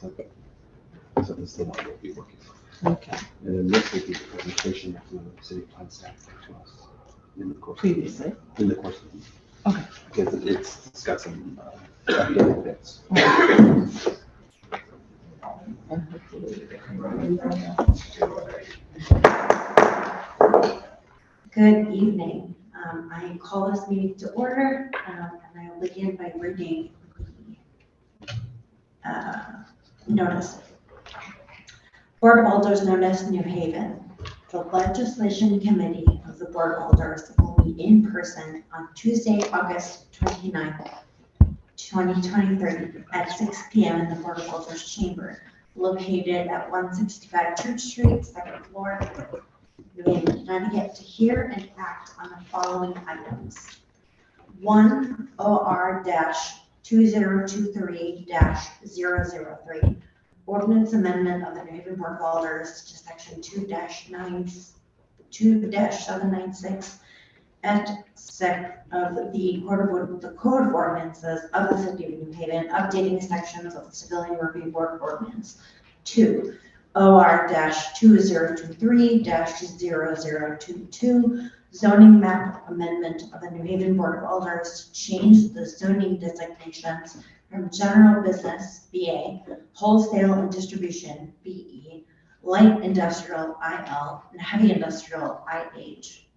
Okay. So this is the one we'll be working on. Okay. And then this will be the presentation that the city plan staff brought to us in the course. Previously. In the course of the meeting. Okay. Because it's got some updated bits. And hopefully Good evening. I call this meeting to order, and I will begin by reading the notice. Board of Alders Notice, New Haven. The Legislation Committee of the Board of Alders will meet in person on Tuesday, August 29th, 2023 at 6 p.m. in the Board of Alders Chamber, located at 165 Church Street, second floor, New Haven, Connecticut, to hear and act on the following items. 1 OR-2023-003, ordinance amendment of the New Haven Board of Alders to section 2-796 at sec of the Code of Ordinances of the City of New Haven, updating sections of the Civilian Review Board Ordinance. 2 OR-2023-0022, zoning map amendment of the New Haven Board of Alders to change the zoning designations from general business, BA, wholesale and distribution, BE, light industrial, IL, and heavy industrial, IH,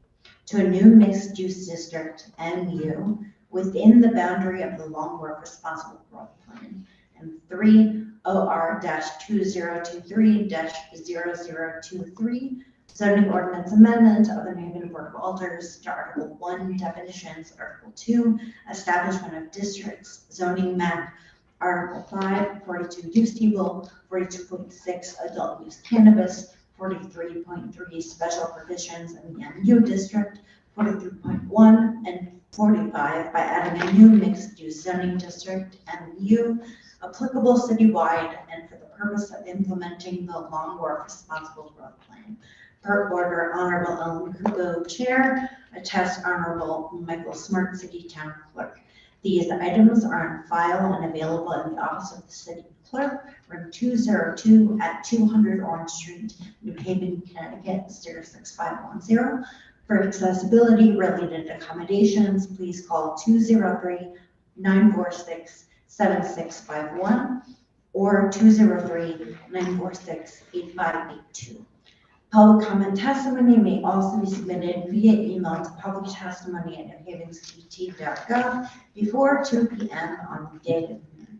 to a new mixed-use district, MU, within the boundary of the Long Wharf Responsible Growth Plan. And 3 OR-2023-0023, zoning ordinance amendment of the New Haven Board of Alders to Article 1, definitions, Article 2, establishment of districts, zoning map, Article 5, 42 use table, 42.6 adult use cannabis, 43.3 special provisions in the MU district, 43.1 and 45 by adding a new mixed use zoning district, MU, applicable citywide and for the purpose of implementing the Long Wharf Responsible Growth Plan. Per order, Honorable Ellen Kubo, Chair, attest Honorable Michael Smart, City Town Clerk. These items are on file and available in the Office of the City Clerk, room 202 at 200 Orange Street, New Haven, Connecticut, 06510. For accessibility related accommodations, please call 203-946-7651 or 203-946-8582. Public comment testimony may also be submitted via email to publictestimony@newhavenspt.gov before 2 p.m. on the day of the meeting.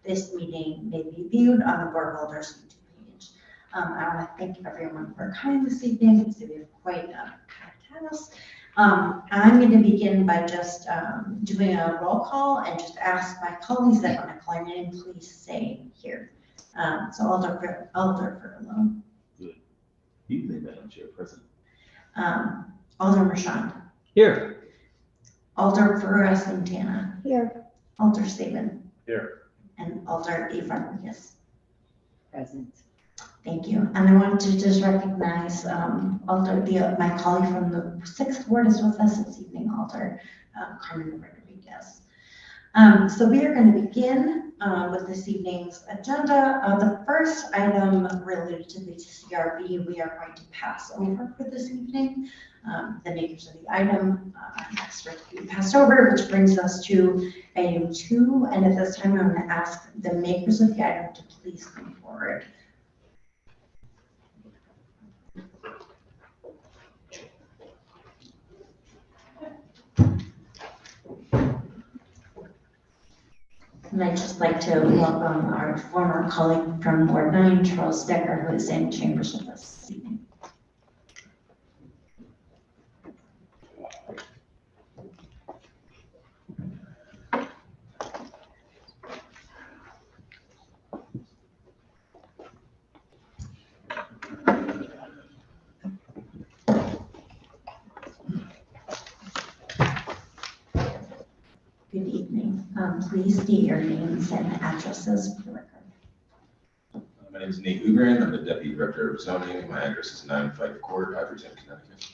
This meeting may be viewed on the Board of Alders YouTube page. I want to thank everyone for coming this evening. So we have quite a packed house. I'm going to begin by just doing a roll call and just ask my colleagues that want to call your name, please say here. So Alder Furlow. Good evening, Madam Chairperson. Alder Mershon. Here. Alder Ferreira Santana. Here. Alder Saban. Here. And Alder Avramikis. Present. Thank you. And I wanted to just recognize my colleague from the 6th Ward is with us this evening, Alder Carmen Rodriguez. So we are going to begin with this evening's agenda. The first item related to the CRB we are going to pass over for this evening. The makers of the item next to be passed over, which brings us to item 2. And at this time, I'm going to ask the makers of the item to please come forward. And I'd just like to welcome our former colleague from Ward 9, Charles Decker, who is in chambers with us this evening. Good evening. Please state your names and addresses for the record. My name is Nate Ugran. I'm the Deputy Director of Zoning. My address is 9 Fife Court, Atherton, Connecticut.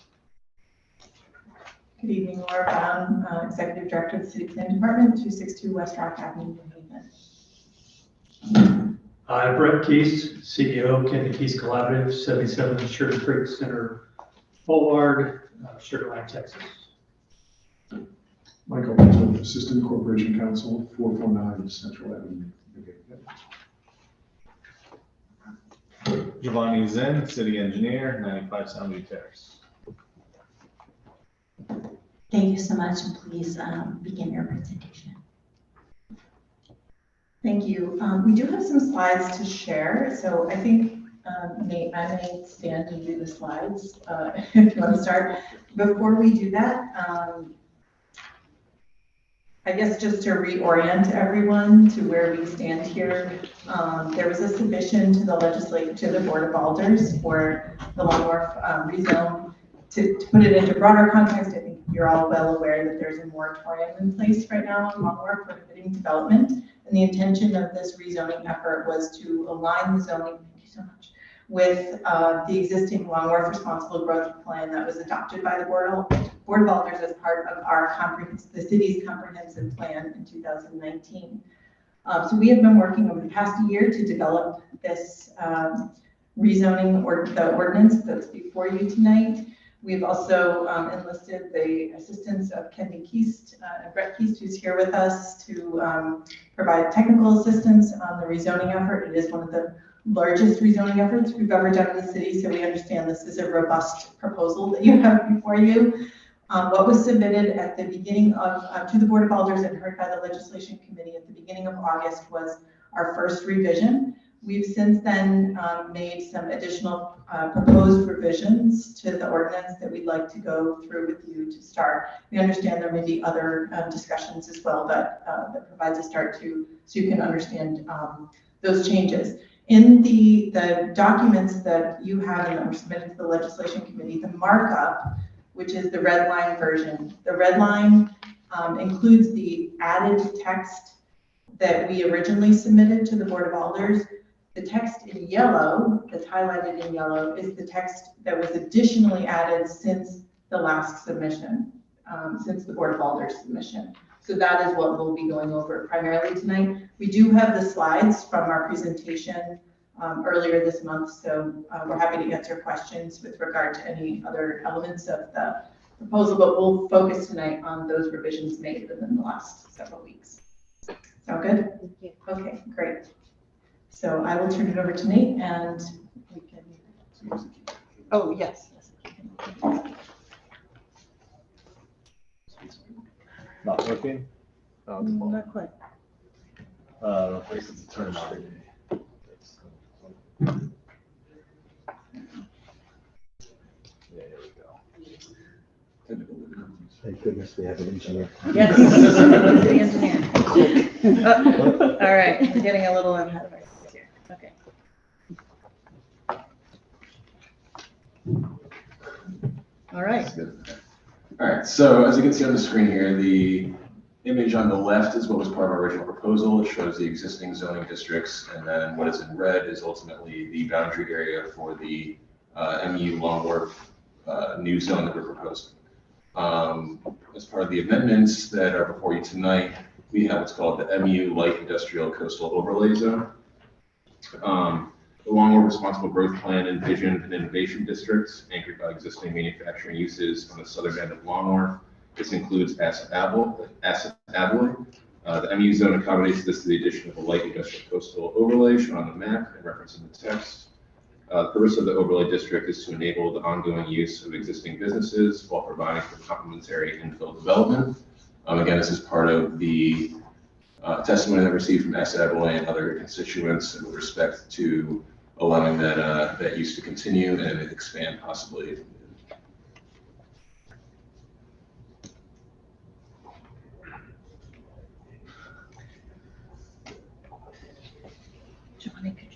Good evening, Laura Brown, Executive Director of the City Planning Department, 262 West Rock Avenue, New Haven. Brett Keast, CEO, Kent Keast Collaborative, 77 Sugar Creek Center Boulevard, Sugar Land, Texas. Michael Pinto, Assistant Corporation Counsel, 449 Central Avenue. Giovanni Zen, City Engineer, 95 Soundview Terrace. Thank you so much, and please begin your presentation. Thank you. We do have some slides to share, so I think Nate, I may stand and do the slides if you want to start. Before we do that, I guess just to reorient everyone to where we stand here, there was a submission to the Board of Alders for the Long Wharf rezone. To put it into broader context, I think you're all well aware that there's a moratorium in place right now on Long Wharf prohibiting development. And the intention of this rezoning effort was to align the zoning, thank you so much, with the existing Long Wharf Responsible Growth Plan that was adopted by the Board of Alders as part of the city's comprehensive plan in 2019. So we have been working over the past year to develop this rezoning or the ordinance that's before you tonight. We've also enlisted the assistance of Kenny Keast and Brett Keast, who's here with us, to provide technical assistance on the rezoning effort. It is one of the largest rezoning efforts we've ever done in the city, so we understand this is a robust proposal that you have before you. What was submitted at the beginning of to the Board of Alders and heard by the Legislation Committee at the beginning of August was our first revision. We've since then made some additional proposed revisions to the ordinance that we'd like to go through with you to start. We understand there may be other discussions as well, but that provides a start to so you can understand those changes. In the documents that you have and that were submitted to the Legislation Committee, the markup, which is the red line version, the red line includes the added text that we originally submitted to the Board of Alders. The text in yellow, that's highlighted in yellow, is the text that was additionally added since the last submission, since the Board of Alders submission. So that is what we'll be going over primarily tonight. We do have the slides from our presentation earlier this month, so we're happy to answer questions with regard to any other elements of the proposal, but we'll focus tonight on those revisions made within the last several weeks. Sound good? Thank you. Okay, great. So I will turn it over to Nate and we can. Oh, yes. Not working? Oh, it's full. Not quite. It's a turn on. Yeah, here we go. Thank goodness we have an engineer. Yes, the engineer. Oh, all right, we're getting a little ahead of ourselves here. Okay. All right. All right, so as you can see on the screen here, the image on the left is what was part of our original proposal. It shows the existing zoning districts, and then what is in red is ultimately the boundary area for the MU Long Wharf new zone that we're proposing. As part of the amendments that are before you tonight, we have what's called the MU Light Industrial Coastal Overlay Zone. The Long Wharf Responsible Growth Plan envisioned an innovation district anchored by existing manufacturing uses on the southern end of Long Wharf. This includes Asset Abloy. The MU zone accommodates this through the addition of a light industrial coastal overlay shown on the map and referenced in the text. The purpose of the overlay district is to enable the ongoing use of existing businesses while providing for complementary infill development. Again, this is part of the testimony that I received from Asset Abloy and other constituents with respect to allowing that use to continue and expand possibly. Johnny, could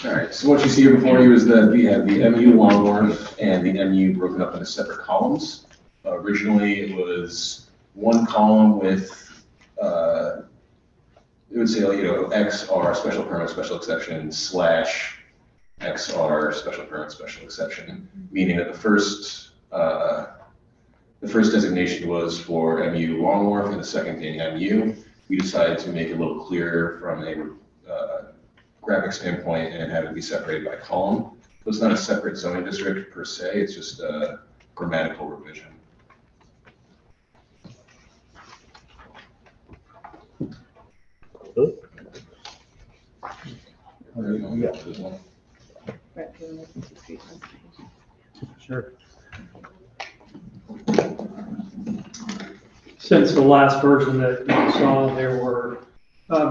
All right, so what you see here before you is that we have the MU Long Wharf and the MU broken up into separate columns. Originally, it was one column with, it would say, XR, special permit, special exception, / XR, special permit, special exception, meaning that the first The first designation was for MU Long Wharf and the second being MU. We decided to make it a little clearer from a graphic standpoint and have it be separated by column. So it's not a separate zoning district per se, it's just a grammatical revision. Sure. Since the last version that you saw, there were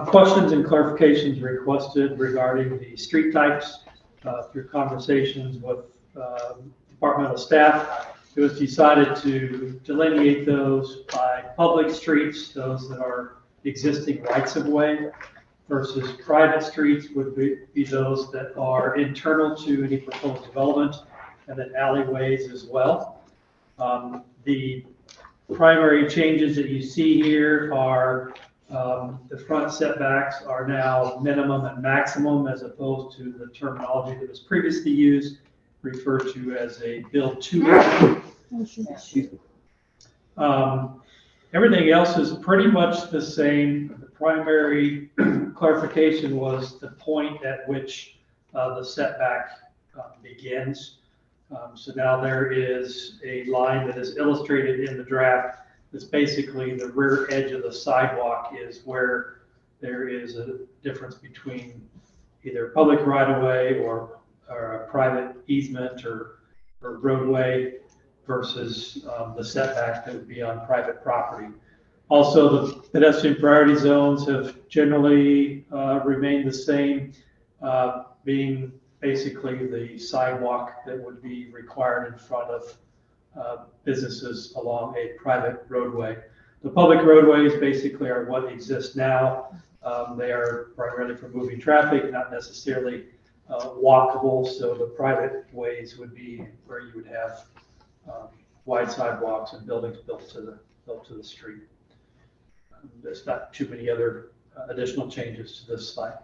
questions and clarifications requested regarding the street types through conversations with departmental staff. It was decided to delineate those by public streets, those that are existing rights of way, versus private streets would be those that are internal to any proposed development, and then alleyways as well. The primary changes that you see here are the front setbacks are now minimum and maximum, as opposed to the terminology that was previously used, referred to as a build to. Everything else is pretty much the same. The primary clarification was the point at which the setback begins. So now there is a line that is illustrated in the draft. That's basically the rear edge of the sidewalk is where there is a difference between either public right-of-way or a private easement or roadway versus the setback that would be on private property. Also, the pedestrian priority zones have generally remained the same, being basically the sidewalk that would be required in front of businesses along a private roadway. The public roadways basically are what exist now. They are primarily for moving traffic, not necessarily walkable. So the private ways would be where you would have wide sidewalks and buildings built to the street. There's not too many other additional changes to this slide.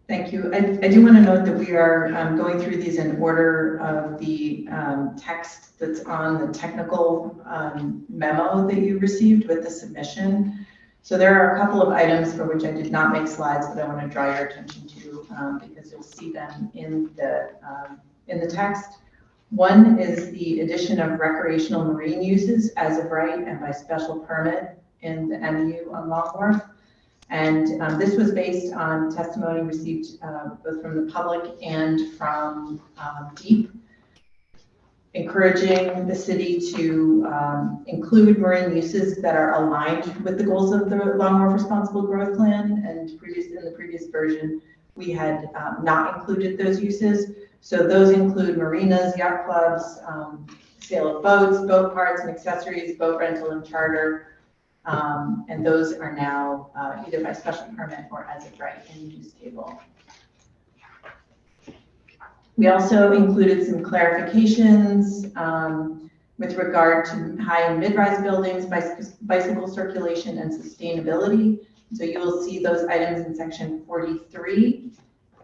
Thank you. I do want to note that we are going through these in order of the text that's on the technical memo that you received with the submission. So there are a couple of items for which I did not make slides, but I want to draw your attention to because you'll see them in the text. One is the addition of recreational marine uses as of right and by special permit in the MU on Long Wharf. And this was based on testimony received both from the public and from DEEP, encouraging the city to include marine uses that are aligned with the goals of the Long Wharf Responsible Growth Plan. And in the previous version, we had not included those uses. So those include marinas, yacht clubs, sale of boats, boat parts and accessories, boat rental and charter. And those are now either by special permit or as of right in the use table. We also included some clarifications with regard to high and mid-rise buildings, bicycle circulation and sustainability. So you will see those items in section 43,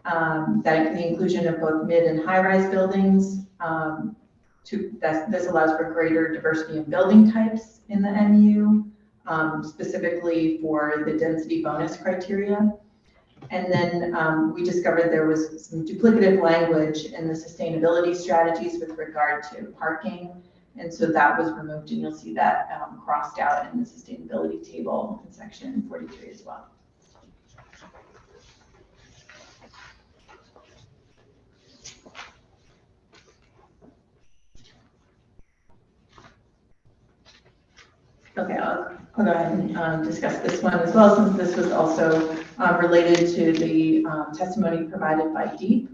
that the inclusion of both mid and high-rise buildings. This allows for greater diversity in building types in the MU. Specifically for the density bonus criteria. And then we discovered there was some duplicative language in the sustainability strategies with regard to parking. And so that was removed, and you'll see that crossed out in the sustainability table in section 43 as well. Okay, I'll go ahead and discuss this one as well, since this was also related to the testimony provided by DEEP.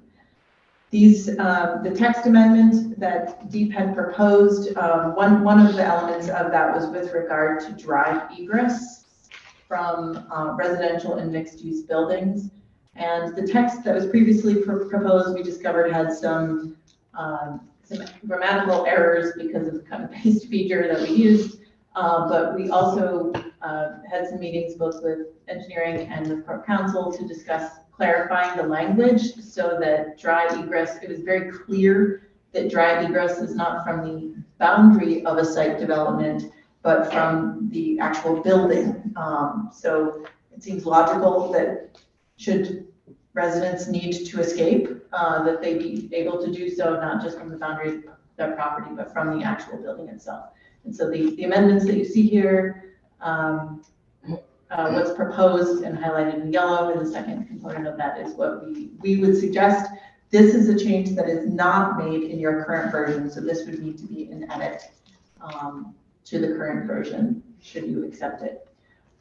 The text amendment that DEEP had proposed, one of the elements of that was with regard to drive egress from residential and mixed-use buildings. And the text that was previously proposed, we discovered had some grammatical errors because of the cut and paste feature that we used. But we also had some meetings both with engineering and with Corp Counsel to discuss clarifying the language so that drive egress, it was very clear that dry egress is not from the boundary of a site development, but from the actual building. So it seems logical that should residents need to escape, that they be able to do so, not just from the boundary of their property, but from the actual building itself. And so the amendments that you see here, what's proposed and highlighted in yellow, and the second component of that is what we would suggest. This is a change that is not made in your current version, so this would need to be an edit to the current version, should you accept it.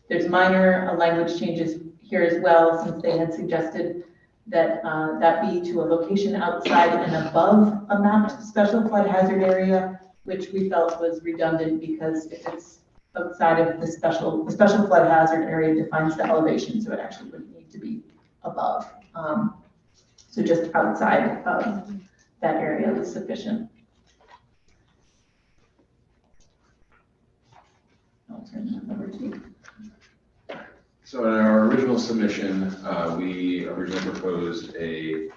There's minor language changes here as well, since they had suggested that that be to a location outside and above a mapped special flood hazard area, which we felt was redundant because if it's outside of the special flood hazard area defines the elevation, so it actually wouldn't need to be above. So just outside of that area was sufficient. I'll turn that over to you. So in our original submission, we originally proposed a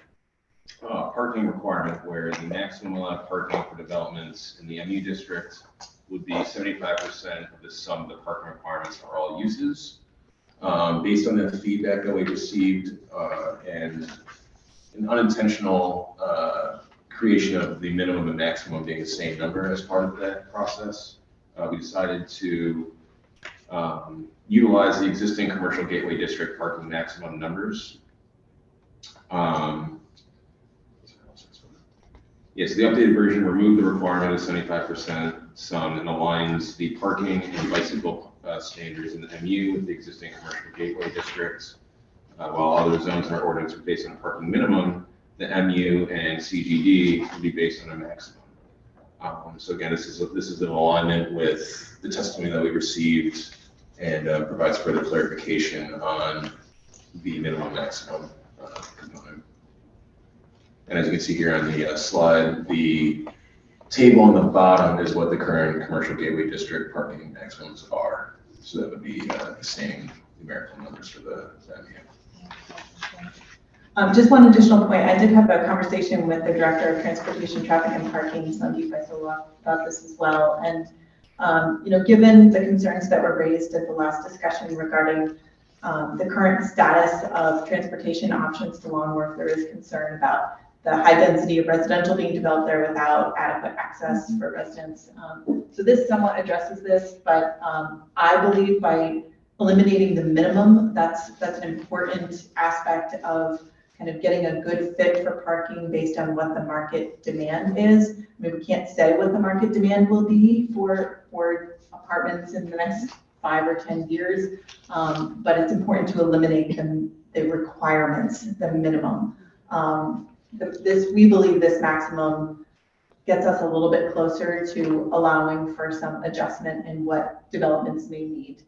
parking requirement where the maximum allowed parking for developments in the MU district would be 75% of the sum of the parking requirements for all uses. Based on the feedback that we received and an unintentional creation of the minimum and maximum being the same number as part of that process, we decided to utilize the existing commercial gateway district parking maximum numbers. Yes, the updated version removed the requirement of 75% sum and aligns the parking and bicycle standards in the MU with the existing commercial gateway districts. While other zones in our ordinance are based on a parking minimum, the MU and CGD will be based on a maximum. So again, this is in alignment with the testimony that we received and provides further clarification on the minimum maximum component. And as you can see here on the slide, the table on the bottom is what the current commercial gateway district parking maximums are. So that would be the same numerical numbers for the MU. Just one additional point. I did have a conversation with the Director of Transportation, Traffic and Parking, Sandeep Vaisola, about this as well. And, given the concerns that were raised at the last discussion regarding the current status of transportation options to Long Wharf, there is concern about the high density of residential being developed there without adequate access for residents. So this somewhat addresses this, but I believe by eliminating the minimum, that's an important aspect of kind of getting a good fit for parking based on what the market demand is. I mean, we can't say what the market demand will be for apartments in the next 5 or 10 years, but it's important to eliminate the requirements, the minimum. We believe this maximum gets us a little bit closer to allowing for some adjustment in what developments may need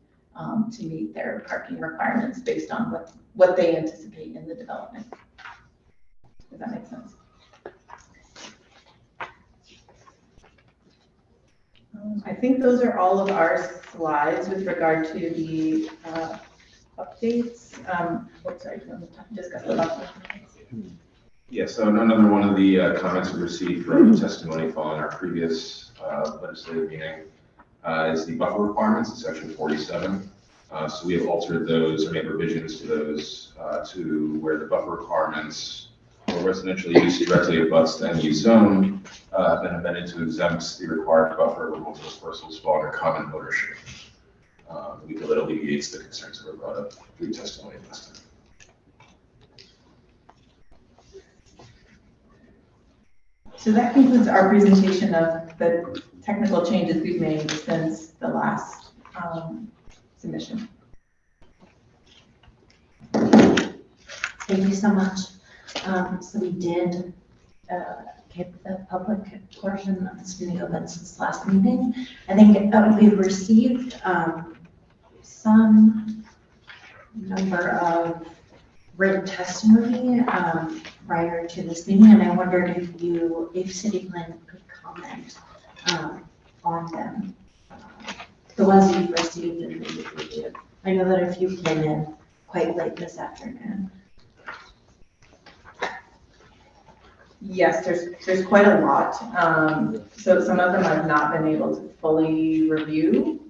to meet their parking requirements based on what they anticipate in the development. Does that make sense? I think those are all of our slides with regard to the updates. Sorry, do you want to discuss the updates? Yeah, so another one of the comments we received from testimony following our previous legislative meeting is the buffer requirements in section 47. So we have altered those, or made revisions to those to where the buffer requirements for residential use directly abuts the MU zone have been amended to exempt the required buffer where multiple parcels fall under common ownership. We feel that alleviates the concerns that were brought up through testimony last time. So that concludes our presentation of the technical changes we've made since the last submission. Thank you so much. So we did keep the public portion of this meeting open since last meeting. I think we've received some number of written testimony prior to this meeting, and I wondered if City Plan could comment on them. The ones that you've received and maybe if we do. I know that a few came in quite late this afternoon. Yes, there's quite a lot. So some of them I've not been able to fully review.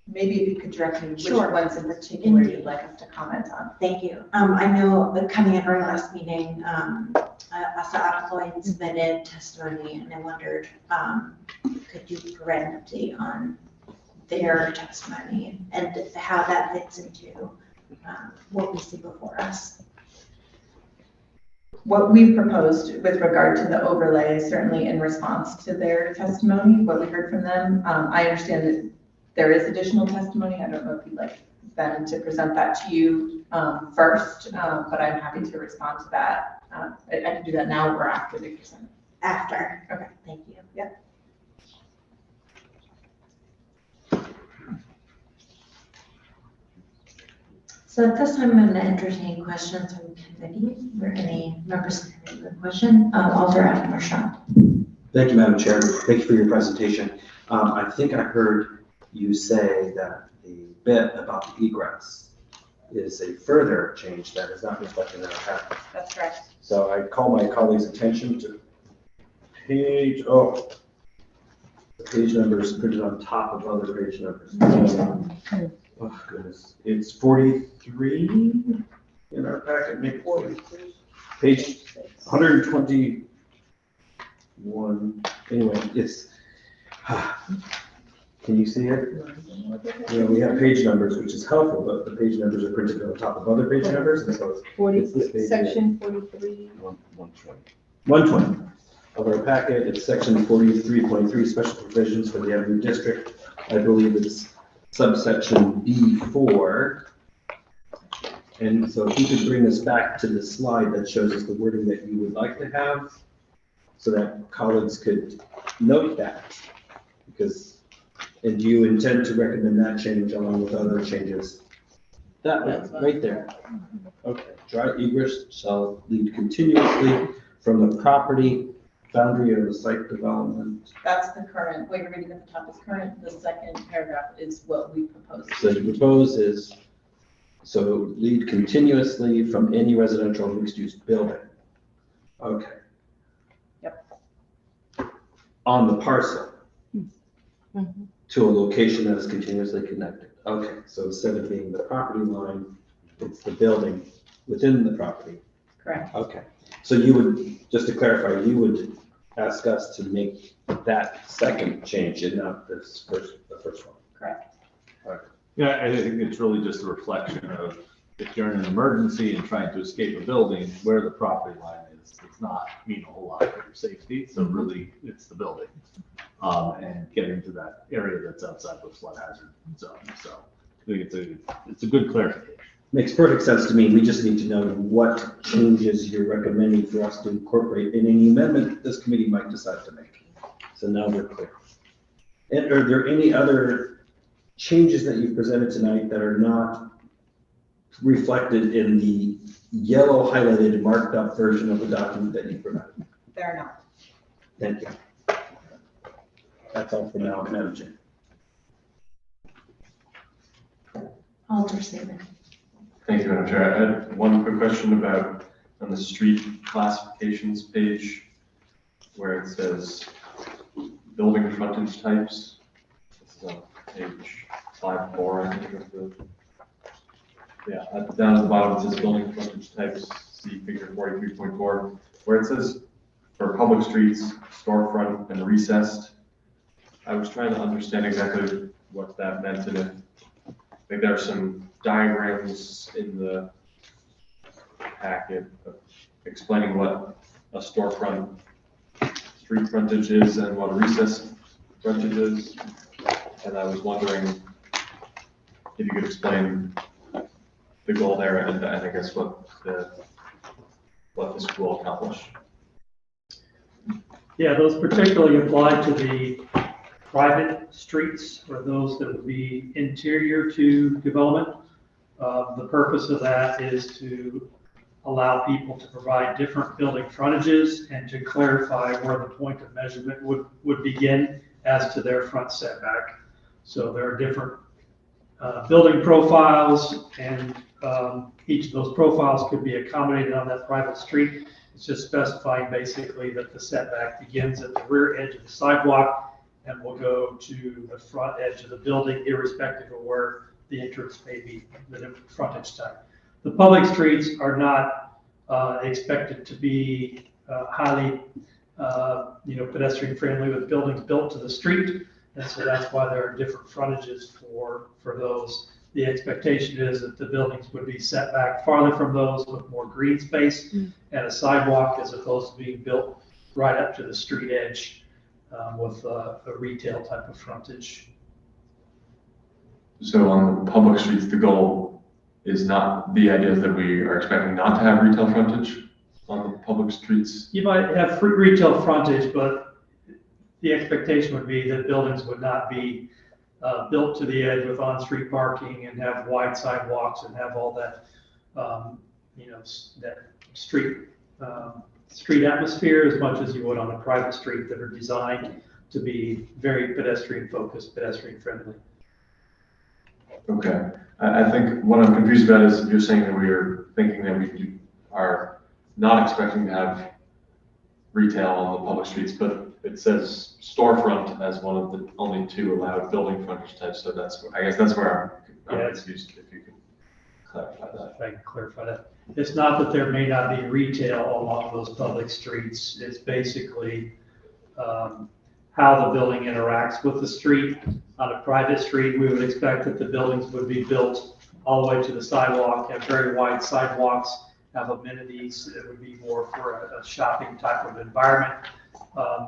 Maybe if you could direct me which Sure. ones in particular you'd like us to comment on. Thank you. I know that coming at our last meeting, Asa Floyd submitted testimony, and I wondered, could you provide an update on their testimony and how that fits into what we see before us? What we've proposed with regard to the overlay is certainly in response to their testimony, what we heard from them. I understand that there is additional testimony. I don't know if you'd like Ben to present that to you first, but I'm happy to respond to that. I can do that now or after they present. After. Okay. Thank you. Yep. So at this time, I'm going to entertain questions from committee, or any members of the committee with a question. Alder Marchand. Thank you, Madam Chair. Thank you for your presentation. I think I heard you say that the bit about the egress is a further change that is not reflected in our packet. That's correct. So I call my colleagues' attention to the page numbers printed on top of other page numbers. Oh, goodness. It's 43 in our packet, maybe 43. Page 121. Anyway, it's, can you see it? You know, we have page numbers, which is helpful, but the page numbers are printed on top of other page numbers, and so it's this page. Section 43. 120 of our packet. It's section 43.3, special provisions for the Avenue District. I believe it's subsection B4. And so if you could bring us back to the slide that shows us the wording that you would like to have, so that colleagues could note that, because, and do you intend to recommend that change along with other changes? That one, right there. Okay, dry egress shall lead continuously from the property boundary of the site development. That's the current, what you're reading at the top is current. The second paragraph is what we proposed. So the proposed is, so lead continuously from any residential mixed-use building. Okay. Yep. On the parcel. To a location that is continuously connected. Okay, so instead of being the property line, it's the building within the property. Correct. Okay, so you would, just to clarify, you would ask us to make that second change and not this first, the first one. Correct. Yeah, I think it's really just a reflection of if you're in an emergency and trying to escape a building, where the property line is, it's not mean a whole lot for your safety. So really, it's the building. And getting to that area that's outside the flood hazard zone. So I think it's a good clarification. Makes perfect sense to me. We just need to know what changes you're recommending for us to incorporate in any amendment this committee might decide to make. So now we're clear. And are there any other changes that you've presented tonight that are not reflected in the yellow highlighted marked up version of the document that you provided? They're not. Thank you. That's all for now, Madam Chair. Alder Seaman. Thank you, Madam Chair. I had one quick question about on the street classifications page where it says building frontage types. This is on page 5.4, I think of the, down at the bottom it says building frontage types, see figure 43.4, where it says for public streets, storefront, and recessed. I was trying to understand exactly what that meant, and if like there are some diagrams in the packet explaining what a storefront street frontage is and what a recessed frontage is. And I was wondering if you could explain the goal there and I guess what this will accomplish. Yeah, those particularly apply to the private streets or those that would be interior to development. The purpose of that is to allow people to provide different building frontages and to clarify where the point of measurement would begin as to their front setback. So there are different building profiles and each of those profiles could be accommodated on that private street. It's just specifying basically that the setback begins at the rear edge of the sidewalk and will go to the front edge of the building, irrespective of where the entrance may be, the different frontage type. The public streets are not expected to be highly, pedestrian friendly with buildings built to the street. And so that's why there are different frontages for those. The expectation is that the buildings would be set back farther from those with more green space and a sidewalk, as opposed to being built right up to the street edge with a retail type of frontage. So on the public streets, the goal is not, the idea that we are expecting not to have retail frontage on the public streets? You might have free retail frontage, but the expectation would be that buildings would not be built to the edge with on-street parking and have wide sidewalks and have all that, that street atmosphere as much as you would on a private street that are designed to be very pedestrian focused, pedestrian friendly. Okay, I think what I'm confused about is you're saying that we are thinking that we are not expecting to have retail on the public streets, but it says storefront as one of the only two allowed building frontage types. So that's, I guess that's where I'm confused. If you could clarify that. If I can clarify that. It's not that there may not be retail along those public streets. It's basically how the building interacts with the street. On a private street, we would expect that the buildings would be built all the way to the sidewalk, have very wide sidewalks, have amenities. It would be more for a shopping type of environment.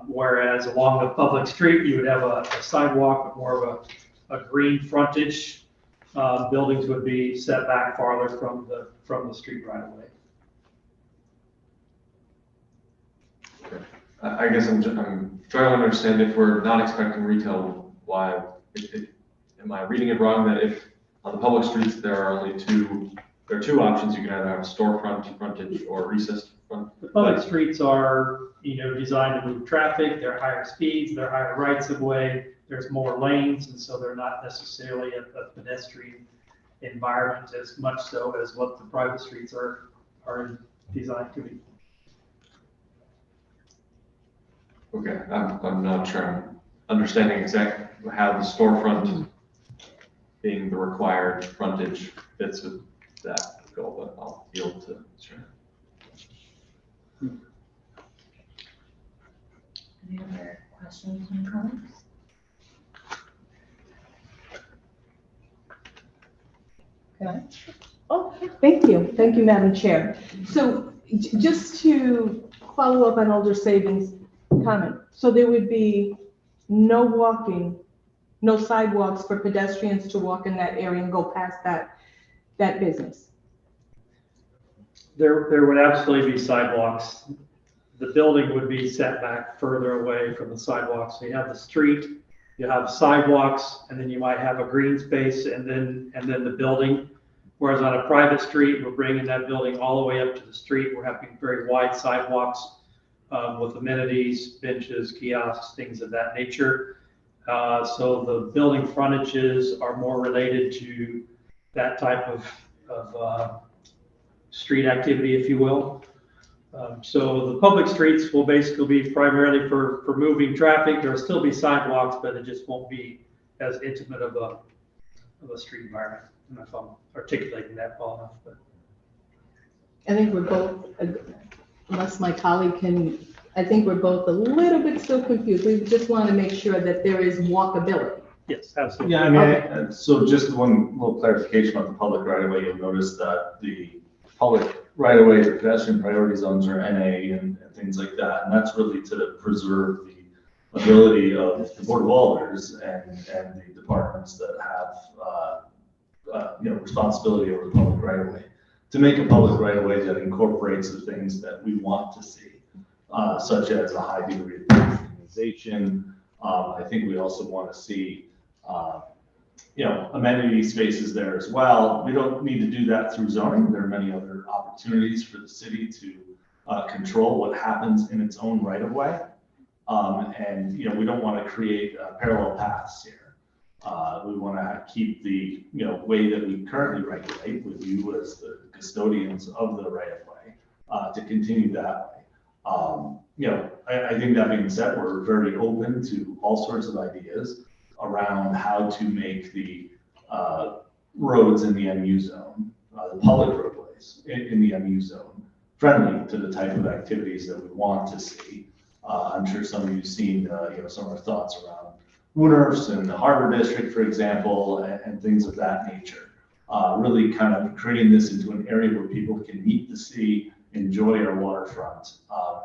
Whereas along the public street, you would have a sidewalk with more of a green frontage. Buildings would be set back farther from the street right away. Okay. I guess I'm trying to understand if we're not expecting retail, why, am I reading it wrong that if on the public streets there are only there are two options, you can either have a storefront frontage or recessed front? The public streets are, designed to move traffic. They're higher speeds, they're higher rights of way. There's more lanes, and so they're not necessarily a pedestrian environment as much so as what the private streets are designed to be. Okay, I'm not sure I'm understanding exactly how the storefront being the required frontage fits with that goal, but I'll yield to Sharon. Any other questions and comments? Okay. Oh, thank you. Thank you, Madam Chair. So just to follow up on Alder Savings' comment, so there would be no walking, no sidewalks for pedestrians to walk in that area and go past that business? There would absolutely be sidewalks. The building would be set back further away from the sidewalks. So you have the street, you have sidewalks, and then you might have a green space and then the building. Whereas on a private street, we're bringing that building all the way up to the street. We're having very wide sidewalks with amenities, benches, kiosks, things of that nature. So the building frontages are more related to that type of street activity, if you will. So the public streets will basically be primarily for moving traffic. There will still be sidewalks, but it just won't be as intimate of a street environment. I don't know if I'm articulating that well enough, but. I think we're both, unless my colleague can, I think we're both a little bit still confused. We just want to make sure that there is walkability. Yes, absolutely. Yeah, I mean, so just one little clarification about the public right of way. You'll notice that the public right of way, the pedestrian priority zones are NA and things like that. And that's really to preserve the ability of the Board of Alders and the departments that have, responsibility over the public right of way to make a public right of way that incorporates the things that we want to see, such as a high degree of pedestrianization. I think we also want to see, amenity spaces there as well. We don't need to do that through zoning. There are many other opportunities for the city to control what happens in its own right of way. We don't want to create parallel paths here. We want to keep the, way that we currently regulate with you as the custodians of the right of way, to continue that way. I think that being said, we're very open to all sorts of ideas around how to make the roads in the MU zone, the public roadways in the MU zone, friendly to the type of activities that we want to see. I'm sure some of you've seen, some of our thoughts around Wooners and the Harbor District, for example, and things of that nature. Really kind of creating this into an area where people can meet the sea, enjoy our waterfront,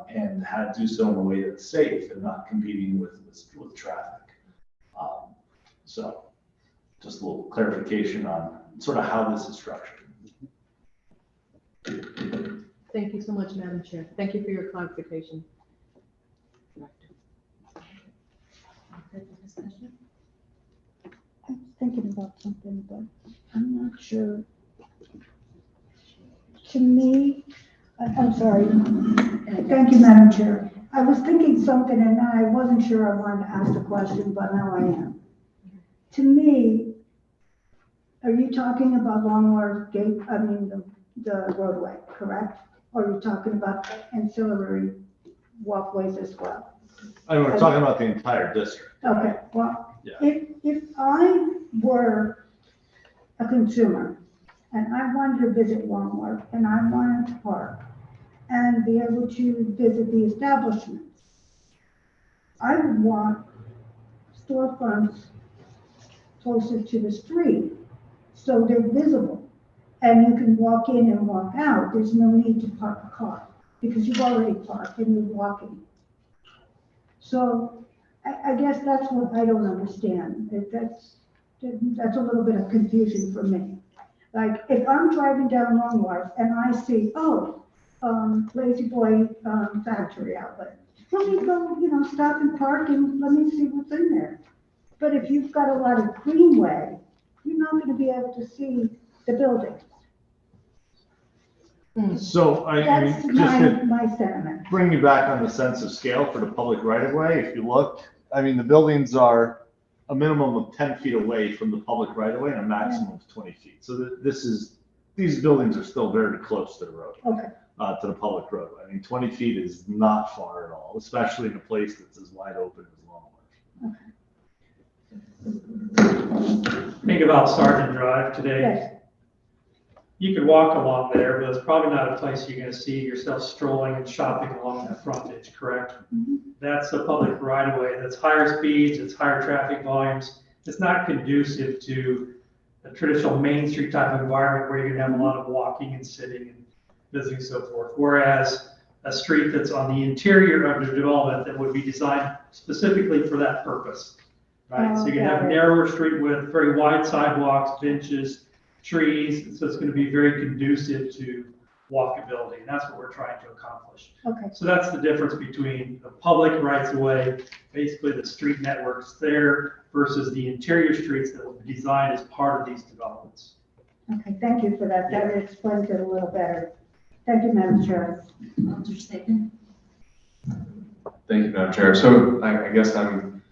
and do so in a way that's safe and not competing with traffic. So just a little clarification on sort of how this is structured. Thank you so much, Madam Chair. Thank you for your clarification. I was thinking about something, but I'm not sure. To me, I'm sorry. Thank you, Madam Chair. I was thinking something and I wasn't sure I wanted to ask the question, but now I am. To me, are you talking about Long Wharf Gate, the roadway, correct? Or are you talking about ancillary walkways as well? We're talking about the entire district. Okay, well, Yeah. if I were a consumer and I wanted to visit Long Wharf and I wanted to park and be able to visit the establishments, I would want storefronts closer to the street so they're visible and you can walk in and walk out. There's no need to park a car because you've already parked and you're walking. So I guess that's what I don't understand. That's a little bit of confusion for me. Like if I'm driving down Long Wharf and I see, Lazy Boy factory outlet, let me go, stop and park and let me see what's in there. But if you've got a lot of greenway, you're not going to be able to see the buildings. So That's my sentiment. bring you back on the sense of scale for the public right of way. If you look, the buildings are a minimum of 10 feet away from the public right of way and a maximum of 20 feet. So these buildings are still very close to the road. Okay. To the public roadway. 20 feet is not far at all, especially in a place that's as wide open as Long Wharf. Think about Sergeant Drive today. Yes. You could walk along there, but it's probably not a place you're gonna see yourself strolling and shopping along that frontage, correct? Mm-hmm. That's a public right of way. That's higher speeds, it's higher traffic volumes. It's not conducive to a traditional Main Street type of environment where you're gonna have a lot of walking and sitting and visiting, so forth. Whereas a street that's on the interior of the development that would be designed specifically for that purpose, right? So you can have narrower street width, very wide sidewalks, benches, trees. So it's going to be very conducive to walkability. And that's what we're trying to accomplish. Okay. So that's the difference between the public rights of way, basically the street networks there versus the interior streets that will be designed as part of these developments. Okay, thank you for that. That explains it a little better. Thank you, Madam Chair. Alder Sagan. Thank you, Madam Chair. So I guess I'm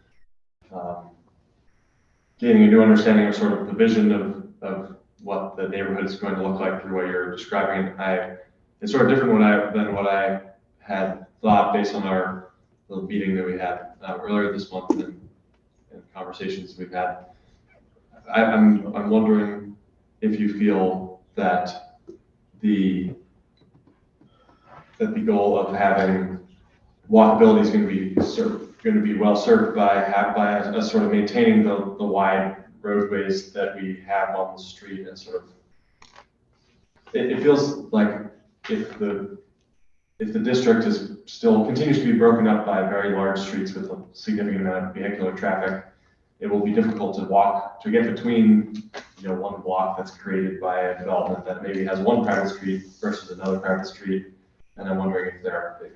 gaining a new understanding of sort of the vision of what the neighborhood is going to look like through what you're describing. It's sort of different than what I had thought based on our little meeting that we had earlier this month and conversations we've had. I'm wondering if you feel that the goal of having walkability is going to be well served by us sort of maintaining the wide roadways that we have on the street, and sort of it feels like if the district continues to be broken up by very large streets with a significant amount of vehicular traffic, it will be difficult to get between one block that's created by a development that maybe has one private street versus another private street. And I'm wondering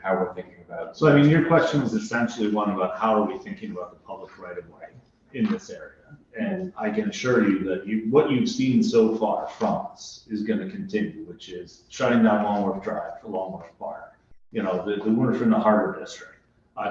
how we're thinking about it. So your question is essentially one about how are we thinking about the public right of way in this area? And I can assure you that what you've seen so far from us is going to continue, which is shutting down Long Wharf Drive for Long Wharf Park. The Wooners in the Harbor District.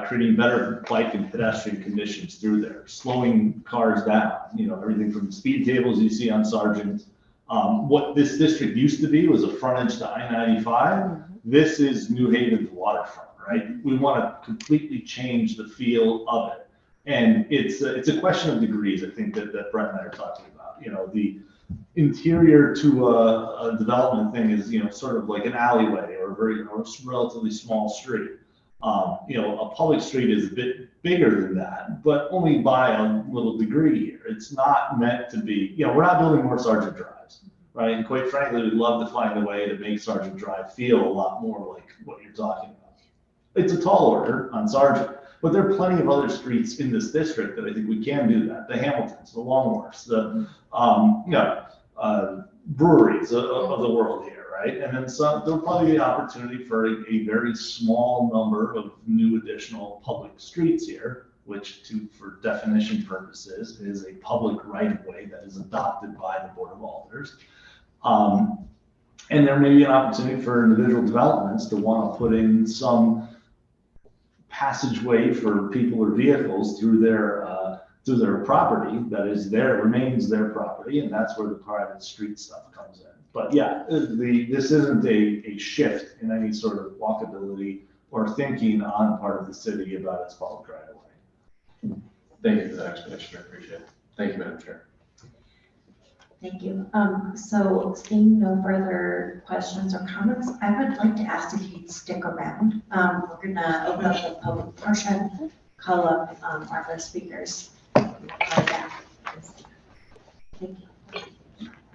creating better bike and pedestrian conditions through there, slowing cars down, everything from the speed tables you see on Sargent. What this district used to be was a frontage to I-95. This is New Haven's waterfront, right? We want to completely change the feel of it. And it's a question of degrees, I think, that Brett and I are talking about. The interior to a development thing is, sort of like an alleyway or a relatively small street. A public street is a bit bigger than that, but only by a little degree here. It's not meant to be, we're not building more Sargent Drives, right? And quite frankly, we'd love to find a way to make Sargent Drive feel a lot more like what you're talking about. It's a tall order on Sargent, but there are plenty of other streets in this district that I think we can do that. The Hamiltons, the Longworths, the breweries of the world here. Right? And then there'll probably be an opportunity for a very small number of new additional public streets here, which for definition purposes is a public right of way that is adopted by the Board of Alders. And there may be an opportunity for individual developments to want to put in some passageway for people or vehicles through their property that remains their property, and that's where the private street stuff comes in. But yeah, this isn't a shift in any sort of walkability or thinking on the part of the city about its public right of way. Thank you for that explanation, I appreciate it. Thank you, Madam Chair. Thank you. So seeing no further questions or comments, I would like to ask if you'd stick around. We're gonna open up the public portion, call up our first speakers. Thank you.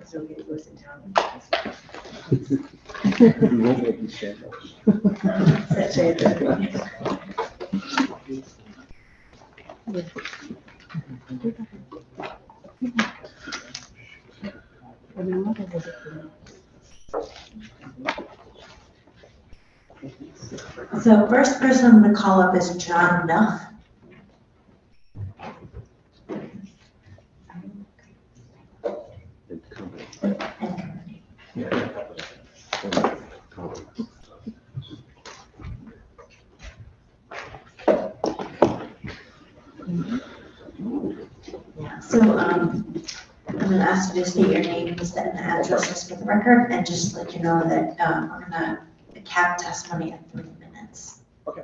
So we was in town. We won't make you share So first person I'm gonna call up is John Nuff. So I'm going to ask you to state your names and addresses for the record, and just let you know that we're going to cap testimony at 3 minutes. Okay,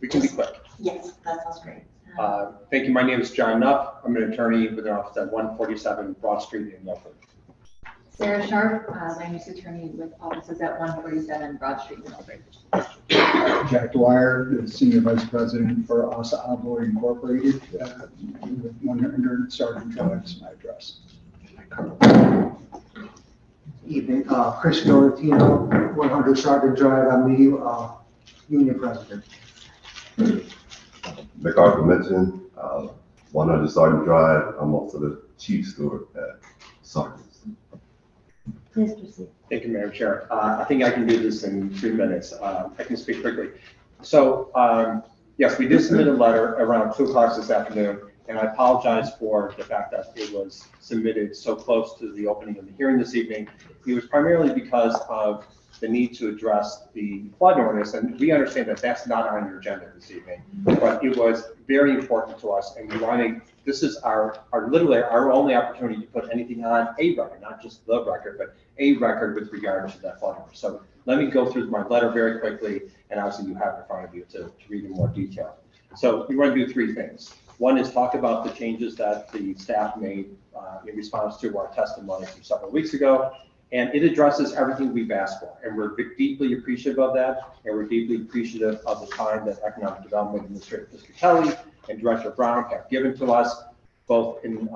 we can be quick. Yes, that sounds great. Thank you. My name is John Nuff. I'm an attorney with an office at 147 Broad Street in Milford. Sarah Sharp, land use attorney with offices at 147 Broad Street in Milford. Jack Dwyer, the Senior Vice President for ASA Abloy Incorporated, with 100 Sargent Drive is my address. Evening, Chris Dorotino, 100 Sargent Drive, I'm the union president. MacArthur Mitchell, 100 Sargent Drive, I'm also the chief steward at Sargent. Please proceed. Thank you, Madam Chair. I think I can do this in 3 minutes. I can speak quickly. So, yes, we did submit a letter around 2 o'clock this afternoon, and I apologize for the fact that it was submitted so close to the opening of the hearing this evening. It was primarily because of the need to address the flood ordinance, and we understand that that's not on your agenda this evening, but it was very important to us, and we wanted, this is literally our only opportunity to put anything on a record, not just the record, but a record with regard to that flood ordinance. So let me go through my letter very quickly, and obviously you have in front of you to read in more detail. So we want to do 3 things. One is talk about the changes that the staff made in response to our testimony from several weeks ago. And it addresses everything we've asked for. And we're deeply appreciative of that. And we're deeply appreciative of the time that Economic Development Administrator Mr. Kelly and Director Brown have given to us, both in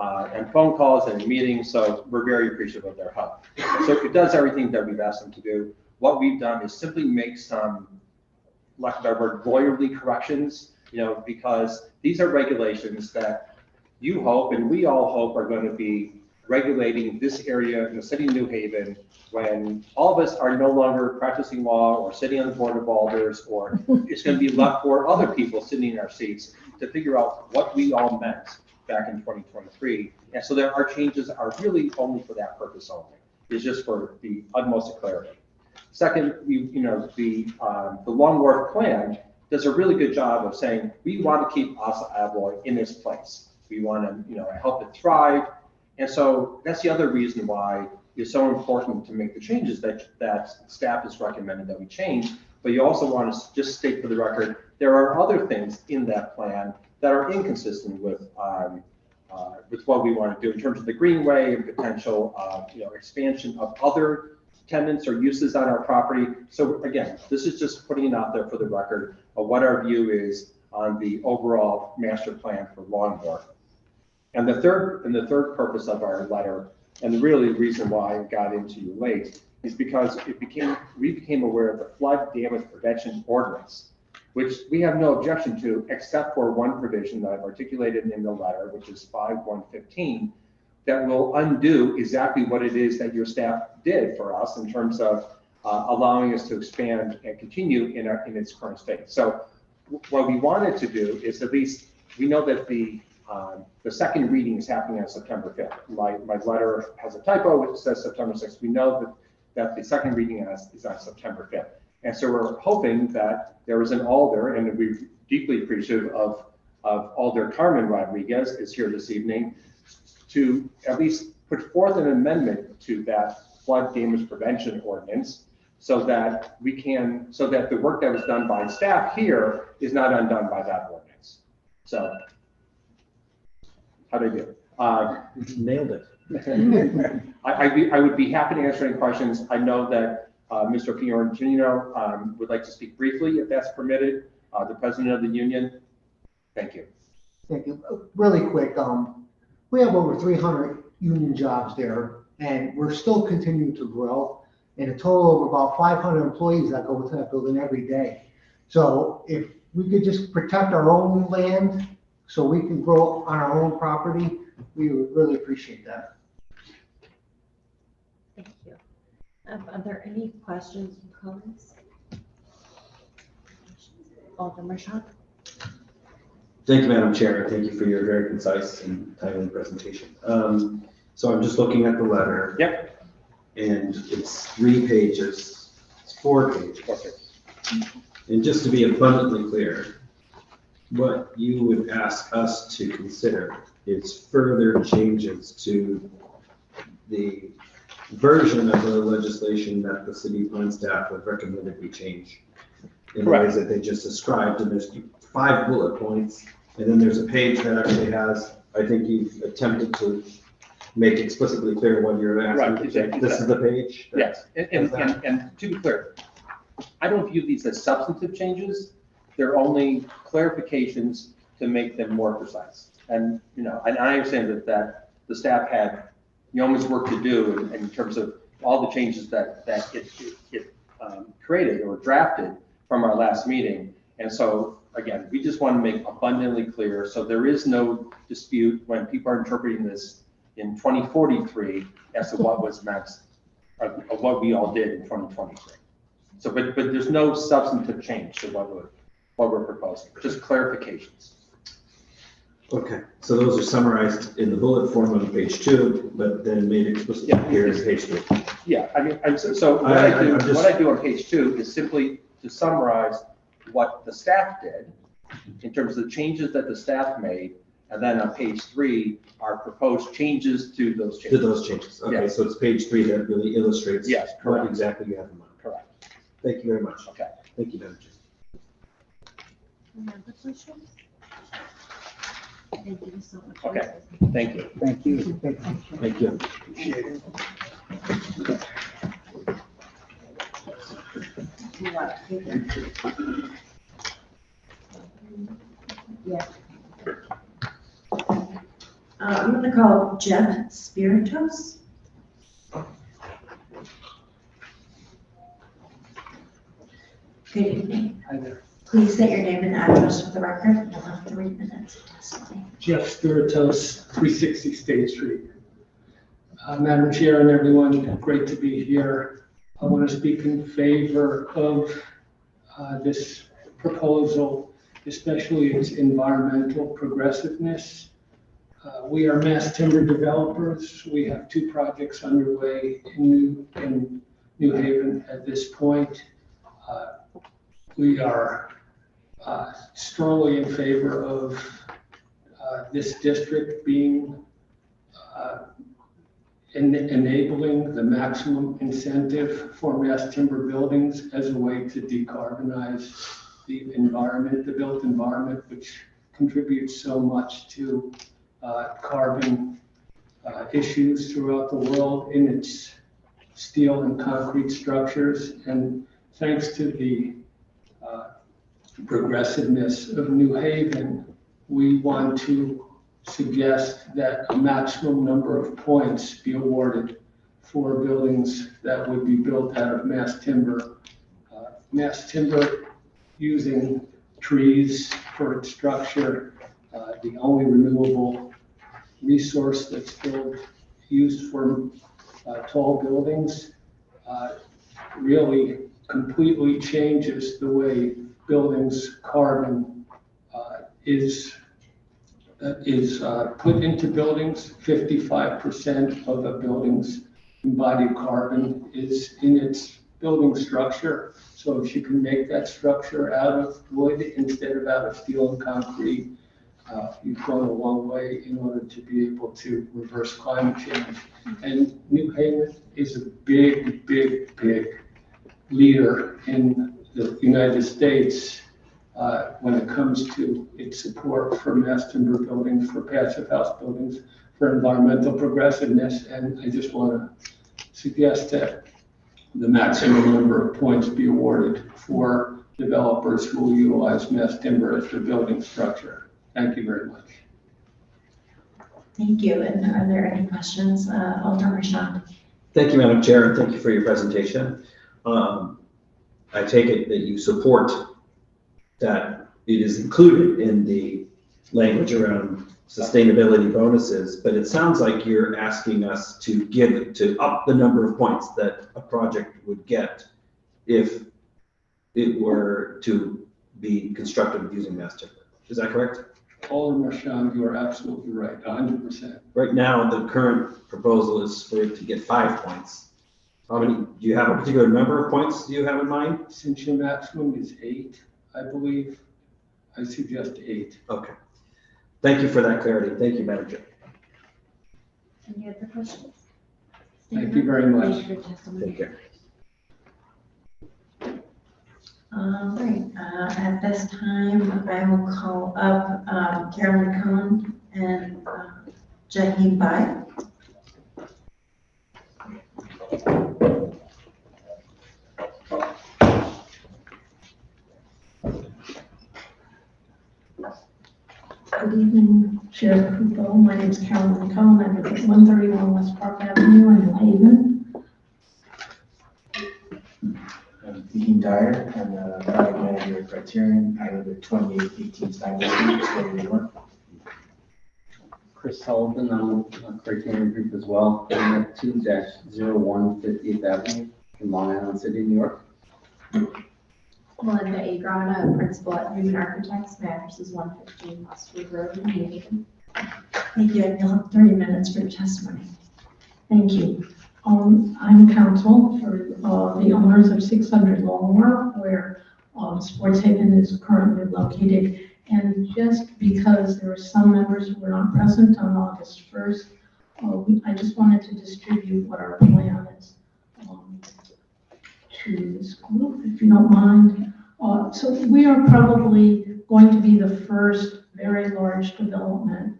phone calls and in meetings. So we're very appreciative of their help. So it does everything that we've asked them to do. What we've done is simply make some, lack of a better word, lawyerly corrections, because these are regulations that you hope and we all hope are going to be regulating this area in the city of New Haven when all of us are no longer practicing law or sitting on the Board of Alders, or it's going to be left for other people sitting in our seats to figure out what we all meant back in 2023. And so there are changes are really only for that purpose only. It's just for the utmost clarity. Second, the Longworth plan does a really good job of saying, we want to keep Asa Abloy in its place. We want to, help it thrive. And so that's the other reason why it's so important to make the changes that staff has recommended that we change. But you also want to just state for the record, there are other things in that plan that are inconsistent with what we want to do in terms of the greenway and potential, expansion of other tenants or uses on our property. So again, this is just putting it out there for the record of what our view is on the overall master plan for Longmore. And the third purpose of our letter, and the really reason why it got into you late, is because we became aware of the flood damage prevention ordinance, which we have no objection to, except for one provision that I've articulated in the letter, which is 5.115, that will undo exactly what it is that your staff did for us in terms of allowing us to expand and continue in its current state. So what we wanted to do is, at least we know that the second reading is happening on September 5th. My letter has a typo, which says September 6th. We know that the second reading is on September 5th. And so we're hoping that there is an alder, and we're deeply appreciative of Alder Carmen Rodriguez is here this evening, to at least put forth an amendment to that flood damage prevention ordinance, so that the work that was done by staff here is not undone by that ordinance. So, how did I do? Nailed it. I would be happy to answer any questions. I know that Mr. Fiorentino would like to speak briefly, if that's permitted. The president of the union. Thank you. Thank you. Really quick, we have over 300 union jobs there, and we're still continuing to grow, and a total of about 500 employees that go into that building every day. So if we could just protect our own land so we can grow on our own property, we would really appreciate that. Thank you. Are there any questions or comments? Alderman Rashad? Thank you, Madam Chair. Thank you for your very concise and timely presentation. So I'm just looking at the letter. Yep. And it's 3 pages. It's 4 pages. Okay. And just to be abundantly clear, what you would ask us to consider is further changes to the version of the legislation that the city plan staff would recommend that we change in the ways that they just described. And there's 5 bullet points, and then there's a page that actually has, I think you've attempted to make explicitly clear what you're asking. Right, exactly. This is the page? Yes, and to be clear, I don't view these as substantive changes. They're only clarifications to make them more precise. And, and I understand that the staff had yeoman's work to do in terms of all the changes that it created or drafted from our last meeting. And so, again, we just want to make abundantly clear, so there is no dispute when people are interpreting this in 2043 as to what was meant of what we all did in 2023. So, but there's no substantive change to what we're proposing, just clarifications. Okay, so those are summarized in the bullet form on page 2, but then made explicit here in page 3. Yeah, I mean, what I do on page 2 is simply to summarize what the staff did in terms of the changes that the staff made, and then on page 3 are proposed changes to those changes. To those changes. Okay, yes. So it's page 3 that really illustrates yes, what exactly you have in mind. Correct. Thank you very much. Okay. Thank you, Madam Chair. Any other questions? Thank you so much. Okay, thank you. Thank you. Thank you. Appreciate it. Yeah. I'm going to call Jeff Spiritos. Good evening. Hi there. Please state your name and address for the record. You'll have 3 minutes of testimony. Jeff Spiritos, 360 State Street. Madam Chair and everyone, great to be here. I want to speak in favor of this proposal, especially its environmental progressiveness. We are mass timber developers. We have 2 projects underway in New Haven at this point. We are strongly in favor of this district being enabling the maximum incentive for mass timber buildings as a way to decarbonize the environment, the built environment, which contributes so much to carbon issues throughout the world in its steel and concrete structures. And thanks to the progressiveness of New Haven, we want to suggest that a maximum number of points be awarded for buildings that would be built out of mass timber. Mass timber using trees for its structure, the only renewable resource that's still used for tall buildings, really completely changes the way buildings' carbon is put into buildings. 55% of a building's embodied carbon is in its building structure. So if you can make that structure out of wood instead of out of steel and concrete, you've gone a long way in order to be able to reverse climate change. And New Haven is a big, big, big leader in the United States when it comes to its support for mass timber buildings, for passive house buildings, for environmental progressiveness. And I just want to suggest that the maximum number of points be awarded for developers who will utilize mass timber as their building structure. Thank you very much. Thank you. And are there any questions? Alderman Shaw. Thank you, Madam Chair, and thank you for your presentation. I take it that you support that it is included in the language around sustainability bonuses, but it sounds like you're asking us to up the number of points that a project would get if it were to be constructed using mass timber. Is that correct? Alderman Marchand, you are absolutely right, 100%. Right now, the current proposal is for it to get 5 points. How many, do you have a particular number of points you have in mind? Since your maximum is 8, I believe, I suggest 8. Okay. Thank you for that clarity. Thank you, Madam Chair. Any other questions? Thank you very much. Thank you for your testimony. Take care. All right, at this time, I will call up Carolyn Cohen and Jaheen Bai. Good evening, Chair Kupo. My name is Carolyn Cohen. I live at 131 West Park Avenue in New Haven. I'm Dean Dyer. I'm the project manager at Criterion. I live at 2818 Steinway Street, State of New York. Chris Sullivan, I'm on Criterion Group as well. I'm at 2-01 50th Avenue in Long Island City, New York. Melinda Agrana, principal at Newman Architects. My address is 115 Westwood Road in New Haven. Thank you. And you'll have 30 minutes for your testimony. Thank you. I'm counsel for the owners of 600 Longmore, where Sports Haven is currently located. And just because there are some members who were not present on August 1st, I just wanted to distribute what our plan is to this group, if you don't mind. So we are probably going to be the first very large development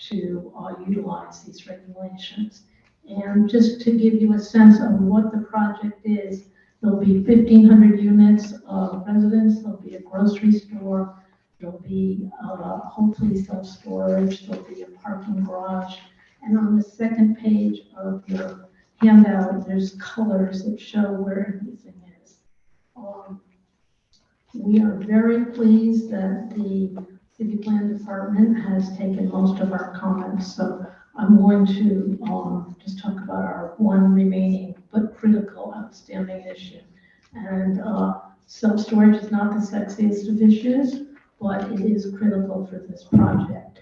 to utilize these regulations. And just to give you a sense of what the project is, there'll be 1,500 units of residence, there'll be a grocery store, there'll be hopefully self-storage, there'll be a parking garage. And on the second page of your handout, there's colors that show where everything is. We are very pleased that the City Plan Department has taken most of our comments. So I'm going to just talk about our one remaining but critical outstanding issue. And self-storage is not the sexiest of issues, but it is critical for this project.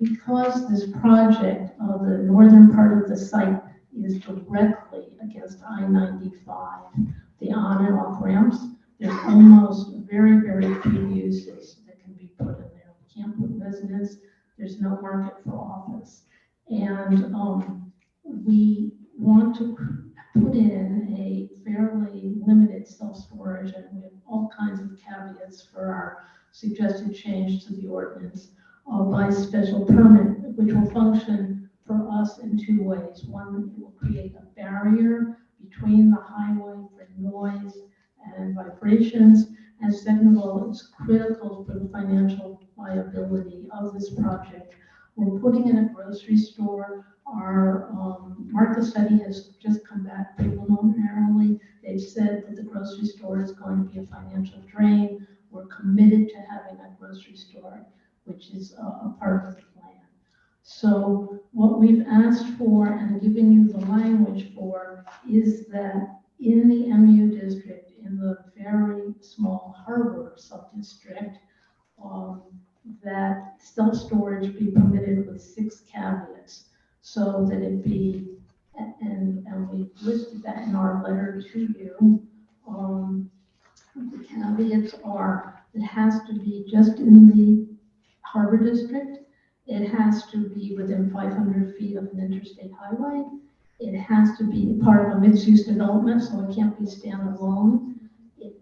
Because this project, the northern part of the site is directly against I-95, the on and off ramps, there's almost very, very few uses market for office. And we want to put in a fairly limited self-storage, and we have all kinds of caveats for our suggested change to the ordinance by special permit, which will function for us in two ways. One, it will create a barrier between the highway for noise and vibrations. And second of all, it's critical for the financial viability of this project. We're putting in a grocery store. Our market study has just come back preliminarily. They've said that the grocery store is going to be a financial drain. We're committed to having a grocery store, which is a part of the plan. So what we've asked for and given you the language for is that in the MU district, in the very small harbor sub-district, that self-storage be permitted with 6 caveats, so that it be, and we listed that in our letter to you. The caveats are, it has to be just in the harbor district. It has to be within 500 feet of an interstate highway. It has to be part of a mixed-use development, so it can't be standalone. It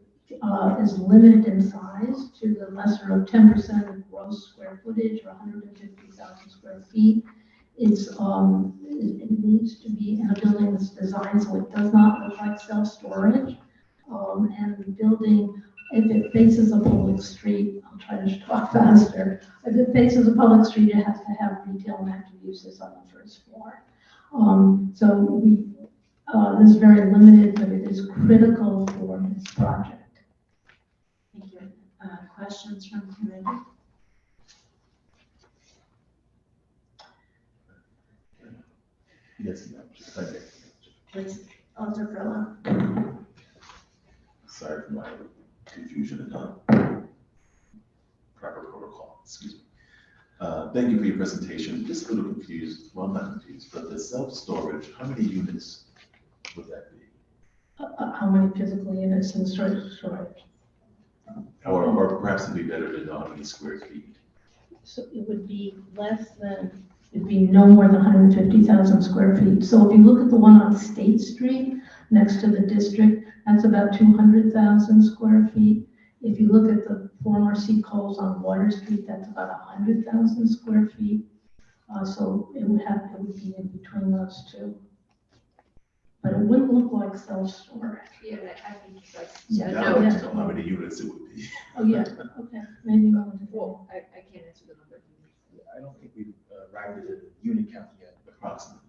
is limited in size to the lesser of 10% of gross square footage, or 150,000 square feet. It needs to be in a building that's designed so it does not look like self-storage. And the building, if it faces a public street, I'll try to talk faster. If it faces a public street, it has to have retail and active uses on the first floor. So this is very limited, but it is critical for this project. Thank you. Questions from the committee? Yes, ma'am. Please, Alder Furlong. Sorry for my confusion and proper protocol, excuse me. Thank you for your presentation. Just a little confused, well, not confused, but the self-storage, how many units would that be? How many physical units in storage? Or perhaps it'd be better to know how many square feet. So it would be less than, it'd be no more than 150,000 square feet. So if you look at the one on State Street next to the district, that's about 200,000 square feet. If you look at the former Seacoles on Water Street, that's about 100,000 square feet. So it would be in between those two. But it wouldn't look like self-storage. Yeah, I think that's. Yeah, no, I'd like to know how many units it would be. Oh, yeah, okay, maybe not. Well, I can't answer the number. I don't think we've arrived at a unit count yet. Approximately.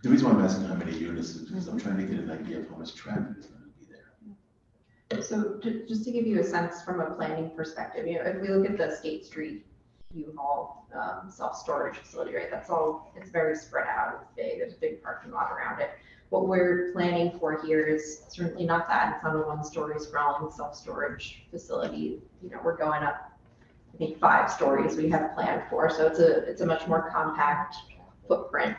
The reason why I'm asking how many units is because I'm trying to get an idea of how much traffic is going to be there. So just to give you a sense from a planning perspective, if we look at the State Street U-Haul self-storage facility, right, it's very spread out, it's big, there's a big parking lot around it. What we're planning for here is certainly not that, it's not a one-story sprawling self-storage facility. We're going up, I think, 5 stories we have planned for, so it's a much more compact footprint.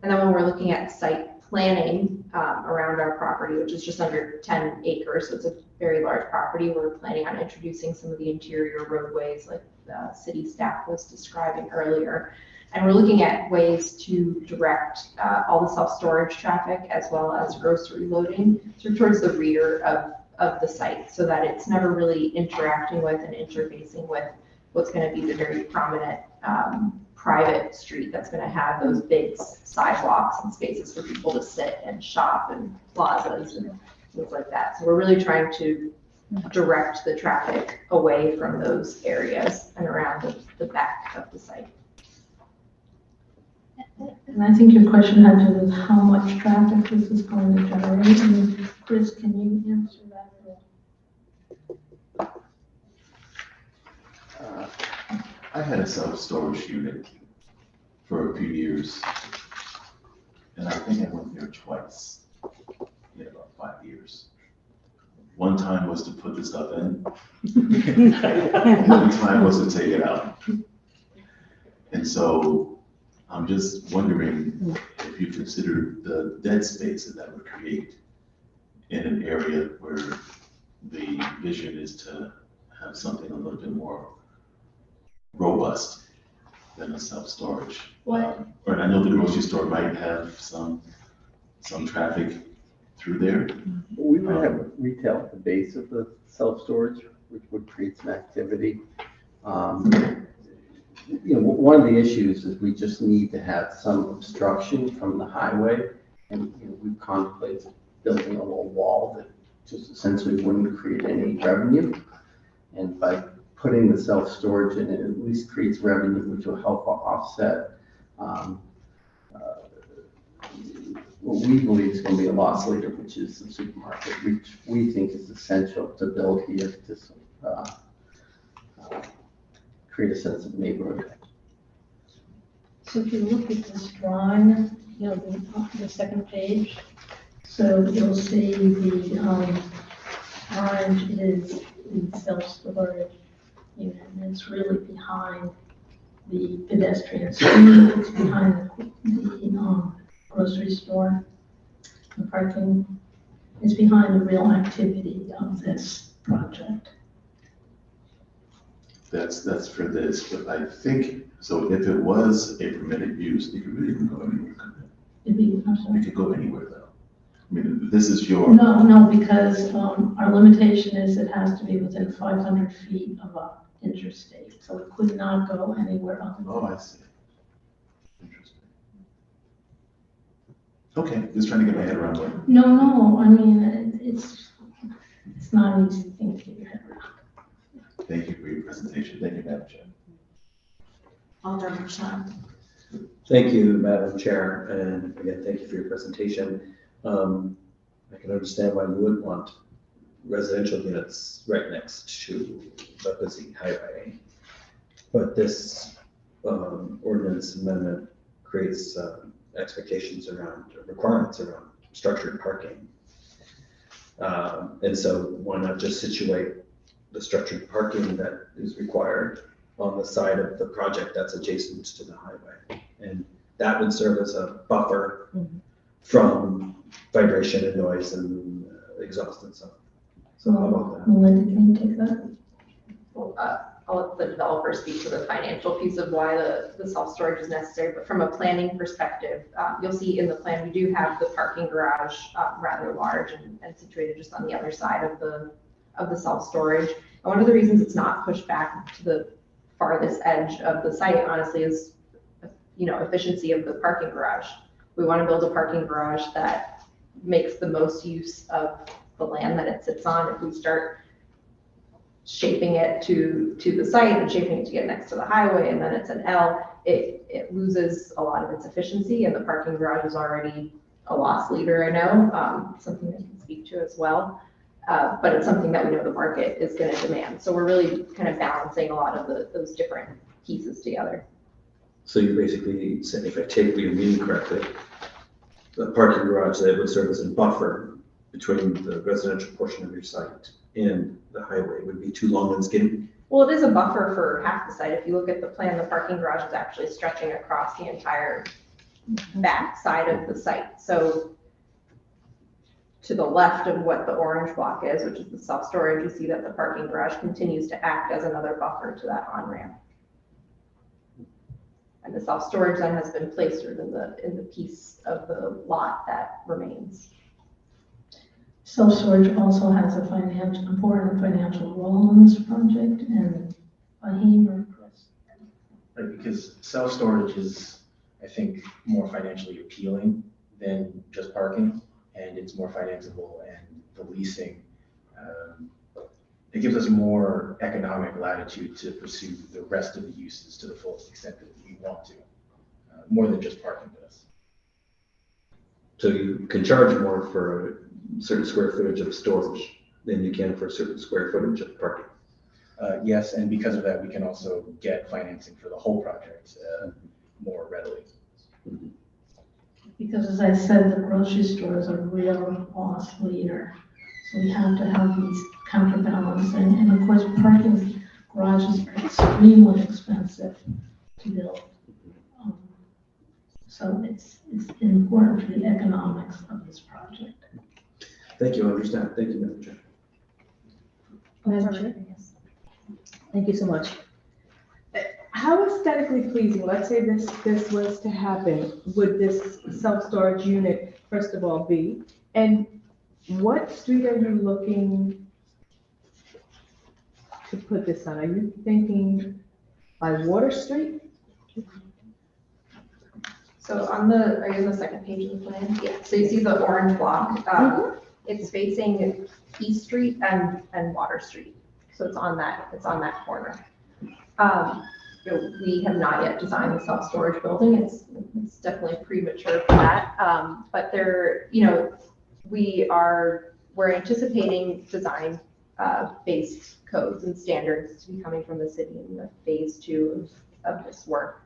And then when we're looking at site planning around our property, which is just under 10 acres, so it's a very large property, we're planning on introducing some of the interior roadways like the city staff was describing earlier. And we're looking at ways to direct all the self-storage traffic as well as grocery loading towards the rear of the site, so that it's never really interacting with and interfacing with what's going to be the very prominent private street that's going to have those big sidewalks and spaces for people to sit and shop and plazas and things like that. So we're really trying to direct the traffic away from those areas and around the back of the site. And I think your question had to do with how much traffic this is going to generate. And Chris, can you answer that? I had a self-storage unit for a few years, and I think I went there twice in about 5 years. One time was to put the stuff in, one time was to take it out. And so I'm just wondering if you consider the dead space that would create in an area where the vision is to have something a little bit more robust than a self-storage. What? Or I know the grocery store might have some traffic through there. We would have retail at the base of the self-storage, which would create some activity. One of the issues is we just need to have some obstruction from the highway. And we've contemplated building a little wall that just essentially wouldn't create any revenue. And by putting the self-storage in, it at least creates revenue, which will help offset what we believe is going to be a loss later, which is the supermarket, which we think is essential to build here to create a sense of neighborhood. So if you look at this drawing, the second page, so you'll see the orange is the self-storage unit, and it's really behind the pedestrian street, it's behind the grocery store. The parking is behind the real activity of this project. That's for this, but I think, so if it was a permitted use, it could really go anywhere, couldn't it? It could go anywhere though. I mean, this is your. No, because our limitation is it has to be within 500 feet of a interstate, so it could not go anywhere other than. Oh, I see. Interesting. Okay, just trying to get my head around what. No, I mean, it's not an easy thing to get your head around. Thank you for your presentation. Thank you, Madam Chair. Alderman Shaw. Thank you, Madam Chair, and again, thank you for your presentation. I can understand why you wouldn't want residential units right next to a busy highway. But this ordinance amendment creates expectations around, requirements around structured parking. And so why not just situate the structured parking that is required on the side of the project that's adjacent to the highway? And that would serve as a buffer from vibration and noise and exhaust and stuff. So how about that? Melinda, can you take that? Well, I'll let the developer speak to the financial piece of why the self-storage is necessary, but from a planning perspective, you'll see in the plan, we do have the parking garage rather large and situated just on the other side of the self-storage. And one of the reasons it's not pushed back to the farthest edge of the site, honestly, is efficiency of the parking garage. We want to build a parking garage that makes the most use of the land that it sits on. If we start shaping it to the site and shaping it to get next to the highway, and then it's an L, it loses a lot of its efficiency, and the parking garage is already a loss leader, I know, something that you can speak to as well. But it's something that we know the market is going to demand. So we're really kind of balancing a lot of those different pieces together. So you're basically saying, if I take what you're reading correctly, the parking garage that would serve as a buffer between the residential portion of your site and the highway would be too long and skinny? Well, it is a buffer for half the site. If you look at the plan, the parking garage is actually stretching across the entire back side of the site. So to the left of what the orange block is, which is the self-storage, you see that the parking garage continues to act as another buffer to that on-ramp. And the self-storage then has been placed in the piece of the lot that remains. Self-storage also has a important financial role in this project, and Fahim or Chris? Right, because self-storage is, I think, more financially appealing than just parking, and it's more financeable, and the leasing, it gives us more economic latitude to pursue the rest of the uses to the fullest extent that we want to, more than just parking does. So you can charge more for a certain square footage of storage than you can for a certain square footage of parking? Yes, and because of that, we can also get financing for the whole project more readily. Mm-hmm. Because as I said, the grocery store is a real loss leader. So we have to have these counterbalancing, and of course, parking garages are extremely expensive to build. So it's important for the economics of this project. Thank you, I understand. Thank you, Madam Chair. Madam Chair? Thank you so much. How aesthetically pleasing, let's say this was to happen, would this self-storage unit, first of all, be? And what street are you looking to put this on? Are you thinking by Water Street? So are you on the second page of the plan? Yeah, so you see the orange block, it's facing East Street and Water Street. So it's on that corner. We have not yet designed the self-storage building. It's definitely premature for that. But we're anticipating design based codes and standards to be coming from the city in the phase 2 of this work.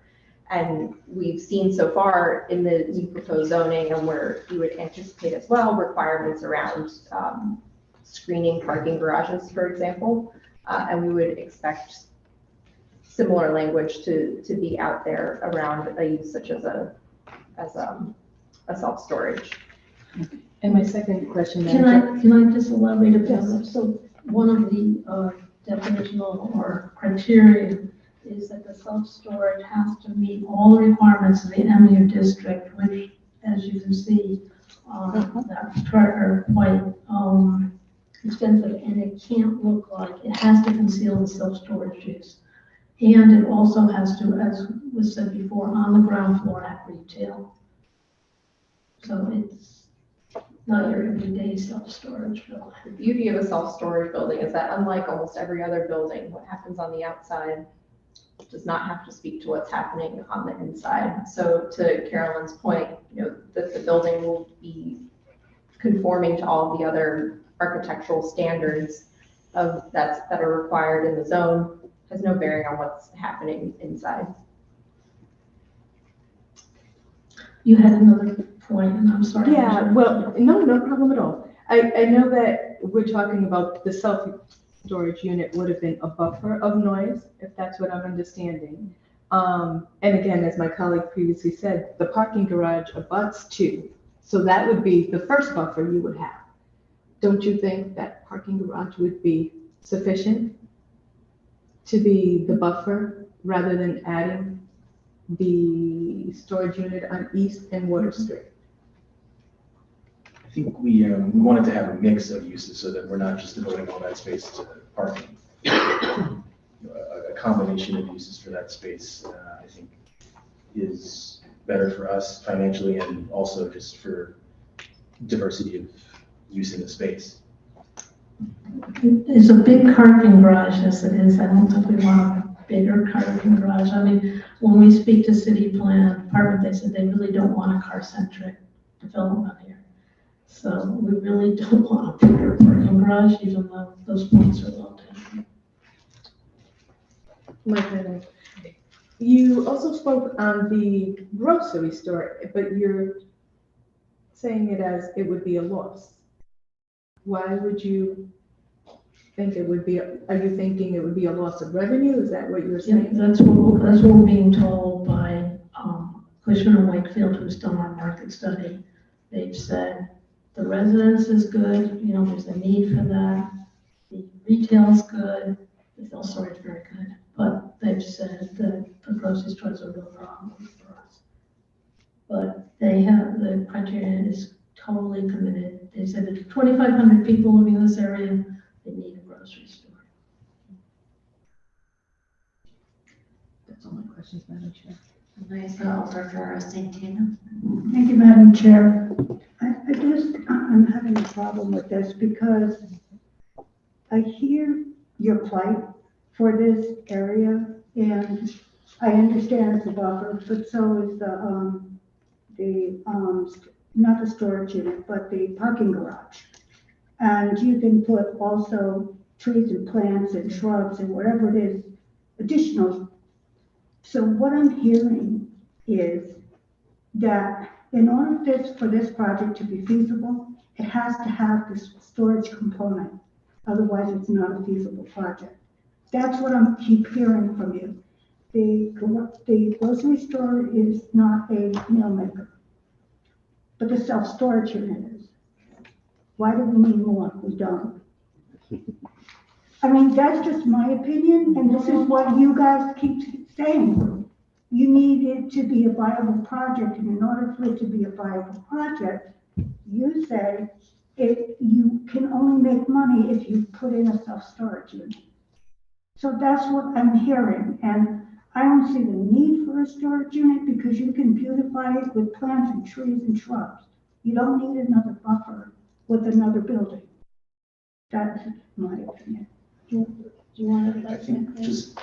And we've seen so far in the new proposed zoning, and where you would anticipate as well, requirements around screening parking garages, for example. And we would expect similar language to be out there around a use such as a self-storage. And my second question. Can I just elaborate a bit on that? So one of the definitional or criteria is that the self-storage has to meet all the requirements of the MU district, which, as you can see, that chart are quite extensive, and it can't look like, it has to conceal the self-storage use. And it also has to, as was said before, on the ground floor have retail. So it's not your everyday self-storage building. The beauty of a self-storage building is that, unlike almost every other building, what happens on the outside does not have to speak to what's happening on the inside. So to Carolyn's point, that the building will be conforming to all the other architectural standards that are required in the zone, has no bearing on what's happening inside. You had another point, and I'm sorry. Yeah, well, no problem at all. I know that we're talking about the self-storage unit would have been a buffer of noise, if that's what I'm understanding. And again, as my colleague previously said, the parking garage abuts 2. So that would be the first buffer you would have. Don't you think that parking garage would be sufficient to be the buffer rather than adding the storage unit on East and Water Street? I think we wanted to have a mix of uses so that we're not just devoting all that space to parking. A combination of uses for that space, I think, is better for us financially and also just for diversity of use in the space. It's a big parking garage as it is. I don't think we want a bigger parking garage. I mean, when we speak to city plan department, they said they really don't want a car-centric development here. So we really don't want a bigger parking garage, even though those points are well taken. You also spoke on the grocery store, but you're saying it as it would be a loss. Why would you think it would be, are you thinking it would be a loss of revenue? Is that what you're saying? Yeah, that's what we're being told by Cushman and Wakefield, who's done our market study. They've said the residence is good, there's a need for that. The retail's good, the self-storage very good, but they've said that the grocery stores are a real problem for us. But they have, the criteria is totally committed. They said that 2,500 people living in this area, they need a grocery store. That's all my questions, Madam Chair. Alder for Santana. Thank you, Madam Chair. I'm having a problem with this because I hear your plight for this area, and I understand it's a buffer, but so is not the storage unit, but the parking garage. And you can put also trees and plants and shrubs and whatever it is, additional. So what I'm hearing is that in order for this project to be feasible, it has to have this storage component. Otherwise, it's not a feasible project. That's what I keep hearing from you. The grocery store is not a meal maker, but the self-storage unit is. Why do we need more? We don't. I mean, that's just my opinion, and this is what you guys keep saying. You need it to be a viable project, and in order for it to be a viable project, you say you can only make money if you put in a self-storage unit. So that's what I'm hearing, and I don't see the need for a storage unit because you can beautify it with plants and trees and shrubs. You don't need another buffer with another building. That's my opinion. Do you want to? I think just,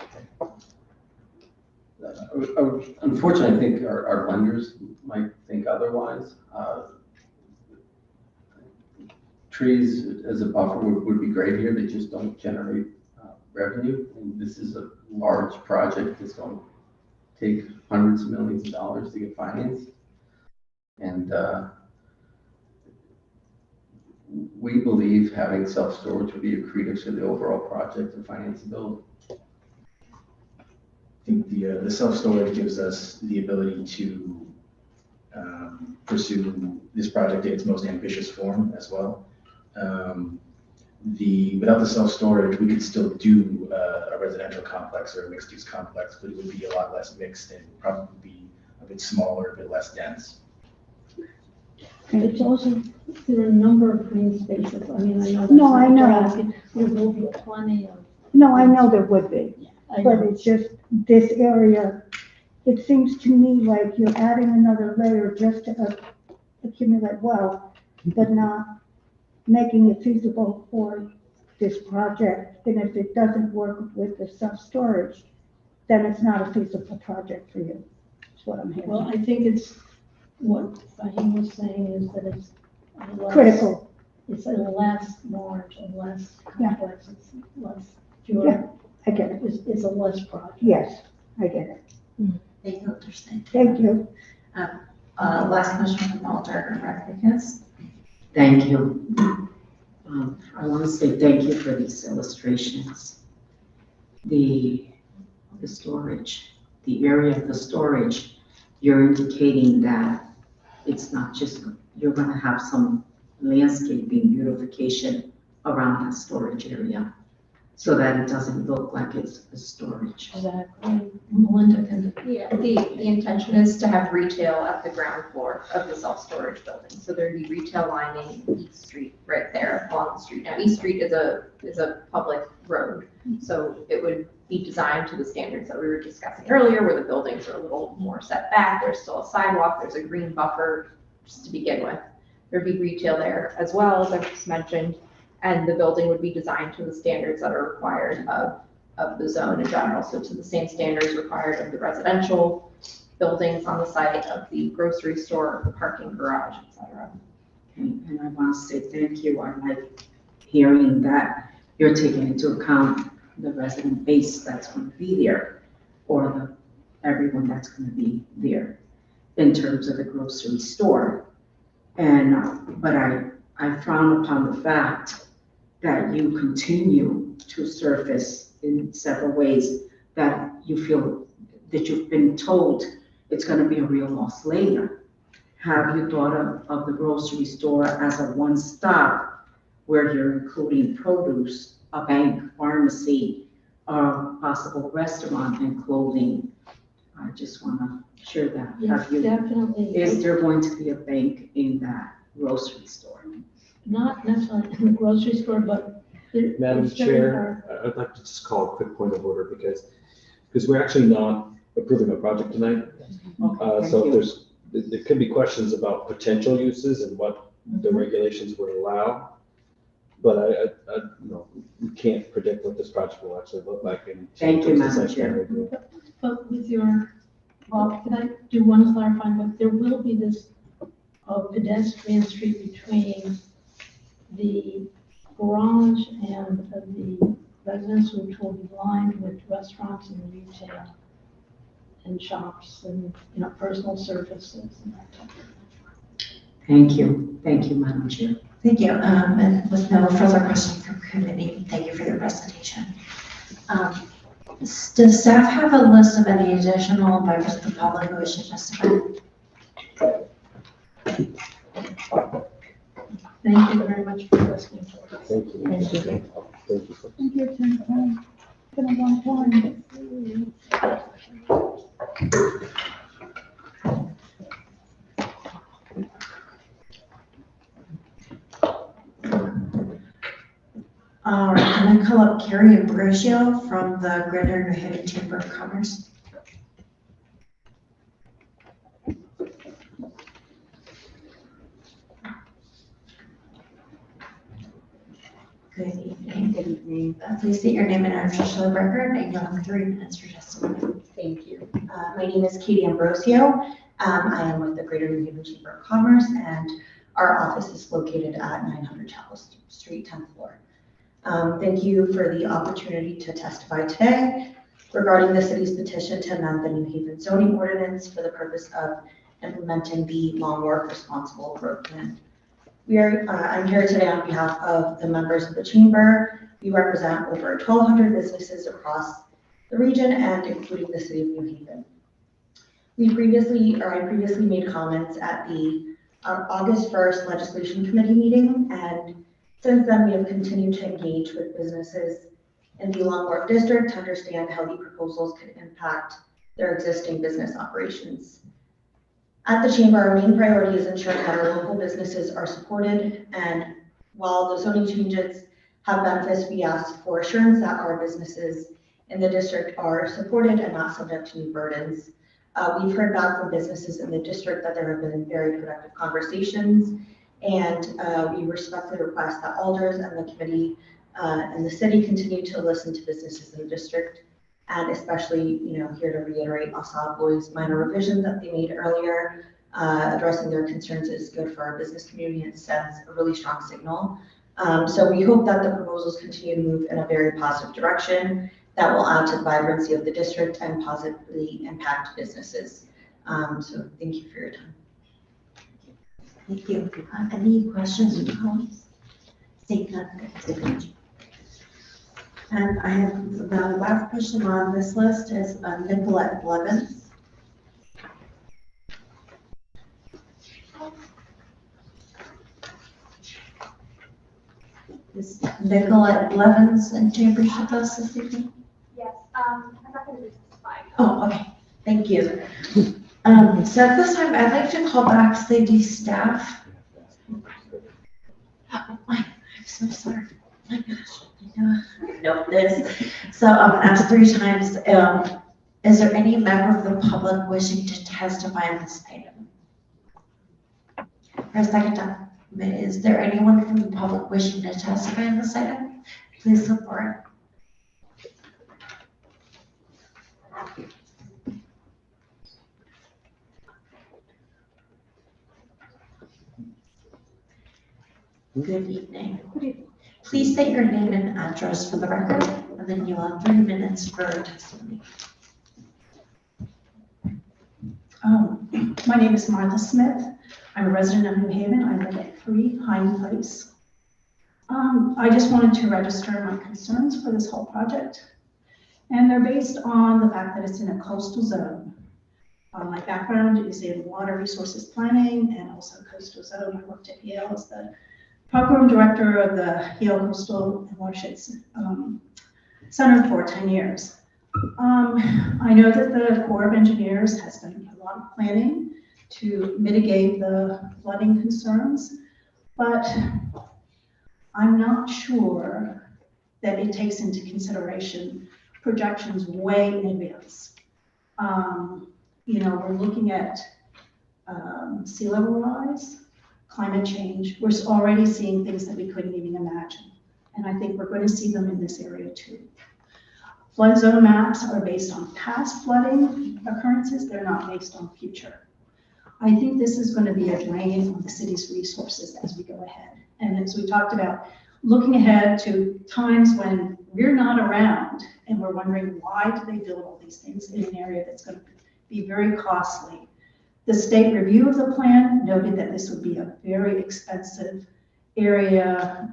unfortunately, I think our lenders might think otherwise. Trees as a buffer would be great here, they just don't generate revenue. And this is a large project that's going to take hundreds of millions of dollars to get financed. And we believe having self-storage would be accretive to the overall project and financeability. I think the self-storage gives us the ability to pursue this project in its most ambitious form as well. Without the self-storage, we could still do a residential complex or a mixed-use complex, but it would be a lot less mixed and probably be a bit smaller, a bit less dense. It's also, there are a number of green spaces. I mean, I know. that's No, not I what you're know. asking. There will be plenty of. No, I know there would be, I but know. it's just this area, it seems to me like you're adding another layer just to accumulate wealth, but not making it feasible for this project. And if it doesn't work with the self-storage, then it's not a feasible project for you. That's what I'm hearing. Well, I think it's, what Fahim was saying is that it's less. Critical. It's a less large, a less Yeah. complex, it's less, Yeah, I get it. it's a less project. Yes, I get it. Thank you, understand. Thank you. Last question from Alder Rodriguez. Thank you. I want to say thank you for these illustrations. The storage, the area of the storage, you're indicating that it's not just, you're going to have some landscaping beautification around that storage area so that it doesn't look like it's a storage. Exactly. Melinda can. Yeah, the intention is to have retail at the ground floor of the self-storage building. So there'd be retail lining East Street right there along the street. Now, East Street is a public road. So it would be designed to the standards that we were discussing earlier, where the buildings are a little more set back. There's still a sidewalk, there's a green buffer just to begin with. There'd be retail there as well, as I just mentioned. And the building would be designed to the standards that are required of the zone in general. So to the same standards required of the residential buildings on the site, of the grocery store, the parking garage, et cetera. And I want to say thank you. I like hearing that you're taking into account the resident base that's going to be there, or everyone that's going to be there in terms of the grocery store. And, but I frown upon the fact that you continue to surface in several ways that you feel that you've been told it's going to be a real loss later. Have you thought of the grocery store as a one-stop where you're including produce, a bank, pharmacy, a possible restaurant and clothing? I just want to share that. Yes, definitely. Is there going to be a bank in that grocery store? Not necessarily in the grocery store, but. Madam Chair, I'd like to just call a quick point of order because we're actually not approving a project tonight. So there could be questions about potential uses and what the regulations would allow. But we can't predict what this project will actually look like. Thank you, Madam Chair. But with your, well, can I do one clarifying, but there will be this pedestrian street between the garage and the residence, which will be lined with restaurants and retail and shops and, personal services and that type of thing. Thank you, Madam Chair. Thank you. And with no further questions from committee, thank you for your presentation. Does staff have a list of any additional members of the public who wish to testify? Thank you very much for listening. Thank you. Thank you. Thank you. Thank you, Tim. It's been a long time. All right, I'm gonna call up Carrie Ambrosio from the Greater New Haven Chamber of Commerce. Good evening. Good evening. Please state your name and address for the record, and you'll have 3 minutes for testimony. Thank you. My name is Katie Ambrosio. I am with the Greater New Haven Chamber of Commerce, and our office is located at 900 Chapel Street, 10th floor. Thank you for the opportunity to testify today regarding the city's petition to amend the New Haven zoning ordinance for the purpose of implementing the Long Wharf Responsible Growth Plan. I'm here today on behalf of the members of the chamber. We represent over 1,200 businesses across the region and including the city of New Haven. I previously made comments at the August 1st Legislation Committee meeting, and since then we have continued to engage with businesses in the Long Wharf District to understand how the proposals could impact their existing business operations. At the chamber, our main priority is ensuring that our local businesses are supported, and while the zoning changes have benefits, we ask for assurance that our businesses in the district are supported and not subject to new burdens. We've heard back from businesses in the district that there have been very productive conversations, and we respectfully request that alders and the committee and the city continue to listen to businesses in the district. And especially, here to reiterate Asa Abloy's minor revisions that they made earlier, addressing their concerns is good for our business community and sends a really strong signal. So we hope that the proposals continue to move in a very positive direction that will add to the vibrancy of the district and positively impact businesses. So thank you for your time. Thank you. Any questions or comments? Thank you. And I have the last person on this list is Nicolette Blevins. Is Nicolette Blevins in chambers with us this evening? Yes, I'm not going to testify. Oh, okay. Thank you. So at this time, I'd like to call back city staff. I'm so sorry. My gosh. I know this. So I'm gonna ask 3 times. Is there any member of the public wishing to testify on this item? For a second time, is there anyone from the public wishing to testify on this item? Please look forward. Good evening. Please state your name and address for the record, and then you'll have 3 minutes for testimony. My name is Martha Smith. I'm a resident of New Haven. I live at 3 Hind Place. I just wanted to register my concerns for this whole project, and they're based on the fact that it's in a coastal zone. My background is in water resources planning and also coastal zone. I worked at Yale as the program director of the Yale Coastal and Watersheds Center for 10 years. I know that the Corps of Engineers has done a lot of planning to mitigate the flooding concerns, but I'm not sure that it takes into consideration projections way in advance. We're looking at sea level rise, climate change. We're already seeing things that we couldn't even imagine. And I think we're going to see them in this area too. Flood zone maps are based on past flooding occurrences. They're not based on future. I think this is going to be a drain on the city's resources as we go ahead. And as we talked about, looking ahead to times when we're not around and we're wondering why do they build all these things in an area that's going to be very costly. The state review of the plan noted that this would be a very expensive area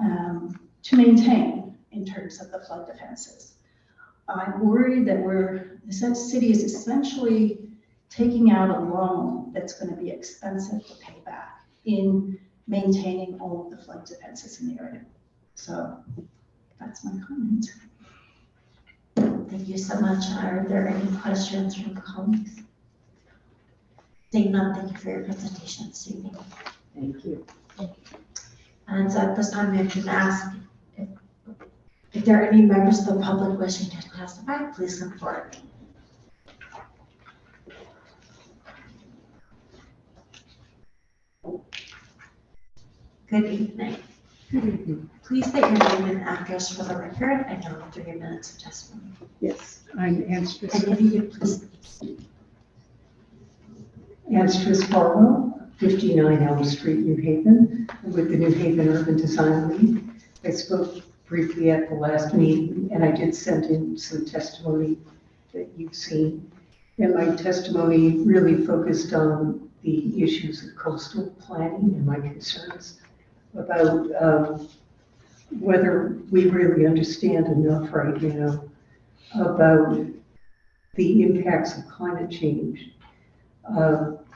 to maintain in terms of the flood defenses. I'm worried that the city is essentially taking out a loan that's going to be expensive to pay back in maintaining all of the flood defenses in the area. So That's my comment. Thank you so much. Are there any questions from colleagues? Seeing none, thank you for your presentation this evening. Thank you. And so at this time, I'm going to ask if there are any members of the public wishing to testify, please come forward. Good evening. Good evening. Please state your name and address for the record. I know 3 minutes of testimony. Yes, I'm Ann Stris. And if you could please. Ann Stris Barlow, 59 Elm Street, New Haven, with the New Haven Urban Design League. I spoke briefly at the last meeting, and I did send in some testimony that you've seen. And my testimony really focused on the issues of coastal planning and my concerns about whether we really understand enough right now about the impacts of climate change,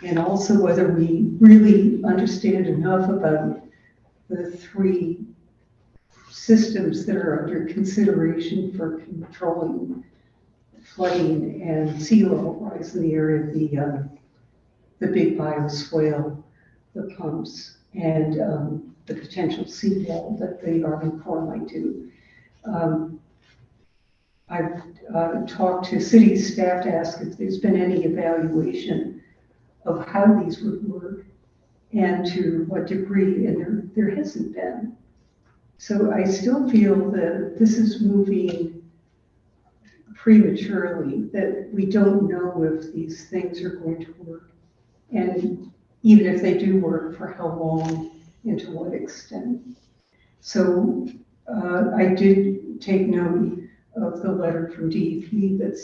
and also whether we really understand enough about the 3 systems that are under consideration for controlling flooding and sea level rise in the area of the big bioswale, the pumps, and the potential seawall that the Army Corps might do. I've talked to city staff to ask if there's been any evaluation of how these would work and to what degree, and there hasn't been. So I still feel that this is moving prematurely, that we don't know if these things are going to work. And even if they do work, for how long and to what extent. So I did take note of the letter from DEP that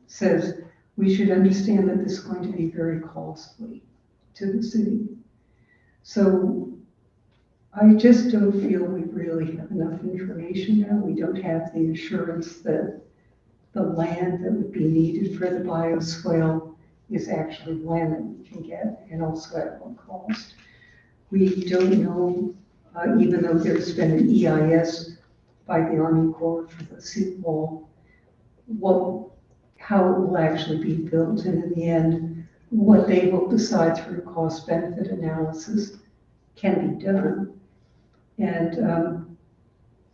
says we should understand that this is going to be very costly to the city. So I just don't feel we really have enough information now. We don't have the assurance that the land that would be needed for the bioswale is actually land that we can get, and also at what cost. We don't know, even though there's been an EIS by the Army Corps for the seawall, how it will actually be built, and in the end, what they will decide through cost-benefit analysis can be done. And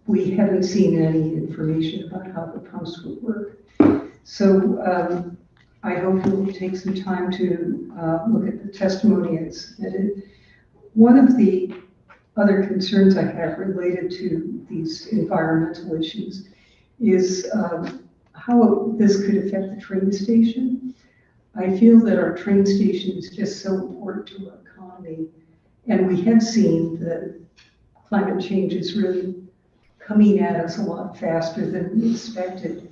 we haven't seen any information about how the pumps would work. So I hope you'll take some time to look at the testimony I submitted. One of the other concerns I have related to these environmental issues is how this could affect the train station. I feel that our train station is just so important to our economy, and we have seen that climate change is really coming at us a lot faster than we expected.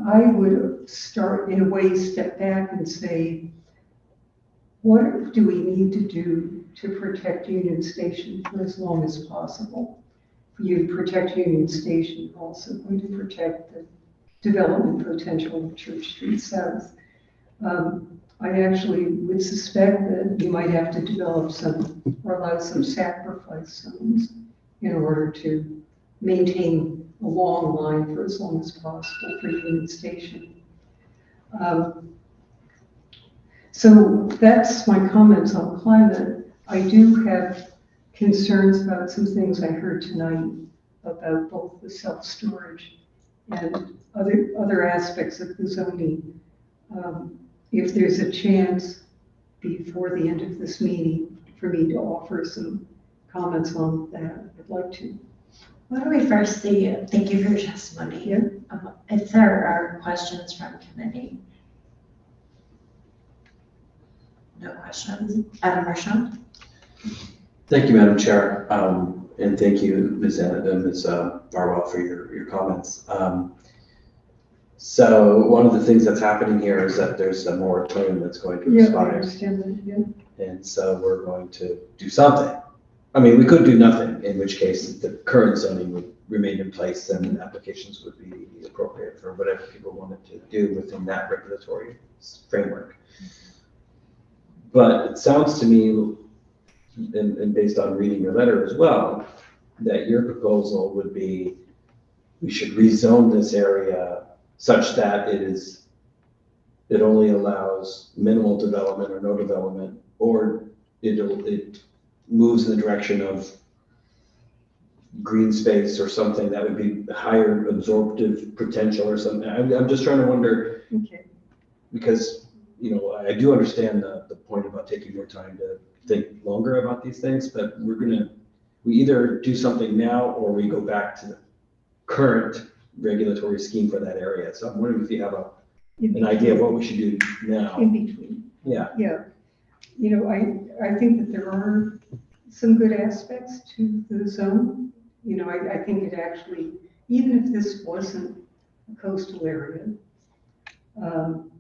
I would start, in a way, step back and say, what do we need to do to protect Union Station for as long as possible? You protect Union Station, also going to protect the development potential of Church Street South. I actually would suspect that you might have to develop some, or allow some sacrifice zones in order to maintain a long line for as long as possible for Union Station. So that's my comments on climate. I do have concerns about some things I heard tonight about both the self-storage and other aspects of the zoning. If there's a chance before the end of this meeting for me to offer some comments on that, I'd like to. Why don't we first see, thank you for your testimony. Yeah. If there are questions from committee. No questions. Adam Marchand. Thank you, Madam Chair, and thank you, Ms. Barwell, for your comments. So one of the things that's happening here is that there's a moratorium that's going to Yeah, I expire. understand that, yeah. And so we're going to do something. I mean, we could do nothing, in which case the current zoning would remain in place and applications would be appropriate for whatever people wanted to do within that regulatory framework. But it sounds to me, and based on reading your letter as well, that your proposal would be, we should rezone this area such that it only allows minimal development or no development, or it moves in the direction of green space or something that would be higher absorptive potential or something. I'm just trying to wonder, Okay. because, I do understand the point about taking more time to think longer about these things, but we either do something now or we go back to the current regulatory scheme for that area. So I'm wondering if you have an idea of what we should do now. In between. Yeah. Yeah. I think that there are some good aspects to the zone. I think it actually, even if this wasn't a coastal area,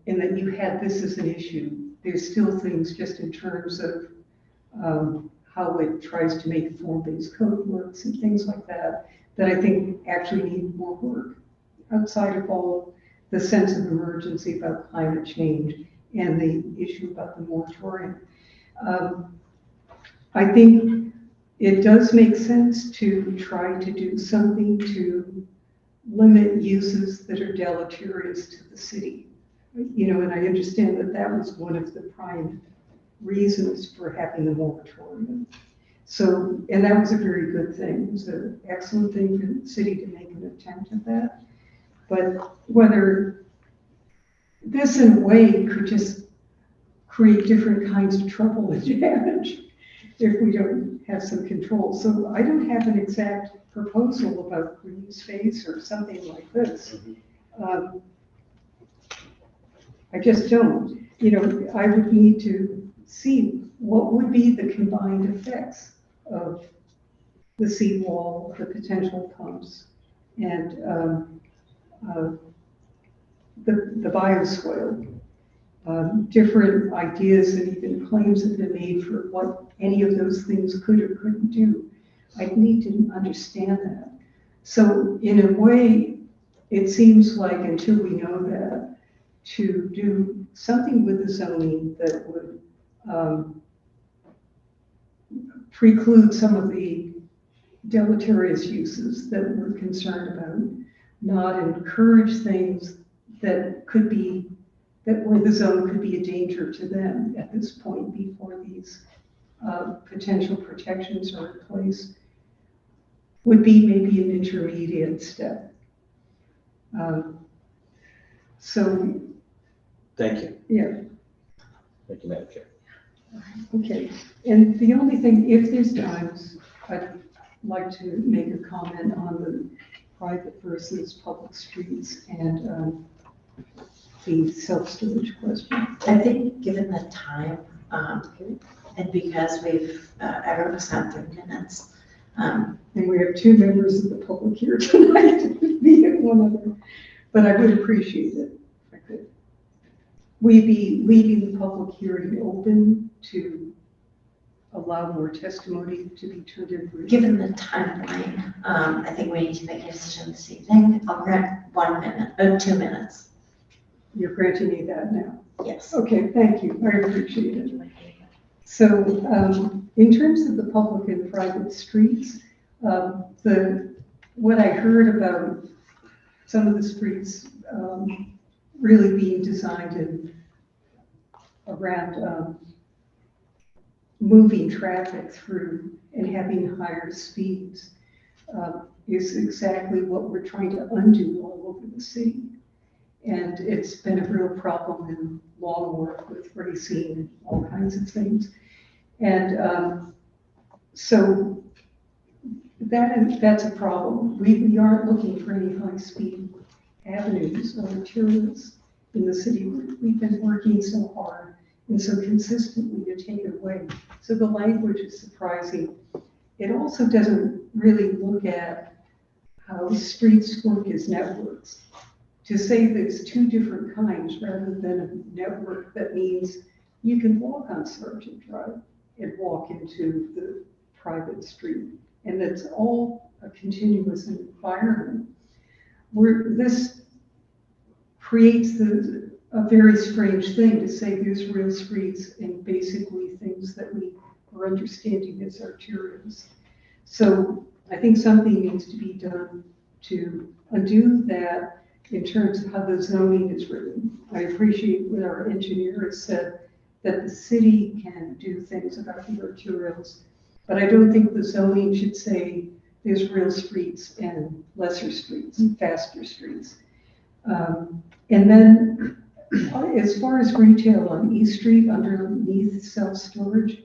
and that you had this as an issue, there's still things just in terms of how it tries to make form-based code works and things like that, that I think actually need more work outside of all the sense of emergency about climate change and the issue about the moratorium. I think it does make sense to try to do something to limit uses that are deleterious to the city. And I understand that that was one of the prime reasons for having the moratorium. So, and that was a very good thing. It was an excellent thing for the city to make an attempt at that. But whether this in a way could just create different kinds of trouble and damage if we don't have some control. So I don't have an exact proposal about green space or something like this. I just don't. I would need to see what would be the combined effects of the seawall, the potential pumps, and the bioswale. Different ideas and even claims have been made for what any of those things could or couldn't do. I need to understand that. So in a way, it seems like until we know that, to do something with the zoning that would preclude some of the deleterious uses that we're concerned about, not encourage things that could be, where the zone could be a danger to them at this point before these potential protections are in place, would be maybe an intermediate step. So. Thank you. Yeah. Thank you, Madam Chair. Okay, and the only thing, if there's times, I'd like to make a comment on the private versus public streets and the self-storage question. I think given the time, and because everyone's had 3 minutes. And we have 2 members of the public here tonight, me and one other, but I would appreciate it if I could. We'd be leaving the public hearing open to allow more testimony to be turned in. Given the timeline, I think we need to make a decision this evening. I'll grant 1 minute, 2 minutes. You're granting me that now? Yes. Okay, thank you. I appreciate it. So in terms of the public and private streets, what I heard about some of the streets really being designed around moving traffic through and having higher speeds is exactly what we're trying to undo all over the city. And it's been a real problem in Longworth with racing and all kinds of things. And so that's a problem. We aren't looking for any high-speed avenues or arterials in the city. We've been working so hard and so consistently to take it away. So the language is surprising. It also doesn't really look at how streets work as networks. To say there's 2 different kinds rather than a network, that means you can walk on Sergeant Drive and walk into the private street. And it's all a continuous environment where this creates a very strange thing to say there's real streets and basically things that we are understanding as arterials. So I think something needs to be done to undo that in terms of how the zoning is written. I appreciate what our engineer has said, that the city can do things about the arterials, but I don't think the zoning should say there's real streets and lesser streets, faster streets. And then as far as retail on East Street underneath self-storage,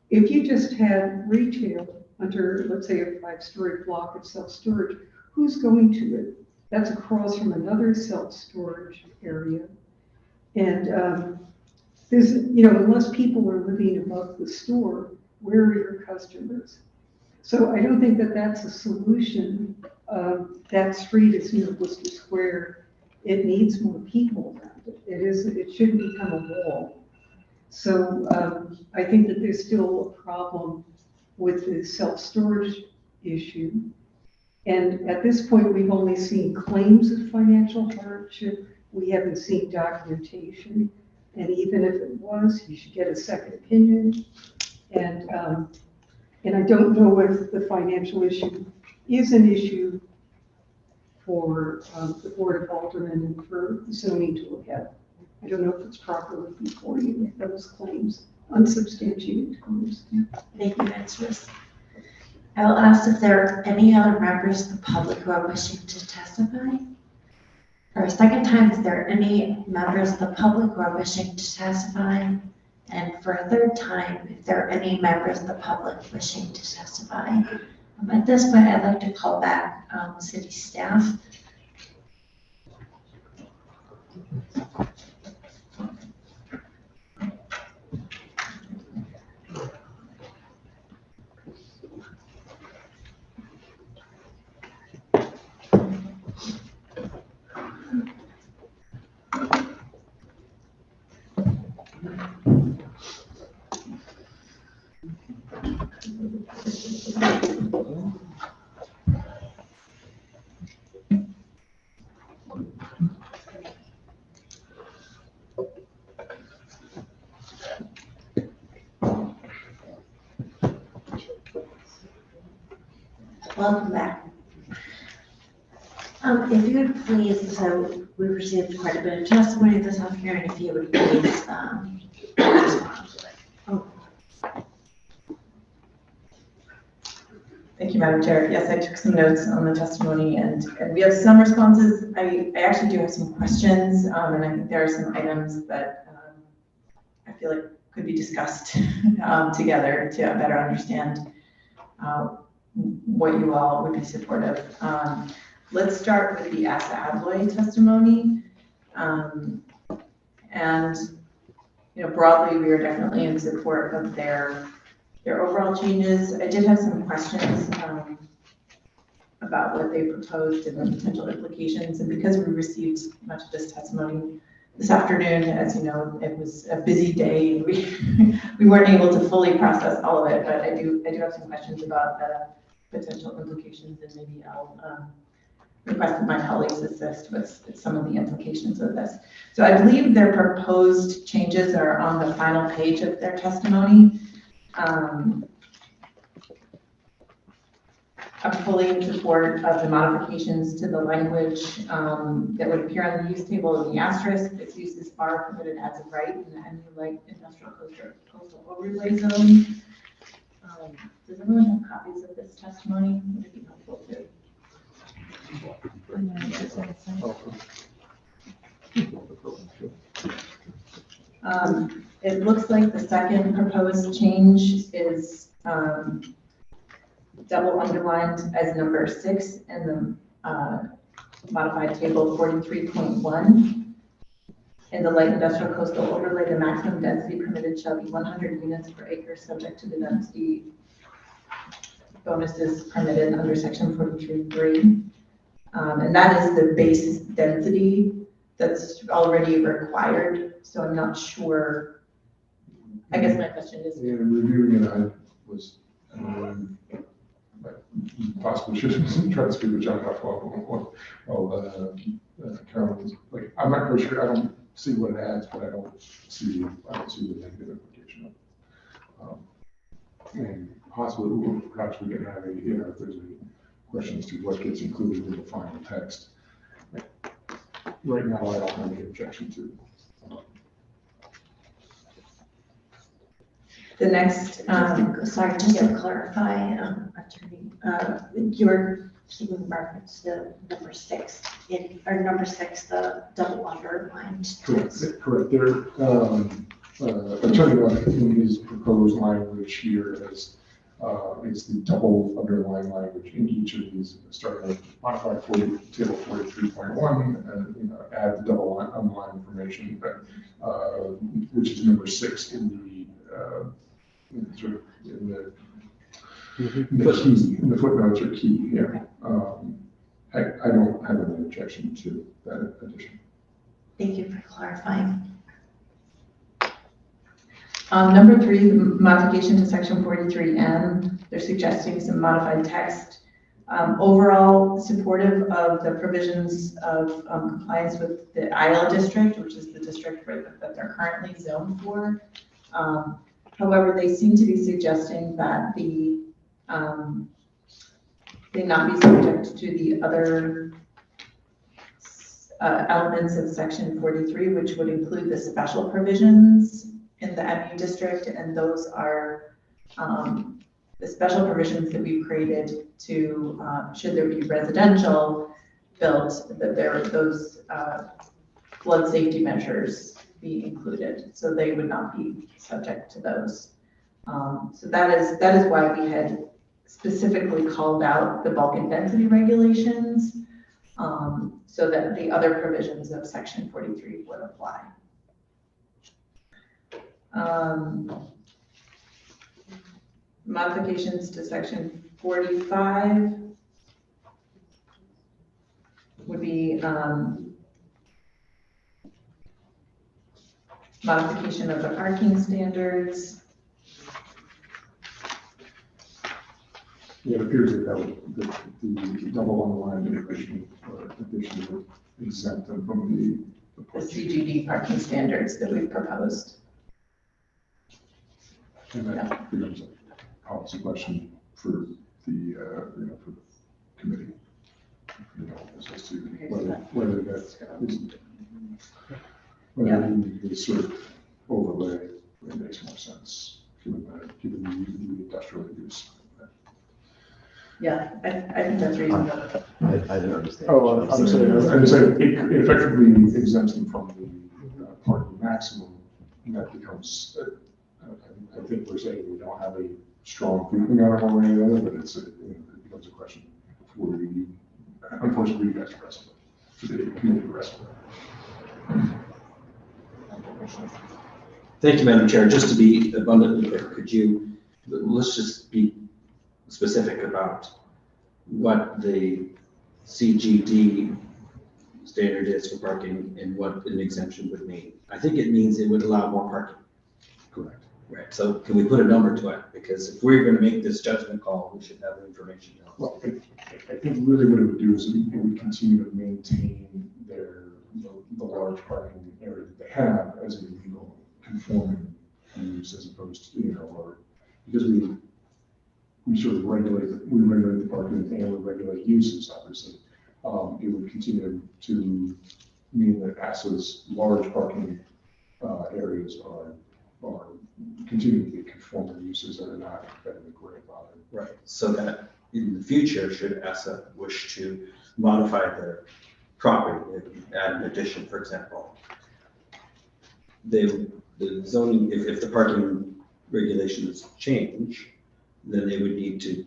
if you just had retail under, let's say, a 5-story block of self-storage, who's going to it? That's across from another self-storage area. And there's, unless people are living above the store, where are your customers? So I don't think that that's a solution. That street is near Worcester Square. It needs more people around it. It shouldn't become a wall. So I think that there's still a problem with the self-storage issue. And at this point, we've only seen claims of financial hardship. We haven't seen documentation. And even if it was, you should get a second opinion. And I don't know if the financial issue is an issue for the Board of Aldermen and for zoning to look at. I don't know if it's properly before you, those claims, unsubstantiated claims. Thank you, Ministers. I will ask if there are any other members of the public who are wishing to testify. For a second time, is there any members of the public who are wishing to testify? And for a third time, if there are any members of the public wishing to testify. At this point, I'd like to call back city staff. Welcome back. If you would please, so we received quite a bit of testimony this afternoon, if you would please respond to it. Thank you, Madam Chair. Yes, I took some notes on the testimony and we have some responses. I actually do have some questions, and I think there are some items that I feel like could be discussed together to better understand what you all would be supportive. Let's start with the Asa Abloy testimony. And broadly, we are definitely in support of their overall changes. I did have some questions about what they proposed and the potential implications. And because we received much of this testimony this afternoon, as you know, it was a busy day. We weren't able to fully process all of it, but I do have some questions about the potential implications, and maybe I'll request that my colleagues assist with some of the implications of this. So I believe their proposed changes are on the final page of their testimony. I'm fully in support of the modifications to the language that would appear on the use table in the asterisk. This use is far permitted as of right in the MU Light Industrial Coastal Overlay Zone. Does everyone have copies of this testimony? Would it be helpful to? It looks like the second proposed change is double underlined as number 6 in the modified table 43.1. In the light industrial coastal overlay, the maximum density permitted shall be 100 units per acre, subject to the density bonuses permitted under section 43.3. And that is the base density that's already required. So I'm not sure. I guess my question is. Yeah, reviewing it, I was, possibly should try to speak with John while Carolyn was, like, I'm not very sure, I don't see what it adds, but I don't see the negative implication of it. And possibly, perhaps we can have a, if there's any questions to what gets included in the final text. Right now, I don't have any objection to. The next, Sorry, just to clarify, Attorney, you're speaking in reference to number 6, the double underlined. Correct. Attorney Left in his proposed language here is the double underlying language in each of these, starting with modified table 43.1, and add the double underlying information, which is number 6 in the the footnotes are key here. I don't have any objection to that addition. Thank you for clarifying. Number 3, modification to section 43M, they're suggesting some modified text. Overall supportive of the provisions of compliance with the IL district, which is the district that they're currently zoned for. However, they seem to be suggesting that they not be subject to the other elements of section 43, which would include the special provisions in the MU district, and those are the special provisions that we've created to, should there be residential built, that those flood safety measures be included, so they would not be subject to those. So that is why we had specifically called out the bulk and density regulations, so that the other provisions of section 43 would apply. Modifications to section 45 would be modification of the parking standards. Yeah, it appears that the double underlined addition would exempt them from the CGD parking standards that we've proposed. And that becomes a policy question for the, for the committee. As to whether the sort of overlay makes more sense, given the industrial use. Yeah, I think that's reasonable. I didn't understand. Oh, I'm saying it effectively exempts them from the parking maximum, and that becomes, I think we're saying we don't have a strong feeling on it one way or the other, but it becomes a question for the, unfortunately, you guys to wrestle with, for the community to wrestle with. Thank you, Madam Chair. Just to be abundantly clear, let's just be specific about what the CGD standard is for parking and what an exemption would mean. I think it means it would allow more parking. Correct. Right, so can we put a number to it? Because if we're going to make this judgment call, we should have the information. Well, I think really what it would do is it would continue to maintain the large parking area that they have as a legal conforming use, as opposed to, or because we sort of regulate the parking and we regulate uses, obviously. It would continue to mean that ASA's large parking areas are continuing to be conforming uses that are not federally grandfathered. Right, so that in the future, should ASA wish to modify their property, add an addition, for example, the zoning, if the parking regulations change, then they would need to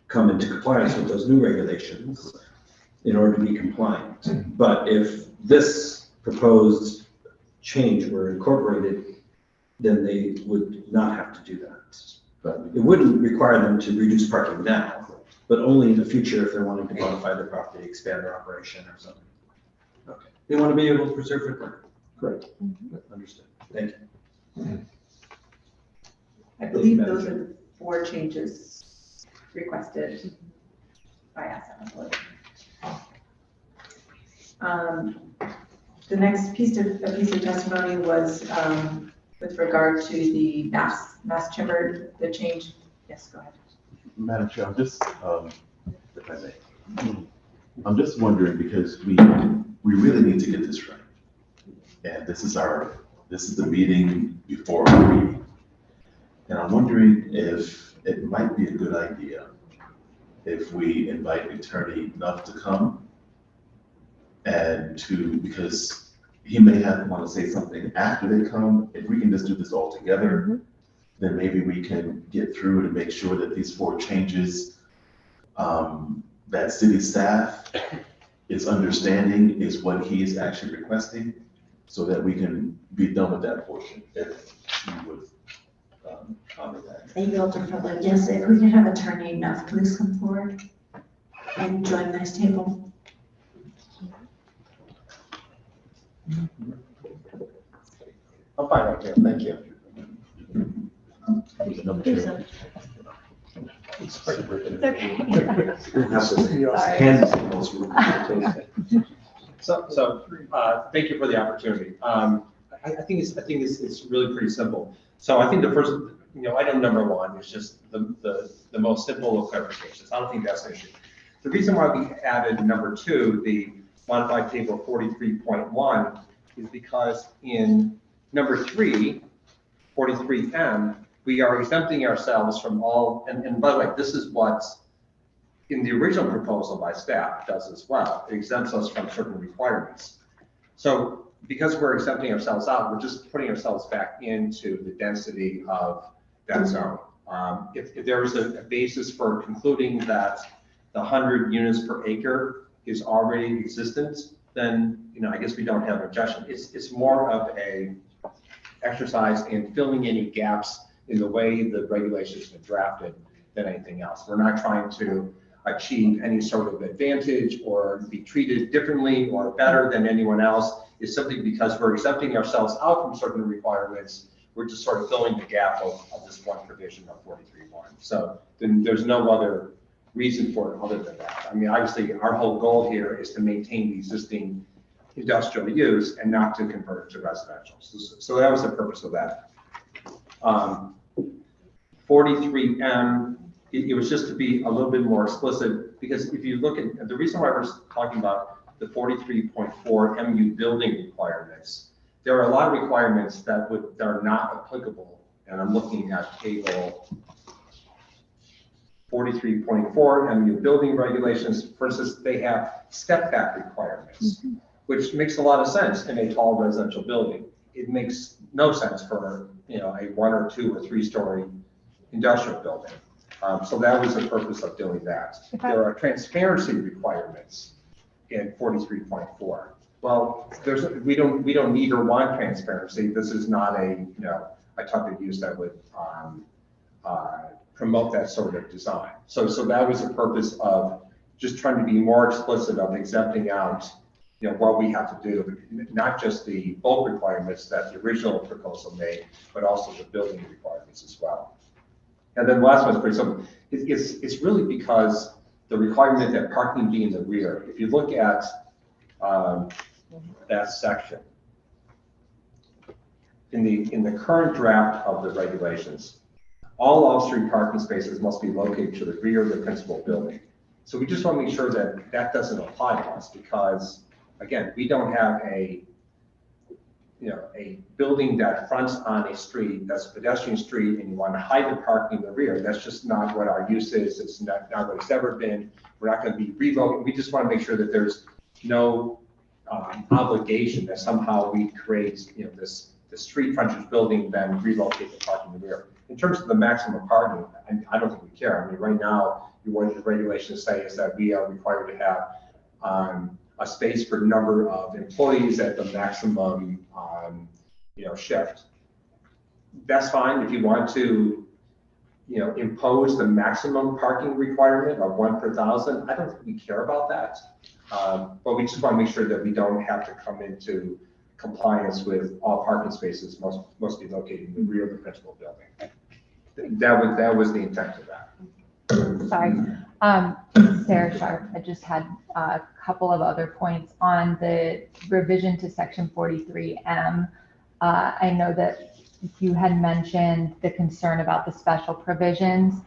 come into compliance with those new regulations in order to be compliant. But if this proposed change were incorporated, then they would not have to do that. But it wouldn't require them to reduce parking now, but only in the future if they're wanting to modify their property, expand their operation or something. Okay. They want to be able to preserve their parking. Correct. Understood. Thank you. I believe those are the 4 changes requested by ASA. The next piece of testimony was with regard to the mass timber, the change Yes, go ahead. Madam Chair, I'm just, if I may, I'm just wondering because we really need to get this right. And this is the meeting before our meeting. And I'm wondering if it might be a good idea if we invite Attorney Nuff to come because he may want to say something after they come. If we can just do this all together, then maybe we can get through to make sure that these 4 changes that city staff is understanding is what he is actually requesting, so that we can be done with that portion, if you would honor that. Thank you, Alder Phillips. Yes, if we could have Attorney Nuff, please come forward and join this table. I'm fine right here, thank you. So, thank you for the opportunity. I think it's really pretty simple. So I think the first, item number 1 is just the most simple of clarifications. I don't think that's an issue. The reason why we added number 2, the modified table 43.1, is because in number 3, 43M, we are exempting ourselves from all, and by the way, this is what in the original proposal by staff does as well. It exempts us from certain requirements. So because we're exempting ourselves out, we're just putting ourselves back into the density of that zone. If there is a basis for concluding that the 100 units per acre is already existent, then I guess we don't have an objection. It's more of a exercise in filling any gaps in the way the regulations have been drafted than anything else. We're not trying to achieve any sort of advantage or be treated differently or better than anyone else. It's simply because we're exempting ourselves out from certain requirements. We're just sort of filling the gap of this one provision of 43.1. So then there's no other reason for it other than that. I mean, obviously, our whole goal here is to maintain the existing industrial use and not to convert it to residential. So that was the purpose of that. 43M, it was just to be a little bit more explicit, because if you look at the reason why we're talking about the 43.4 MU building requirements, there are a lot of requirements that are not applicable. And I'm looking at table 43.4 MU building regulations. For instance, they have step back requirements, which makes a lot of sense in a tall residential building. It makes no sense for a 1 or 2 or 3 story industrial building. So that was the purpose of doing that. There are transparency requirements in 43.4. Well, we don't need or want transparency. This is not a type of use that would promote that sort of design. So that was the purpose of just trying to be more explicit of exempting out what we have to do, not just the bulk requirements that the original proposal made, but also the building requirements as well. And then the last one is pretty simple. It's really because the requirement that parking be in the rear. If you look at that section, in the current draft of the regulations, all off-street parking spaces must be located to the rear of the principal building. So we just want to make sure that that doesn't apply to us, because again, we don't have a building that fronts on a street that's a pedestrian street and you want to hide the parking in the rear. That's just not what our use is. It's not what it's ever been. We're not going to be relocating. We just want to make sure that there's no obligation that somehow we create the street frontage building, then relocate the parking in the rear. In terms of the maximum parking, I don't think we care. I mean, right now, what the regulations say is that we are required to have a space per number of employees at the maximum, shift. That's fine if you want to, impose the maximum parking requirement of 1 per 1,000. I don't think we care about that, but we just want to make sure that we don't have to come into compliance with all parking spaces must be located in the rear of the principal building. That was the intent of that. Sorry. Sarah Sharp, I just had a couple of other points on the revision to section 43M. I know that you had mentioned the concern about the special provisions.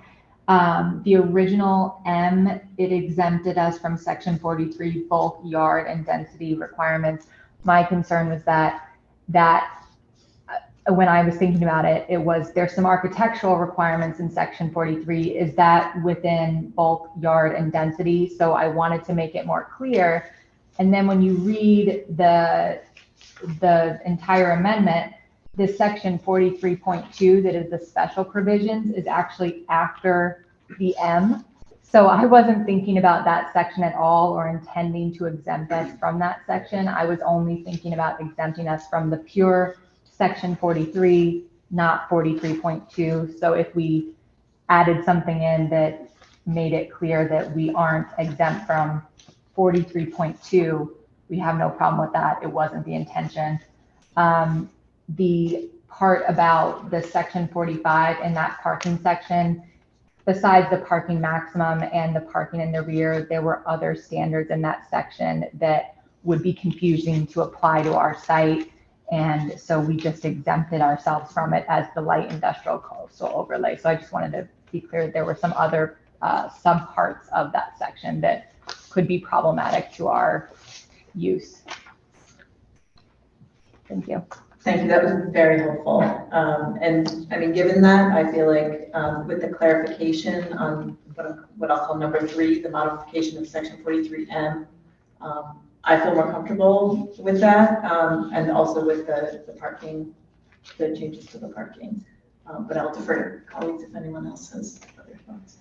The original M, it exempted us from section 43 bulk, yard, and density requirements. My concern was that when I was thinking about it, it was there's some architectural requirements in section 43. Is that within bulk, yard, and density? So I wanted to make it more clear. And then when you read the entire amendment, this section 43.2 that is the special provisions is actually after the M. So I wasn't thinking about that section at all or intending to exempt us from that section. I was only thinking about exempting us from the pure section 43, not 43.2. So if we added something in that made it clear that we aren't exempt from 43.2, we have no problem with that. It wasn't the intention. The part about the section 45 and that parking section, besides the parking maximum and the parking in the rear, there were other standards in that section that would be confusing to apply to our site. And so we just exempted ourselves from it as the light industrial coastal overlay. So I just wanted to be clear, there were some other subparts of that section that could be problematic to our use. Thank you. Thank you, that was very helpful. And I mean, given that, I feel like with the clarification on what I'll call number 3, the modification of section 43M, I feel more comfortable with that, and also with the parking, the changes to the parking. But I'll defer to colleagues if anyone else has other thoughts.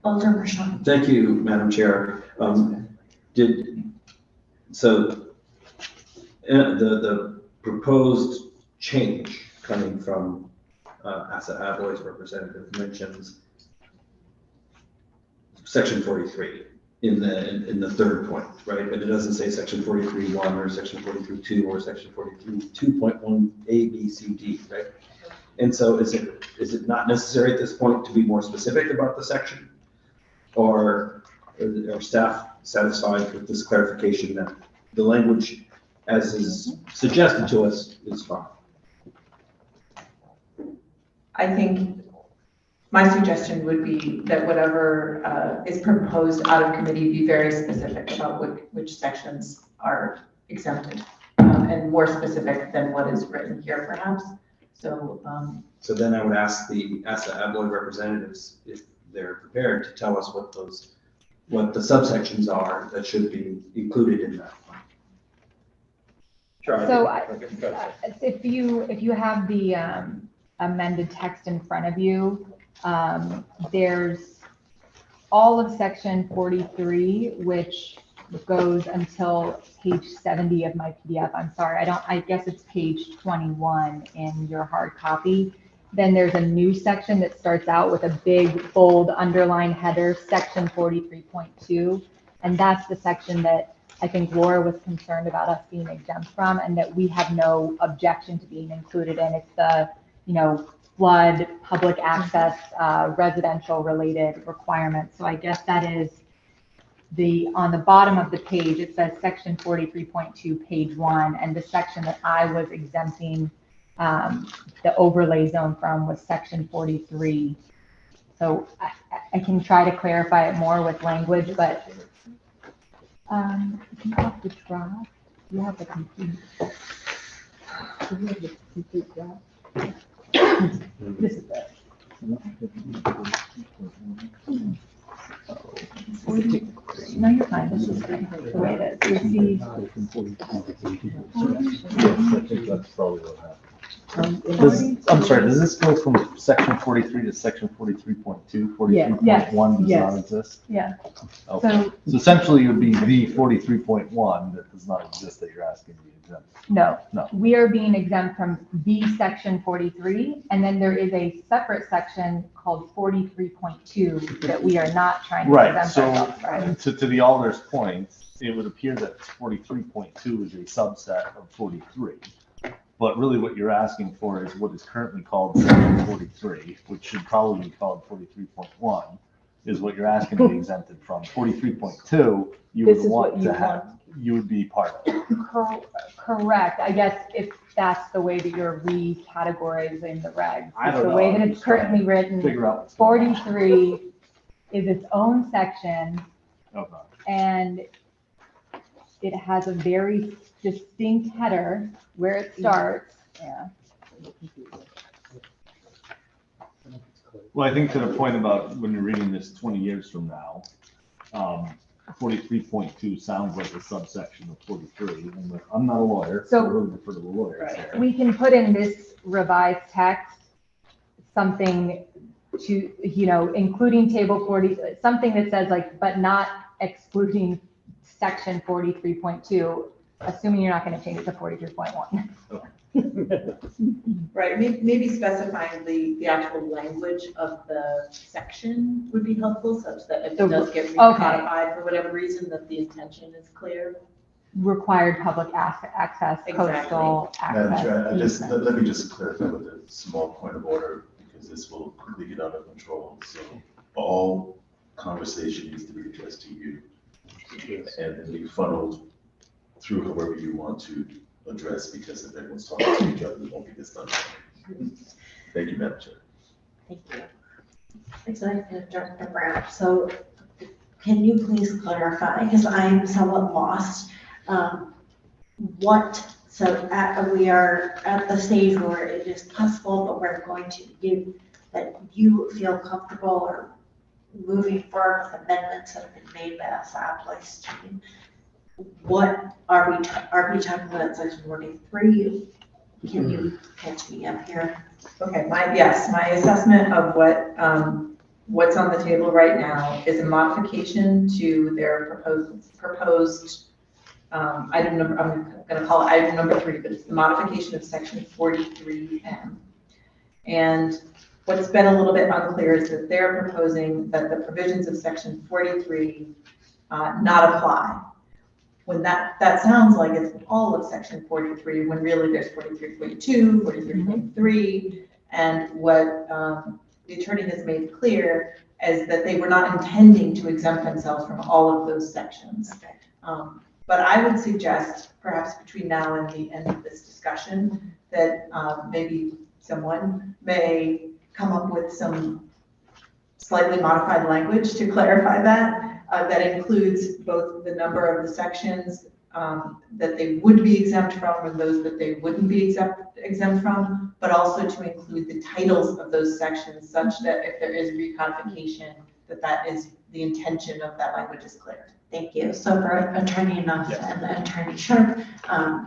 Alder Mershon. Thank you, Madam Chair. The proposed change coming from Asa Abloy's representative mentions section 43 in the third point, right? But it doesn't say section 43.1 or section 43.2 or section 43.2.1 A, B, C, D, right? And so is it not necessary at this point to be more specific about the section? Or are staff satisfied with this clarification that the language as is suggested to us is fine? I think my suggestion would be that whatever is proposed out of committee be very specific about which sections are exempted, and more specific than what is written here perhaps. So then I would ask the Asa Abloy representatives if they're prepared to tell us what the subsections are that should be included in that. Sure. So if you have the amended text in front of you, there's all of section 43, which goes until page 70 of my PDF. I'm sorry, I guess it's page 21 in your hard copy. Then there's a new section that starts out with a big bold underline header, section 43.2. And that's the section that I think Laura was concerned about us being exempt from, and that we have no objection to being included in. It's the, flood, public access, residential related requirements. So I guess that is on the bottom of the page, it says section 43.2, page 1, and the section that I was exempting the overlay zone from was section 43. So I can try to clarify it more with language, but you have the draft. You have the complete. You have the complete draft. This is it. No, you're fine. This is the way it is. You see. That's probably what happened. I'm sorry, does this go from section 43 to section 43.2? 43.1 does not exist? Yeah. Okay. So essentially it would be the 43.1 that does not exist that you're asking to be exempt. No. No. We are being exempt from the section 43, and then there is a separate section called 43.2 that we are not trying to exempt ourselves from. To the Alder's point, it would appear that 43.2 is a subset of 43. But really what you're asking for is what is currently called section 43, which should probably be called 43.1. is what you're asking to be exempted from. 43.2, you This would is what want you to have, you would be part of. Correct. I guess if that's the way that you're recategorizing the regs. I It's don't the know. way that I'm it's just trying currently to written. figure out what's going on. 43 is its own section, Okay. and it has a very distinct header where it starts. Yeah. Well, I think to the point about when you're reading this 20 years from now, 43.2 sounds like a subsection of 43. And I'm not a lawyer, so I really refer to the lawyers here. We can put in this revised text something to, including table 40, something that says like, but not excluding section 43.2, assuming you're not going to change it to 43.1. Right, maybe specifying the actual language of the section would be helpful, such that if it does get recodified for whatever reason, that the intention is clear. Required public access, coastal Madam access. Chair, let me just clarify with a small point of order, because this will quickly get out of control. So all conversation needs to be addressed to you and then be funneled through however you want to address, because if everyone's talking to each other, it won't get this done. Thank you, Madam Chair. Thank you. Executive Director Brown, so can you please clarify, because I'm somewhat lost, we are at the stage where it is possible, but we're going to give, that you feel comfortable or moving forward with amendments that have been made by the Southwest team. What are we talking about section 43? Can you catch me up here? Okay, my assessment of what's on the table right now is a modification to their proposed item number, I'm gonna call it item number 3, but it's the modification of section 43M. And what's been a little bit unclear is that they're proposing that the provisions of section 43 not apply. When that sounds like it's all of section 43, when really there's 43.2, 43.3, and what the attorney has made clear is that they were not intending to exempt themselves from all of those sections. But I would suggest, perhaps between now and the end of this discussion, that maybe someone may come up with some slightly modified language to clarify that. That includes both the number of the sections that they would be exempt from and those that they wouldn't be exempt from, but also to include the titles of those sections such that if there is recodification, that is the intention of that language is clear. Thank you. So for Attorney Nuff and Attorney Sharp,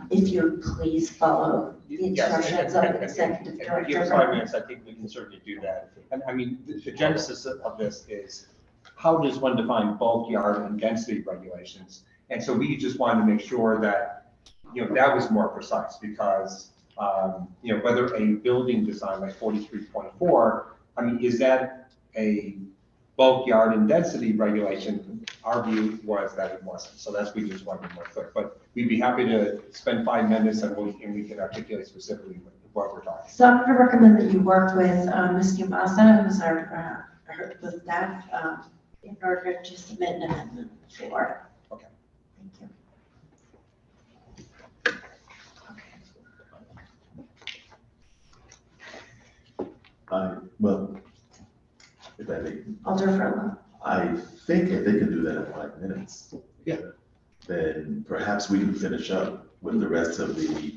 if you please follow the instructions of Executive If Director. you give 5 minutes, I think we can certainly do that. And I mean, the genesis of this is, how does one define bulk yard and density regulations? And so we just wanted to make sure that, that was more precise, because, whether a building design like 43.4, I mean, is that a bulk yard and density regulation? Our view was that it wasn't. So we just wanted to be more clear. But we'd be happy to spend 5 minutes and we can articulate specifically what we're talking. So I'm going to recommend that you work with Ms. Umasa, who's our staff, in order to submit an amendment for. Okay. Thank you. Well, if I may. Alder Furlow. I think if they can do that in 5 minutes. Yeah. Then perhaps we can finish up with the rest of the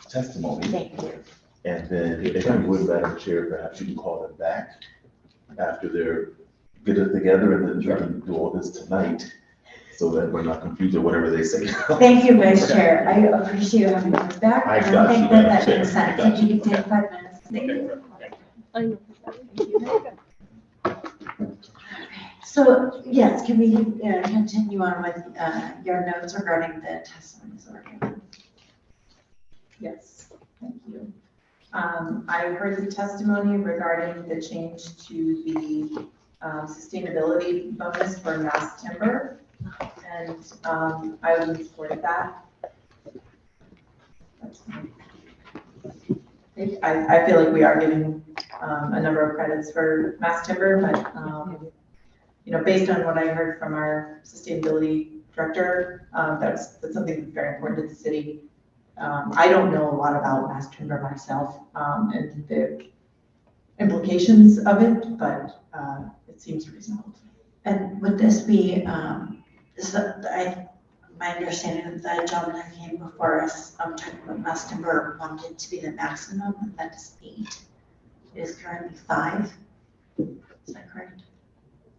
testimony. Thank you. And then if you would, Madam Chair, perhaps you can call them back after they're get it together, and then we can do all this tonight so that we're not confused or whatever they say. Thank you, Vice Chair. I appreciate you having us back. I and got I you, think that Madam Chair. makes sense. I got If you can take 5 minutes. Thank you. So, yes, can we continue on with your notes regarding the testimonies that were given? Yes, thank you. I heard the testimony regarding the change to the sustainability bonus for mass timber, and I would support that. That's fine. I feel like we are giving a number of credits for mass timber, but, you know, based on what I heard from our sustainability director, that's something that's very important to the city. I don't know a lot about mass timber myself, and the implications of it, but it seems reasonable. And would this be, my understanding of the gentleman that came before us, talking about mass timber, wanted to be the maximum, and that's 8. It is currently 5. Is that correct?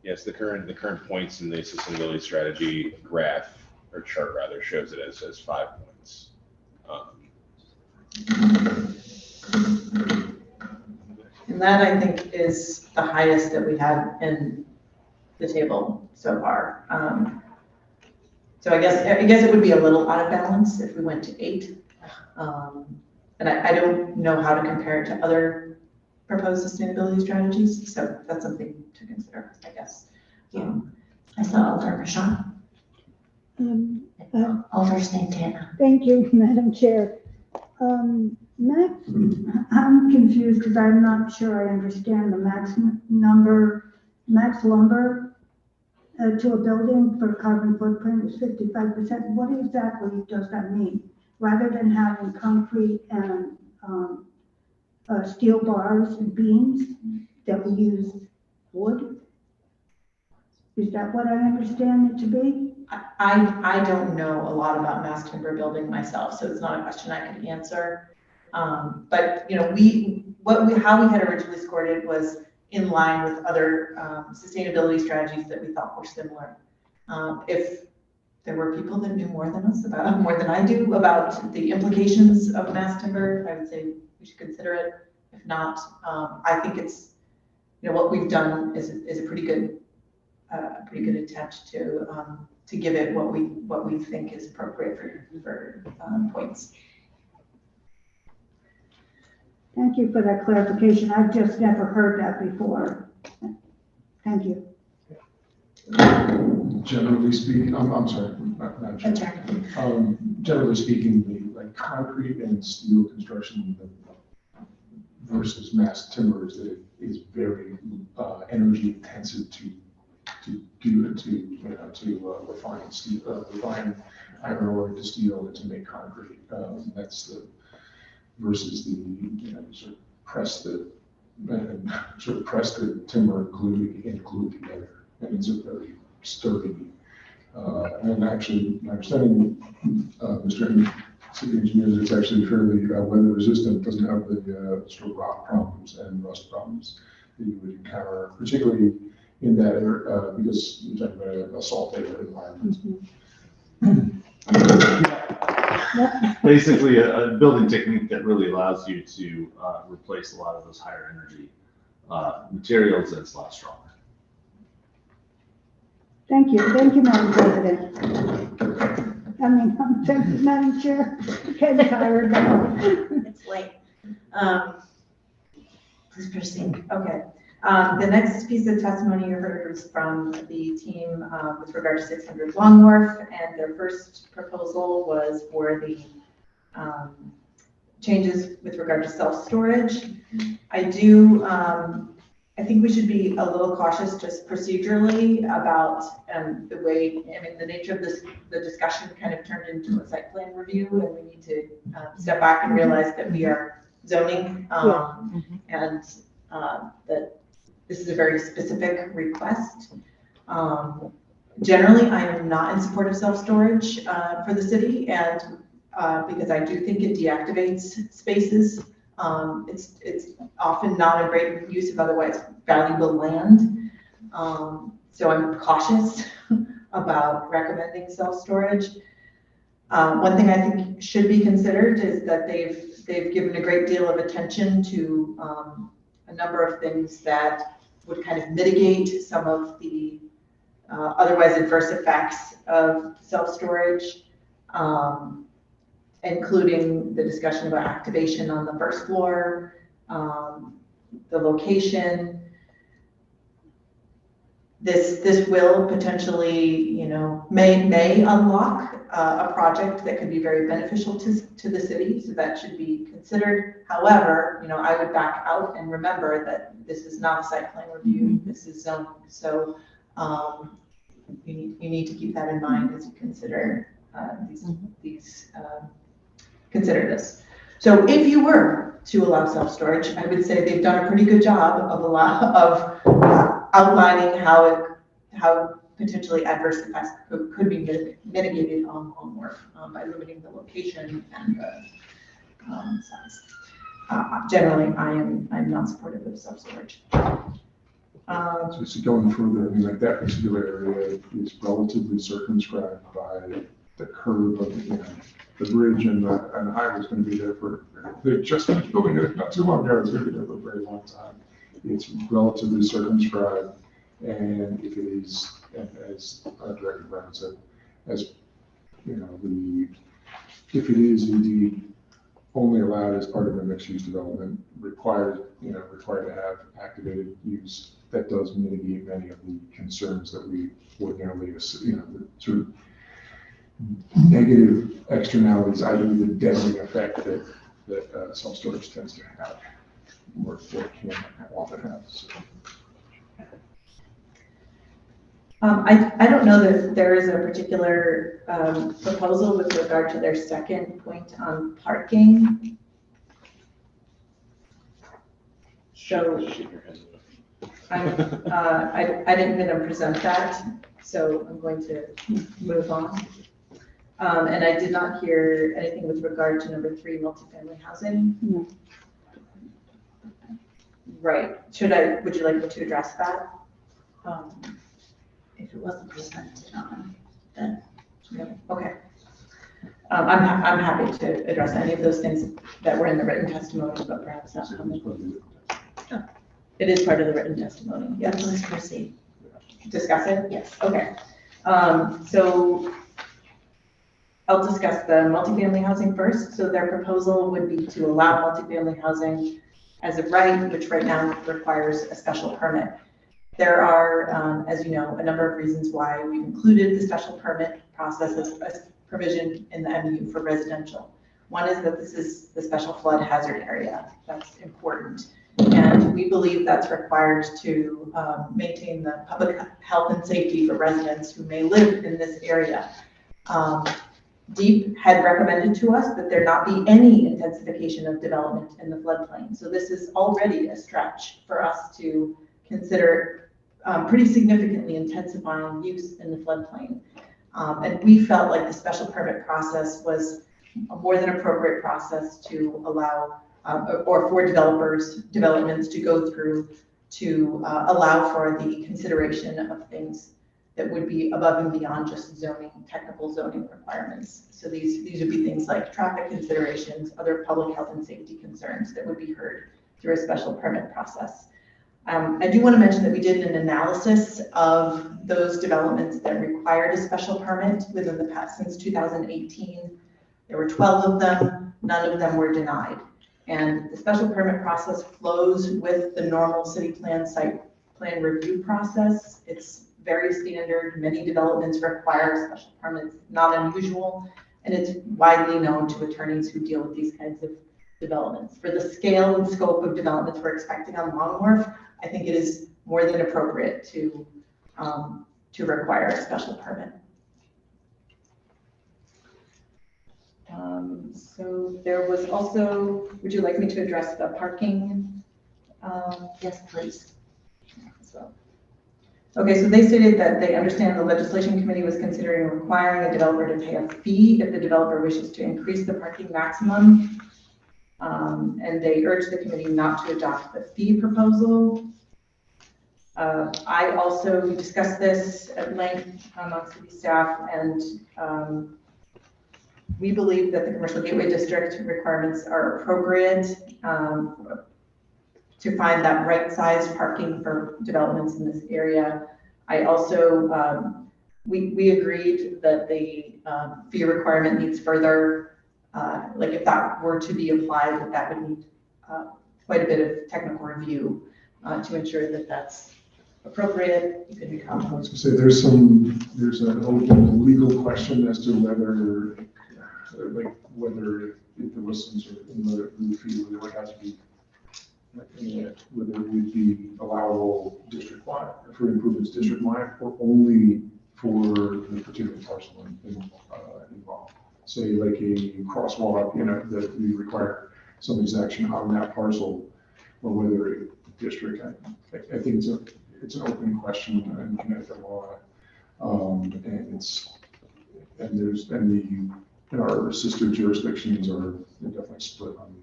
Yes, the current points in the sustainability strategy graph, or chart rather, shows it as 5 points. And that, I think, is the highest that we had in the table so far. So I guess it would be a little out of balance if we went to 8. And I don't know how to compare it to other proposed sustainability strategies, so that's something to consider, I guess. I saw Alder Rashawn. Alder Santana. Thank you, Madam Chair. Max, I'm confused because I'm not sure I understand the maximum number, max lumber to a building for carbon footprint is 55%. What exactly does that mean? Rather than having concrete and steel bars and beams, that we use wood? Is that what I understand it to be? I don't know a lot about mass timber building myself, so it's not a question I can answer. But you know, how we had originally scored it was in line with other sustainability strategies that we thought were similar. If there were people that knew more than I do about the implications of mass timber, I would say we should consider it. If not, I think it's, you know, what we've done is a pretty good attempt to give it what we think is appropriate for points. Thank you for that clarification. I've just never heard that before. Thank you. Generally speaking, I'm sorry, not generally. Generally speaking, the like concrete and steel construction versus mass timber is very energy intensive to refine steel, refine iron ore to steel and to make concrete. That's the versus the, you know, sort of press the timber and glue it together. And it's a very sturdy. And actually, my understanding, Mr. City Engineers, it's actually fairly weather resistant. Doesn't have the sort of rock problems and rust problems that you would encounter, particularly in that area, because you're talking about a salt environment. Basically, a building technique that really allows you to replace a lot of those higher energy materials, and it's a lot stronger. Thank you, Madam President. I mean, Madam Chair, getting tired now. It's late. Please proceed. Okay. The next piece of testimony you heard was from the team with regard to 600 Long Wharf, and their first proposal was for the changes with regard to self-storage. I think we should be a little cautious just procedurally about the way, I mean, the nature of the discussion kind of turned into a site plan review, and we need to step back and realize that we are zoning and that this is a very specific request. Generally, I am not in support of self-storage for the city, and because I do think it deactivates spaces. It's often not a great use of otherwise valuable land. So I'm cautious about recommending self-storage. One thing I think should be considered is that they've given a great deal of attention to a number of things that would kind of mitigate some of the otherwise adverse effects of self-storage, including the discussion about activation on the first floor, the location. This will potentially, you know, may unlock a project that could be very beneficial to the city, so that should be considered. However, you know, I would back out and remember that this is not a site plan review, this is zoning. So you need to keep that in mind as you consider consider this. So if you were to allow self-storage, I would say they've done a pretty good job of outlining how potentially adverse effects could be mitigated on Long Wharf by limiting the location and the size. Generally, I'm not supportive of self-storage. So going further, I mean, like that particular area is relatively circumscribed by the curve of, you know, the bridge and the highway is going to be there for, they're just finished building it not too long ago, it's going to be there for a very long time. It's relatively circumscribed, and if it is, as Director Brown said, as, you know, if it is indeed only allowed as part of a mixed-use development, required to have activated use, that does mitigate many of the concerns that we ordinarily, you know, the sort of negative externalities, i.e. the deadening effect that self-storage tends to have, or can often have. So. I don't know that there is a particular proposal with regard to their second point on parking. So I didn't get to present that, so I'm going to move on. And I did not hear anything with regard to number 3, multifamily housing. No. Right. Would you like me to address that? If it wasn't presented on, then. Okay. I'm happy to address any of those things that were in the written testimony, but perhaps not coming. It is part of the written testimony, yes. Let's proceed. Discuss it? Yes. Okay. So I'll discuss the multifamily housing first. So their proposal would be to allow multifamily housing as a right, which right now requires a special permit. There are, as you know, a number of reasons why we've included the special permit process as provision in the MU for residential. One is that this is the special flood hazard area. That's important. And we believe that's required to maintain the public health and safety for residents who may live in this area. DEEP had recommended to us that there not be any intensification of development in the floodplain. So this is already a stretch for us to consider pretty significantly intensifying use in the floodplain. And we felt like the special permit process was a more than appropriate process to allow or for developments to go through to allow for the consideration of things that would be above and beyond just zoning, technical zoning requirements. So these would be things like traffic considerations, other public health and safety concerns that would be heard through a special permit process. I do want to mention that we did an analysis of those developments that required a special permit within the past since 2018. There were 12 of them, none of them were denied. And the special permit process flows with the normal city plan site plan review process. It's very standard. Many developments require special permits, not unusual, and it's widely known to attorneys who deal with these kinds of developments. For the scale and scope of developments we're expecting on Long Wharf, I think it is more than appropriate to require a special permit. So there was also, would you like me to address the parking? Yes, please. So. Okay, so they stated that they understand the legislation committee was considering requiring a developer to pay a fee if the developer wishes to increase the parking maximum. And they urged the committee not to adopt the fee proposal. We discussed this at length among city staff, and we believe that the commercial gateway district requirements are appropriate to find that right size parking for developments in this area. I also, we agreed that the fee requirement needs further, like if that were to be applied, that would need quite a bit of technical review to ensure that that's appropriate, you can I come. was gonna say, there's an open legal question as to whether, if there was some sort of in the fee, whether it would have to be, whether it would be allowable district-wide, for improvements district-wide, or only for the particular parcel involved. Say like a crosswalk, that we require some exaction on that parcel, or whether a district, I think it's an open question in Connecticut law. And our sister jurisdictions are definitely split on,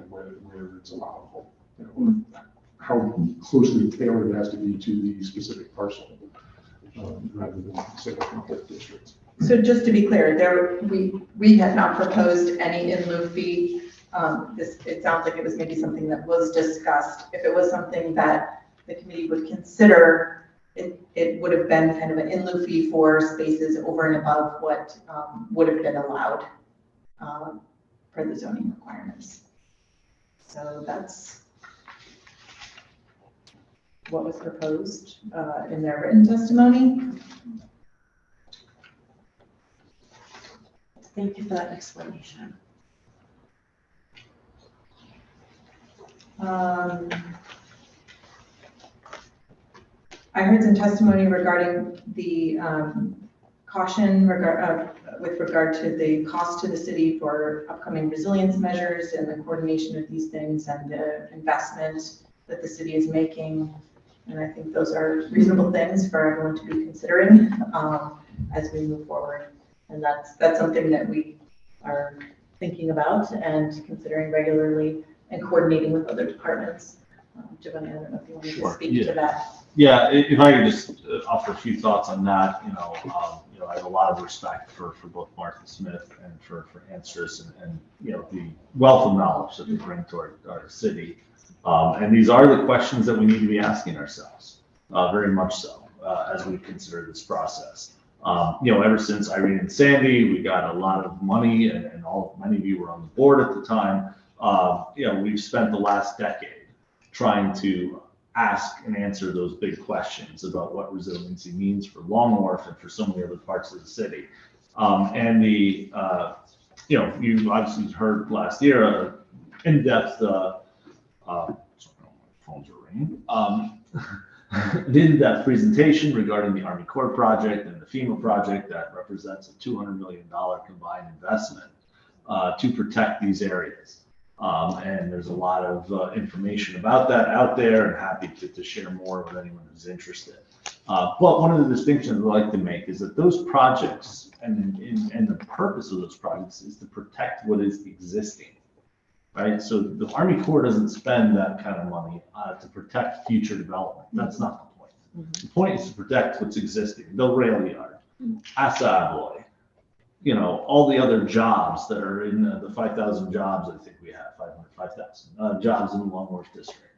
where it's allowable. How closely tailored it has to be to the specific parcel, rather than say a whole district. So just to be clear, we had not proposed any in lieu fee. It sounds like it was maybe something that was discussed. If it was something that the committee would consider, it would have been kind of an in lieu fee for spaces over and above what would have been allowed for the zoning requirements. So that's what was proposed in their written testimony. Thank you for that explanation. I heard some testimony regarding the caution with regard to the cost to the city for upcoming resilience measures and the coordination of these things and the investment that the city is making. And I think those are reasonable things for everyone to be considering as we move forward. And that's something that we are thinking about and considering regularly and coordinating with other departments. Giovanni, I don't know if you wanted to speak to that. Yeah, if I could just offer a few thoughts on that, I have a lot of respect for both Martha Smith and for Anstis and the wealth of knowledge that they bring to our city. And these are the questions that we need to be asking ourselves, very much so, as we consider this process. Ever since Irene and Sandy, we got a lot of money, and many of you were on the board at the time. We've spent the last decade trying to ask and answer those big questions about what resiliency means for Long Wharf and for so many other parts of the city. You obviously heard last year in-depth, phones are ringing, an in-depth presentation regarding the Army Corps project and the FEMA project that represents a $200 million combined investment to protect these areas. And there's a lot of information about that out there, and happy to share more with anyone who's interested. But one of the distinctions I'd like to make is that those projects and the purpose of those projects is to protect what is existing, right? So the Army Corps doesn't spend that kind of money to protect future development. That's not the point. The point is to protect what's existing. The rail yard, Asa Abloy, all the other jobs that are in the 5,000 jobs, I think we have 5,000 jobs in the Long Wharf district.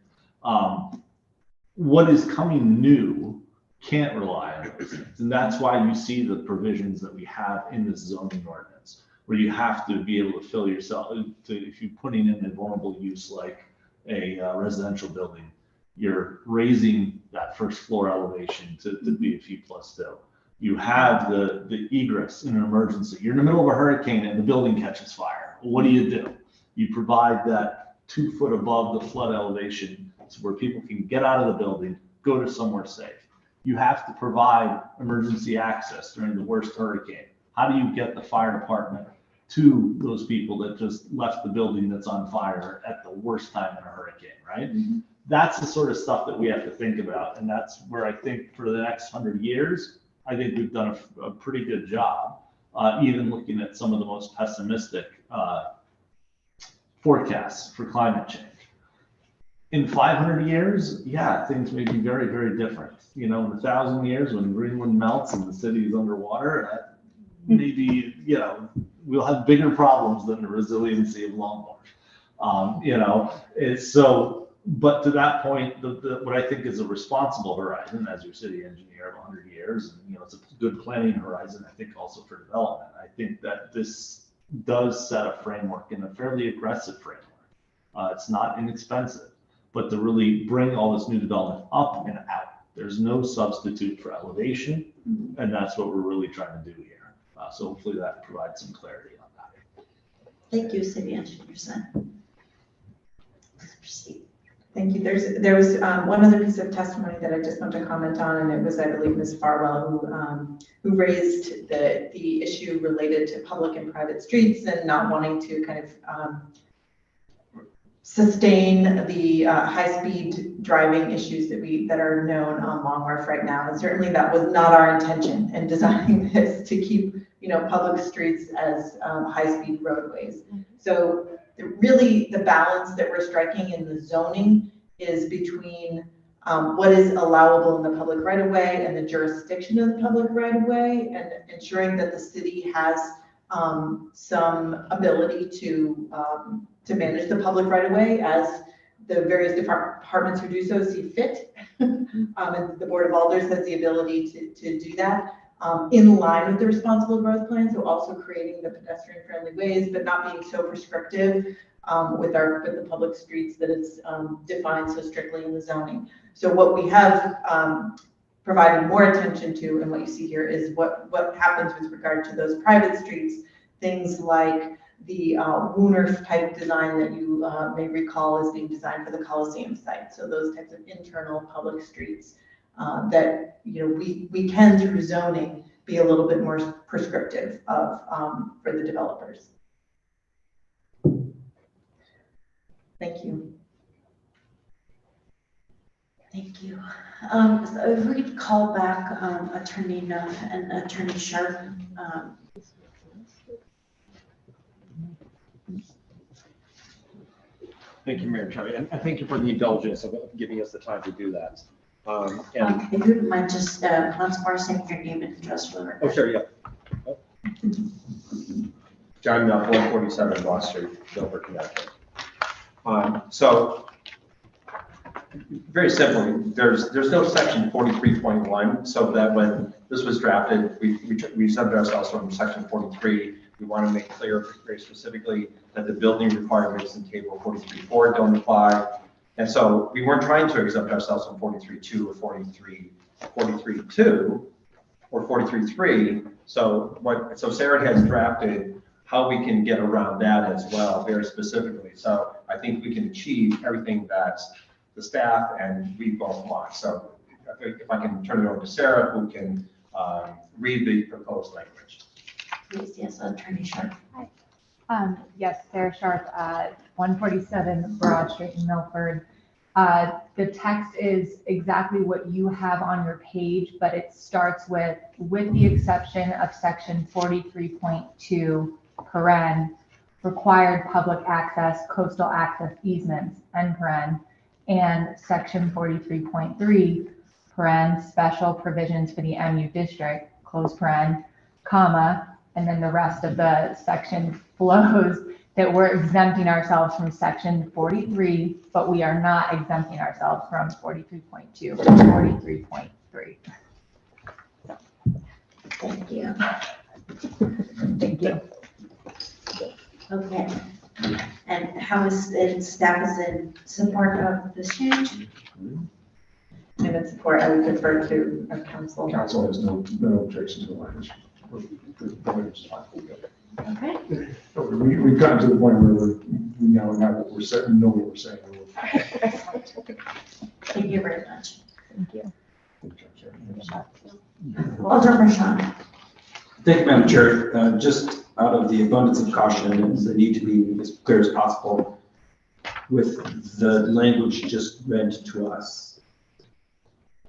What is coming new can't rely on those things. And that's why you see the provisions that we have in this zoning ordinance, where you have to be able to fill yourself, if you're putting in a vulnerable use like a residential building, you're raising that first floor elevation to be a P+2. You have the egress in an emergency. You're in the middle of a hurricane and the building catches fire. What do? You provide that 2 foot above the flood elevation so where people can get out of the building, go to somewhere safe. You have to provide emergency access during the worst hurricane. How do you get the fire department to those people that just left the building that's on fire at the worst time in a hurricane, right? Mm-hmm. That's the sort of stuff that we have to think about. And that's where I think for the next 100 years, I think we've done a pretty good job, even looking at some of the most pessimistic forecasts for climate change. In 500 years, yeah, things may be very, very different. In 1,000 years, when Greenland melts and the city is underwater, maybe, we'll have bigger problems than the resiliency of Long Wharf. But to that point, what I think is a responsible horizon as your city engineer of 100 years, and it's a good planning horizon, I think also for development. I think that this does set a framework, and a fairly aggressive framework. It's not inexpensive, but to really bring all this new development up and out There's no substitute for elevation, and that's what we're really trying to do here. So hopefully that provides some clarity on that. Thank you, City Engineer Sen. Please proceed. Thank you. There was one other piece of testimony that I just want to comment on, and it was, I believe, Ms. Farwell who raised the issue related to public and private streets and not wanting to kind of sustain the high-speed driving issues that are known on Long Wharf right now. And certainly that was not our intention in designing this, to keep, you know, public streets as high-speed roadways. So really the balance that we're striking in the zoning is between what is allowable in the public right-of-way and the jurisdiction of the public right-of-way, and ensuring that the city has some ability to manage the public right-of-way as the various departments who do so see fit. And the Board of Alders has the ability to do that in line with the responsible growth plan. So also creating the pedestrian-friendly ways, but not being so prescriptive with the public streets that it's defined so strictly in the zoning. So what we have provided more attention to, and what you see here, is what happens with regard to those private streets, things like the Wooner type design that you may recall is being designed for the Coliseum site. So those types of internal public streets that, you know, we can, through zoning, be a little bit more prescriptive of for the developers. Thank you. Thank you. So if we could call back Attorney Nuff and Attorney Sharp. Thank you, Mayor Charlie, and thank you for the indulgence of giving us the time to do that. And If you wouldn't mind just once more saying your name and address for the record. oh, sure, yeah. John Nuff, 147 Broad Street, Dover, Connecticut. So very simply, there's no section 43.1, so that when this was drafted, we subbed ourselves from section 43. We want to make clear very specifically that the building requirements in table 43.4 don't apply. And so we weren't trying to exempt ourselves from 43.2 or 43.2 or 43.3. So Sarah has drafted how we can get around that as well, very specifically. So I think we can achieve everything that the staff and we both want. So if I can turn it over to Sarah, who can read the proposed language. Please, yes, Attorney Sharp. Yes, Sarah Sharp, 147 Broad Street in Milford. The text is exactly what you have on your page, but it starts with the exception of section 43.2, required public access, coastal access easements, end paren, and section 43.3, special provisions for the MU district, close paren, comma, and then the rest of the section flows that we're exempting ourselves from section 43, but we are not exempting ourselves from 43.2 or 43.3. Thank you. Thank you. Okay. And how is it, staff is in support of this change? And in support, I would defer to our council. Council has no objection to the language. Okay. We've gotten to the point where we now know what we're saying, we know what we're saying. Thank you very much. Thank you. Alderman Sean. Thank you, Madam Chair. Just out of the abundance of caution and the need to be as clear as possible with the language just read to us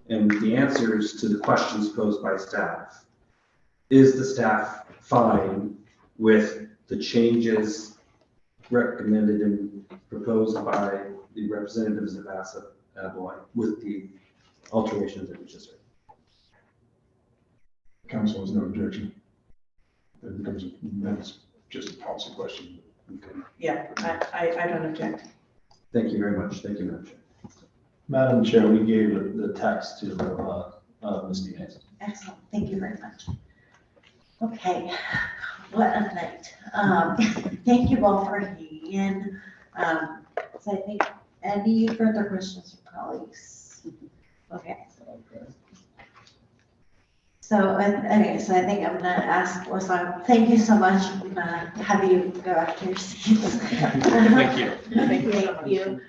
and the answers to the questions posed by staff. Is the staff fine with the changes recommended and proposed by the representatives of BoA with the alterations that we just heard? Council has no objection. That becomes that's just a policy question. Yeah, I don't object. Thank you very much. Thank you, Madam Chair. Madam Chair, we gave the text to Ms. Diaz. Excellent. Thank you very much. Okay, what a night. Thank you all for hanging in. So I think any further questions from colleagues? Okay, so So, okay, so I think I'm gonna ask, thank you so much. I'm gonna have you go back to your seats. Thank you. Thank you.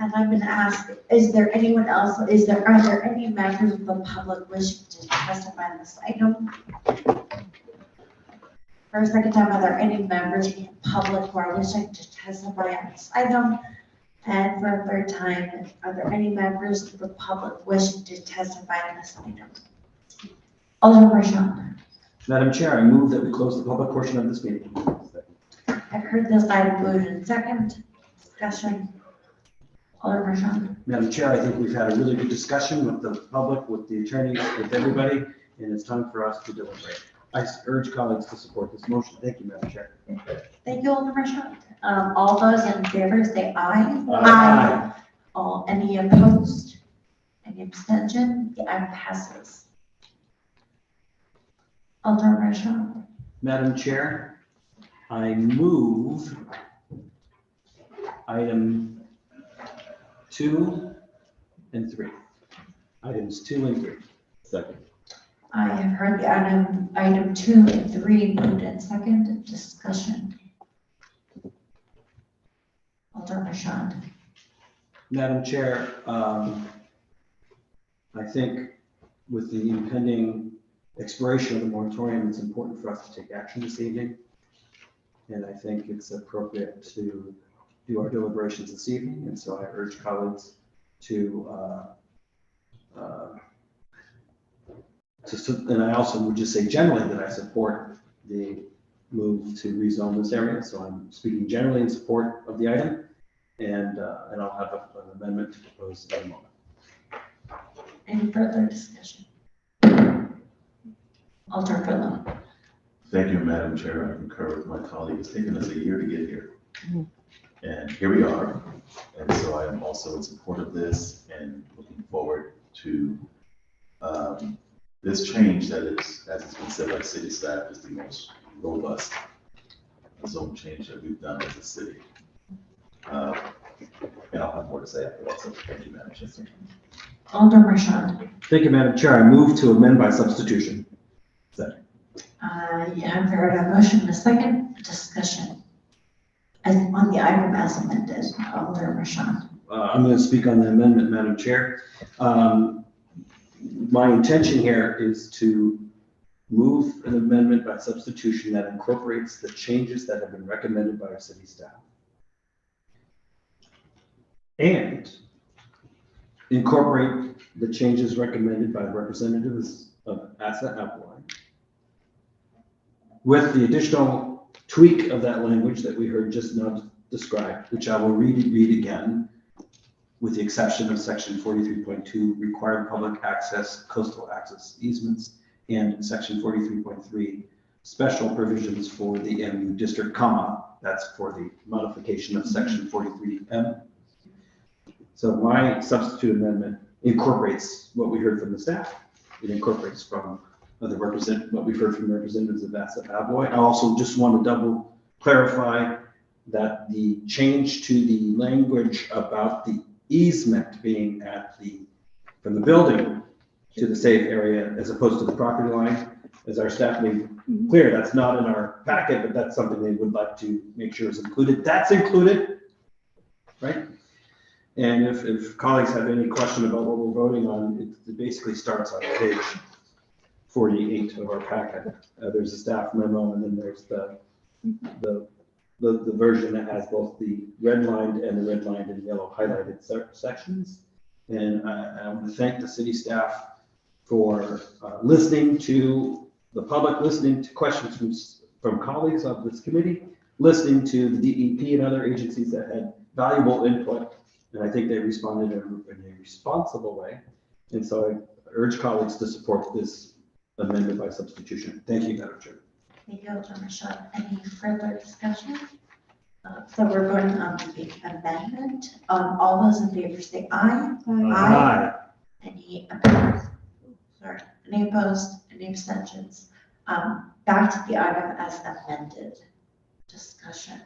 And I'm gonna ask, is there anyone else, are there any members of the public wishing to testify on this item? For a second time, are there any members of the public who are wishing to testify on this item? And for a third time, are there any members of the public wishing to testify on this item? Alderman Marshall. Madam Chair, I move that we close the public portion of this meeting. I've heard this item moved in second. Discussion. Alderman Marshall. Madam Chair, I think we've had a really good discussion with the public, with the attorneys, with everybody, and it's time for us to deliberate. I urge colleagues to support this motion. Thank you, Madam Chair. Thank you, Alderman Marshall. All those in favor say aye. Aye. Any opposed? Any abstention? The item passes. Alderman Marshall. Madam Chair, I move item 2 and 3. Items 2 and 3. Second. I have heard the item 2 and 3 moved in second. Discussion. Alderman Marshall. Madam Chair, I think with the impending expiration of the moratorium, it's important for us to take action this evening. And I think it's appropriate to do our deliberations this evening. And so I urge colleagues and I also would just say generally that I support the move to rezone this area. So I'm speaking generally in support of the item. And I'll have an amendment to propose in a moment. Any further discussion? Alderman Furlong. Thank you, Madam Chair. I concur with my colleague. It's taken us a year to get here. And here we are. And so I am also in support of this and looking forward to this change that is, as it's been said by city staff, is the most robust zone change that we've done as a city. And I'll have more to say after that. So thank you, Madam Chair. Alderman Marshall. Thank you, Madam Chair. I move to amend by substitution. Second. You have heard a motion in a second. Discussion. As on the item as amended. Alderman Marshall. I'm going to speak on the amendment, Madam Chair. My intention here is to move an amendment by substitution that incorporates the changes that have been recommended by our city staff. And incorporate the changes recommended by the representatives of Asset Applewine with the additional tweak of that language that we heard just now described, which I will read again, with the exception of section 43.2, required public access, coastal access easements, and section 43.3, special provisions for the MU district, that's for the modification of section 43M. So my substitute amendment incorporates what we heard from the staff. It incorporates from what we've heard from representatives of Asset Applewine. I also just want to double clarify that the change to the language about the easement being from the building to the safe area as opposed to the property line, as our staff made clear, that's not in our packet, but that's something they would like to make sure is included. That's included, right? And if colleagues have any question about what we're voting on, it basically starts on page 48 of our packet. There's a staff memo, and then there's the version that has both the redlined and the redlined and yellow highlighted sections. And I want to thank the city staff for listening to the public, listening to questions from colleagues of this committee, listening to the DEP and other agencies that had valuable input. And I think they responded in a responsible way. And so I urge colleagues to support this amendment by substitution. Thank you, Madam Chair. Thank you, Alderman Marshall. Any further discussion? So we're voting on the amendment. All those in favor say aye. Aye. Any opposed? Sorry. Any opposed? Any abstentions? Back to the item as amended. Discussion.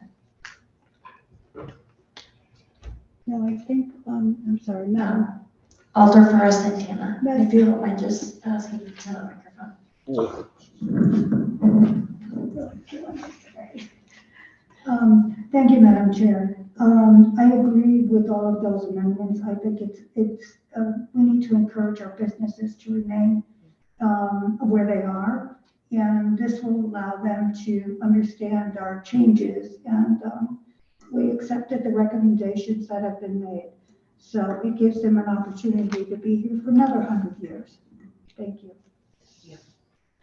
No, I think, I'm sorry, Madam Alder for Santana, if you don't mind just speaking to the microphone. Thank you, Madam Chair. I agree with all of those amendments. I think we need to encourage our businesses to remain where they are. And this will allow them to understand our changes. And we accepted the recommendations that have been made. So it gives them an opportunity to be here for another 100 years. Thank you.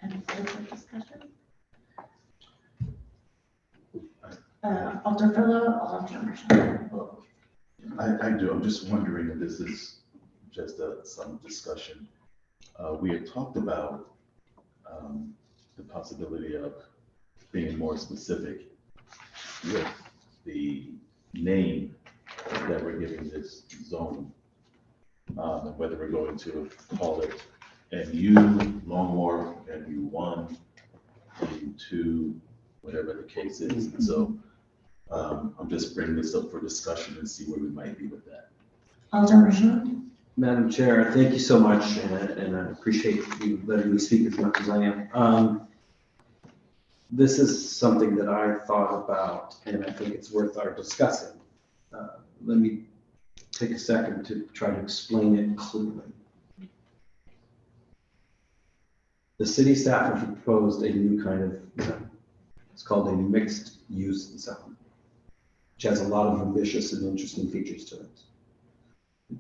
Any further discussion? Alder Philo, Alder Marshall. I do, I'm just wondering if this is just some discussion. We had talked about the possibility of being more specific with the name that we're giving this zone. And whether we're going to call it MU, Long Wharf, MU1, MU2, whatever the case is. And so I'm just bringing this up for discussion and see where we might be with that. Alder Marshall. Madam Chair, thank you so much, and I appreciate you letting me speak as much as I am. This is something that I thought about, and I think it's worth our discussing. Let me take a second to try to explain it clearly. The city staff have proposed a new kind of zone. It's called a mixed use zone, which has a lot of ambitious and interesting features to it.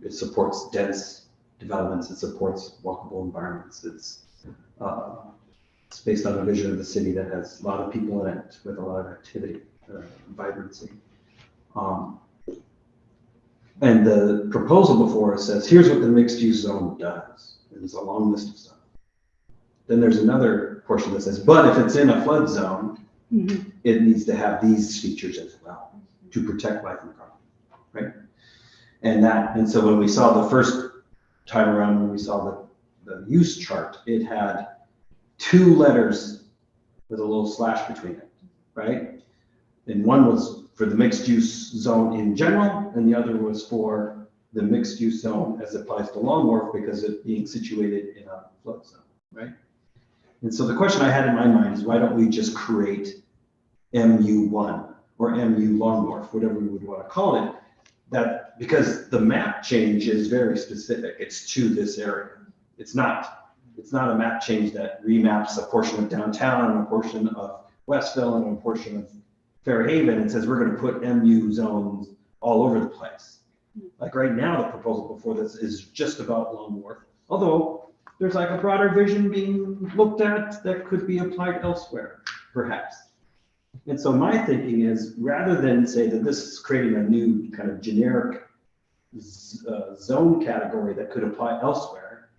It supports dense developments. It supports walkable environments. It's based on a vision of the city that has a lot of people in it with a lot of activity, vibrancy. And the proposal before us says, here's what the mixed use zone does. There's a long list of stuff. Then there's another portion that says, but if it's in a flood zone, it needs to have these features as well to protect life and property, right? And so when we saw the first time around, when we saw the use chart, it had 2 letters with a little slash between it, right? And one was for the mixed use zone in general, and the other was for the mixed use zone as it applies to Long Wharf because it being situated in a flood zone, right? And so the question I had in my mind is, why don't we just create MU1 or MU Long Wharf, whatever we would want to call it, that because the map change is very specific. It's to this area. It's not a map change that remaps a portion of downtown and a portion of Westville and a portion of Fairhaven and says we're going to put MU zones all over the place. Like right now, the proposal before this is just about Long Wharf, although there's like a broader vision being looked at that could be applied elsewhere, perhaps. And so my thinking is, rather than say that this is creating a new kind of generic zone category that could apply elsewhere,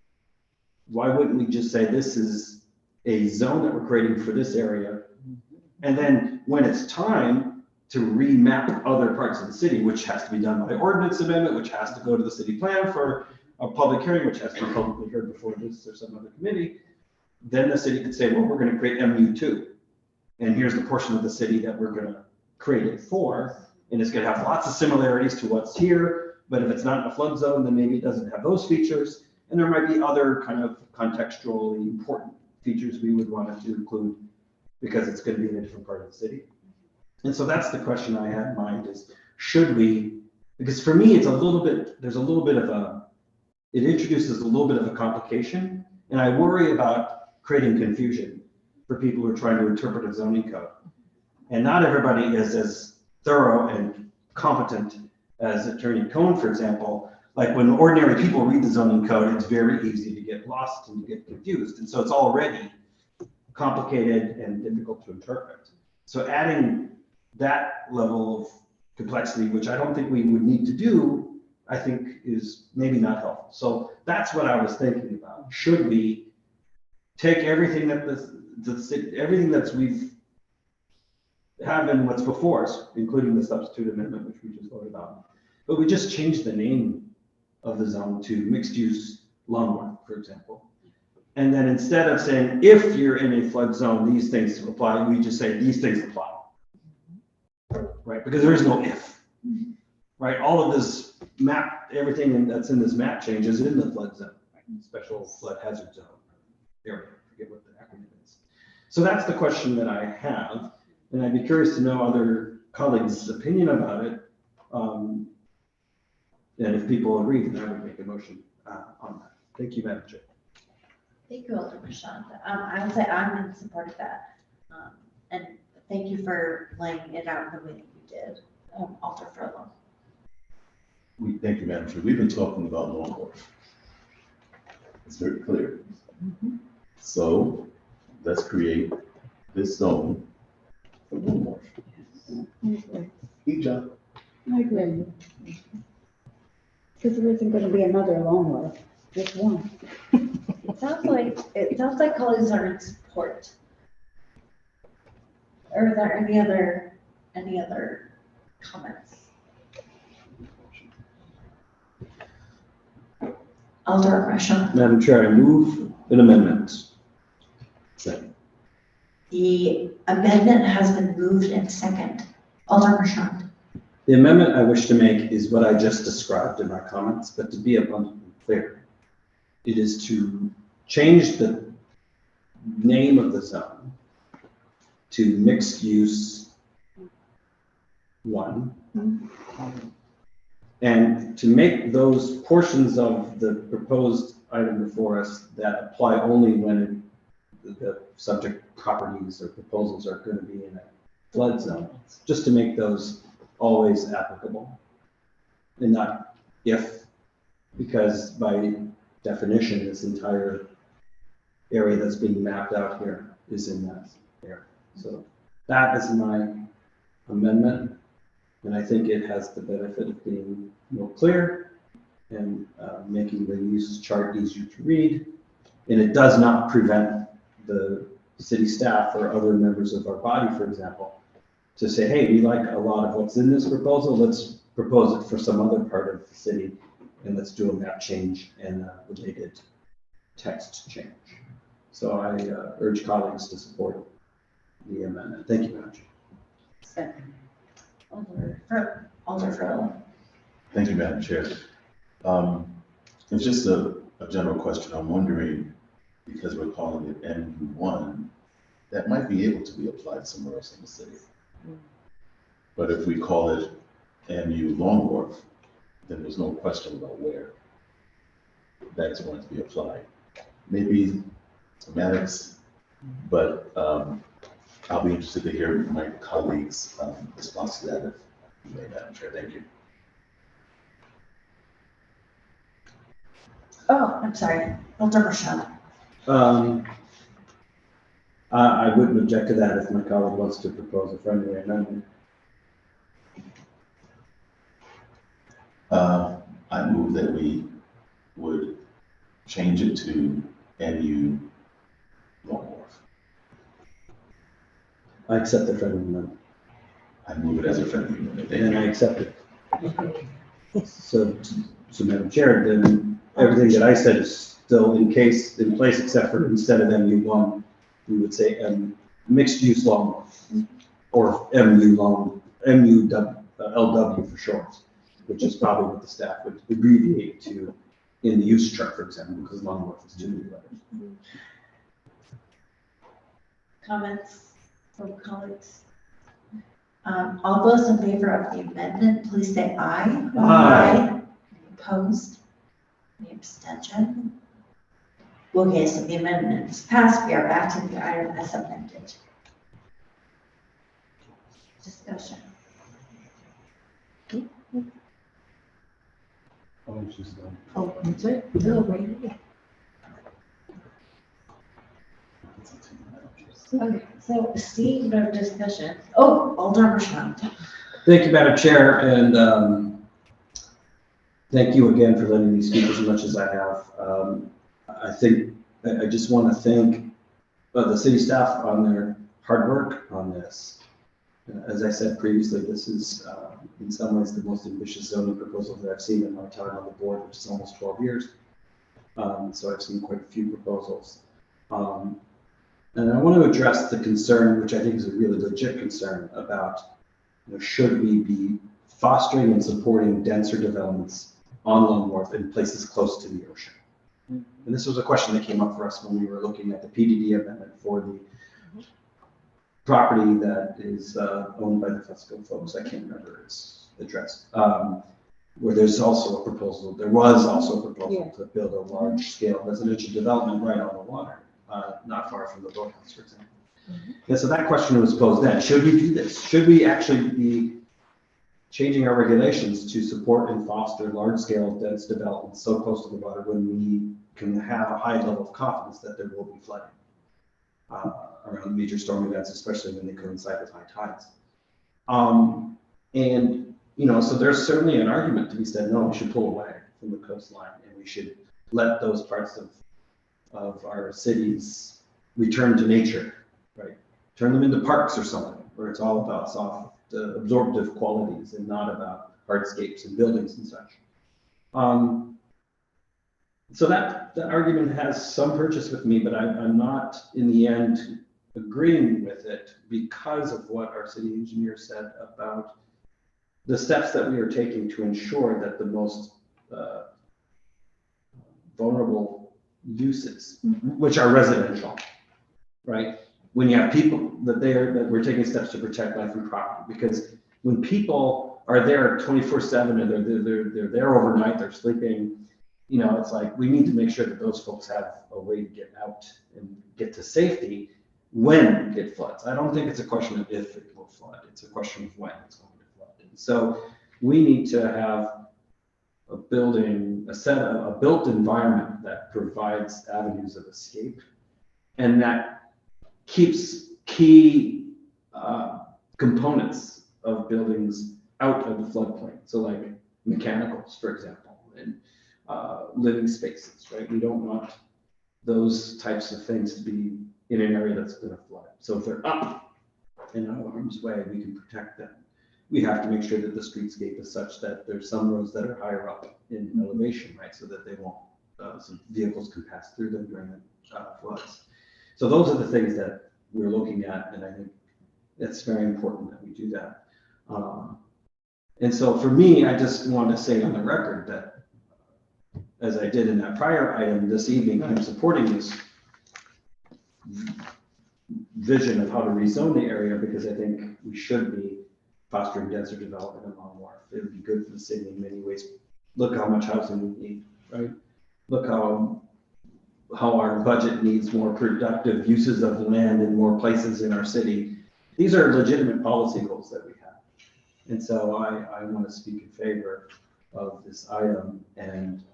why wouldn't we just say this is a zone that we're creating for this area? And then when it's time to remap other parts of the city, which has to be done by ordinance amendment, which has to go to the city plan for a public hearing, which has to be publicly heard before this or some other committee, then the city could say, well, we're going to create MU2. And here's the portion of the city that we're going to create it for. And it's going to have lots of similarities to what's here. But if it's not in a flood zone, then maybe it doesn't have those features. And there might be other kind of contextually important features we would want to include because it's going to be in a different part of the city. And so that's the question I had in mind is, should we, because for me, it's a little bit, there's a little bit of a, it introduces a little bit of a complication. And I worry about creating confusion for people who are trying to interpret a zoning code. And not everybody is as thorough and competent as Attorney Cohn, for example. Like when ordinary people read the zoning code, it's very easy to get lost and to get confused. And so it's already complicated and difficult to interpret. So adding that level of complexity, which I don't think we would need to do, I think is maybe not helpful. So that's what I was thinking about. Should we take everything that everything that's we've have in what's before us, including the substitute amendment, which we just voted on, but we just changed the name of the zone to mixed use Long Wharf, for example. And then instead of saying, if you're in a flood zone, these things apply, we just say these things apply, right? Because there is no if, right? All of this map, everything that's in this map changes in the flood zone, special flood hazard zone area, I forget what the acronym is. So that's the question that I have, and I'd be curious to know other colleagues' opinion about it. And if people agree, then I would make a motion on that. Thank you, Madam Chair. Thank you, Alder Prashant. I would say I'm in support of that. And thank you for laying it out the way that you did, Alder Furlong. Thank you, Madam Chair. We've been talking about Long Wharf. It's very clear. So let's create this zone for Long Wharf. Good job. I agree. Because there isn't gonna be another Long Wharf, just one. It sounds like colleagues are in support. Are there any other comments? Alder Prashant. Madam Chair, I move an amendment. Second. The amendment has been moved and second. Alder Prashant. The amendment I wish to make is what I just described in my comments, but to be abundantly clear, it is to change the name of the zone to mixed use 1, and to make those portions of the proposed item before us that apply only when the subject properties or proposals are going to be in a flood zone, just to make those always applicable and not if, because by definition, this entire area that's being mapped out here is in that area. So that is my amendment, and I think it has the benefit of being more clear and making the use chart easier to read. And it does not prevent the city staff or other members of our body, for example, to say, hey, we like a lot of what's in this proposal, let's propose it for some other part of the city, and let's do a map change and a related text change. So I urge colleagues to support the amendment. Thank you, Madam Chair. Second. Alder Furlong. Thank you, Madam Chair. It's just a general question. I'm wondering, because we're calling it MU1, that might be able to be applied somewhere else in the city. But if we call it MU Long Wharf, then there's no question about where that is going to be applied. Maybe semantics, but I'll be interested to hear my colleagues' response to that if you may, Madam Chair. Thank you. Oh, I'm sorry. Alder Prashant. I wouldn't object to that if my colleague wants to propose a friendly amendment. I move that we would change it to MU Long Wharf. I accept the friendly amendment. I move it as a friendly amendment. And I accept it. So Madam Chair, then everything that I said is still in place, except for instead of MU1, we would say mixed use Long Wharf, or LW for short, which is probably what the staff would abbreviate to in the use chart, for example, because Long Wharf is 2 letters. Comments from colleagues? All those in favor of the amendment, please say aye. Aye. Opposed? Any abstention? Okay, so the amendment is passed. We are back to the item as amended. Discussion. Oh, she's done. Oh, that's it. No, wait. Okay, so seeing no discussion. Oh, Alder Prashant. Thank you, Madam Chair, and thank you again for letting me speak as much as I have. I think I just want to thank the city staff on their hard work on this. As I said previously, this is in some ways the most ambitious zoning proposal that I've seen in my time on the board, which is almost 12 years. So I've seen quite a few proposals. And I want to address the concern, which I think is a really legit concern, about should we be fostering and supporting denser developments on Long Wharf in places close to the ocean. And this was a question that came up for us when we were looking at the PDD amendment for the property that is owned by the Fusco folks. I can't remember its address. Where there was also a proposal to build a large-scale residential development right on the water, not far from the boathouse, for example. And so that question was posed then: should we do this? Should we actually be changing our regulations to support and foster large-scale dense development so close to the water when we can have a high level of confidence that there will be flooding around major storm events, especially when they coincide with high tides? And, you know, so there's certainly an argument to be said, no, we should pull away from the coastline and we should let those parts of our cities return to nature, right? Turn them into parks or something, where it's all about soft, absorptive qualities and not about hardscapes and buildings and such. So that argument has some purchase with me, but I'm not in the end agreeing with it because of what our city engineer said about the steps that we are taking to ensure that the most vulnerable uses, which are residential, right? When you have people that we're taking steps to protect life and property, because when people are there 24/7 and they're there overnight, they're sleeping, you know, it's like we need to make sure that those folks have a way to get out and get to safety when it floods. I don't think it's a question of if it will flood, it's a question of when it's going to flood. And so we need to have a built environment that provides avenues of escape and that keeps key components of buildings out of the floodplain. So like mechanicals, for example, and living spaces, right? We don't want those types of things to be in an area that's going to flood. So if they're up and out of harm's way, we can protect them. We have to make sure that the streetscape is such that there's some roads that are higher up in elevation, right? So that they won't, so vehicles can pass through them during the floods. So those are the things that we're looking at, and I think it's very important that we do that. And so for me, I just want to say on the record that, as I did in that prior item this evening, I'm supporting this vision of how to rezone the area because I think we should be fostering denser development in Long Wharf. It would be good for the city in many ways. Look how much housing we need, right? Look how our budget needs more productive uses of land in more places in our city. These are legitimate policy goals that we have. And so I want to speak in favor of this item and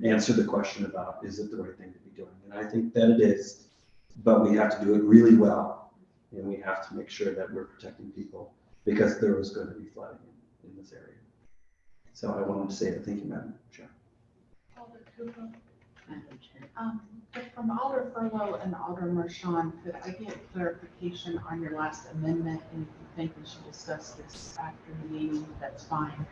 answer the question about, is it the right thing to be doing? And I think that it is, but we have to do it really well. And we have to make sure that we're protecting people because there is going to be flooding in this area. So I wanted to say that. Thank you, Madam Chair. From Alder Furlow and Alder Mershon, could I get clarification on your last amendment? And if you think we should discuss this after the meeting, that's fine.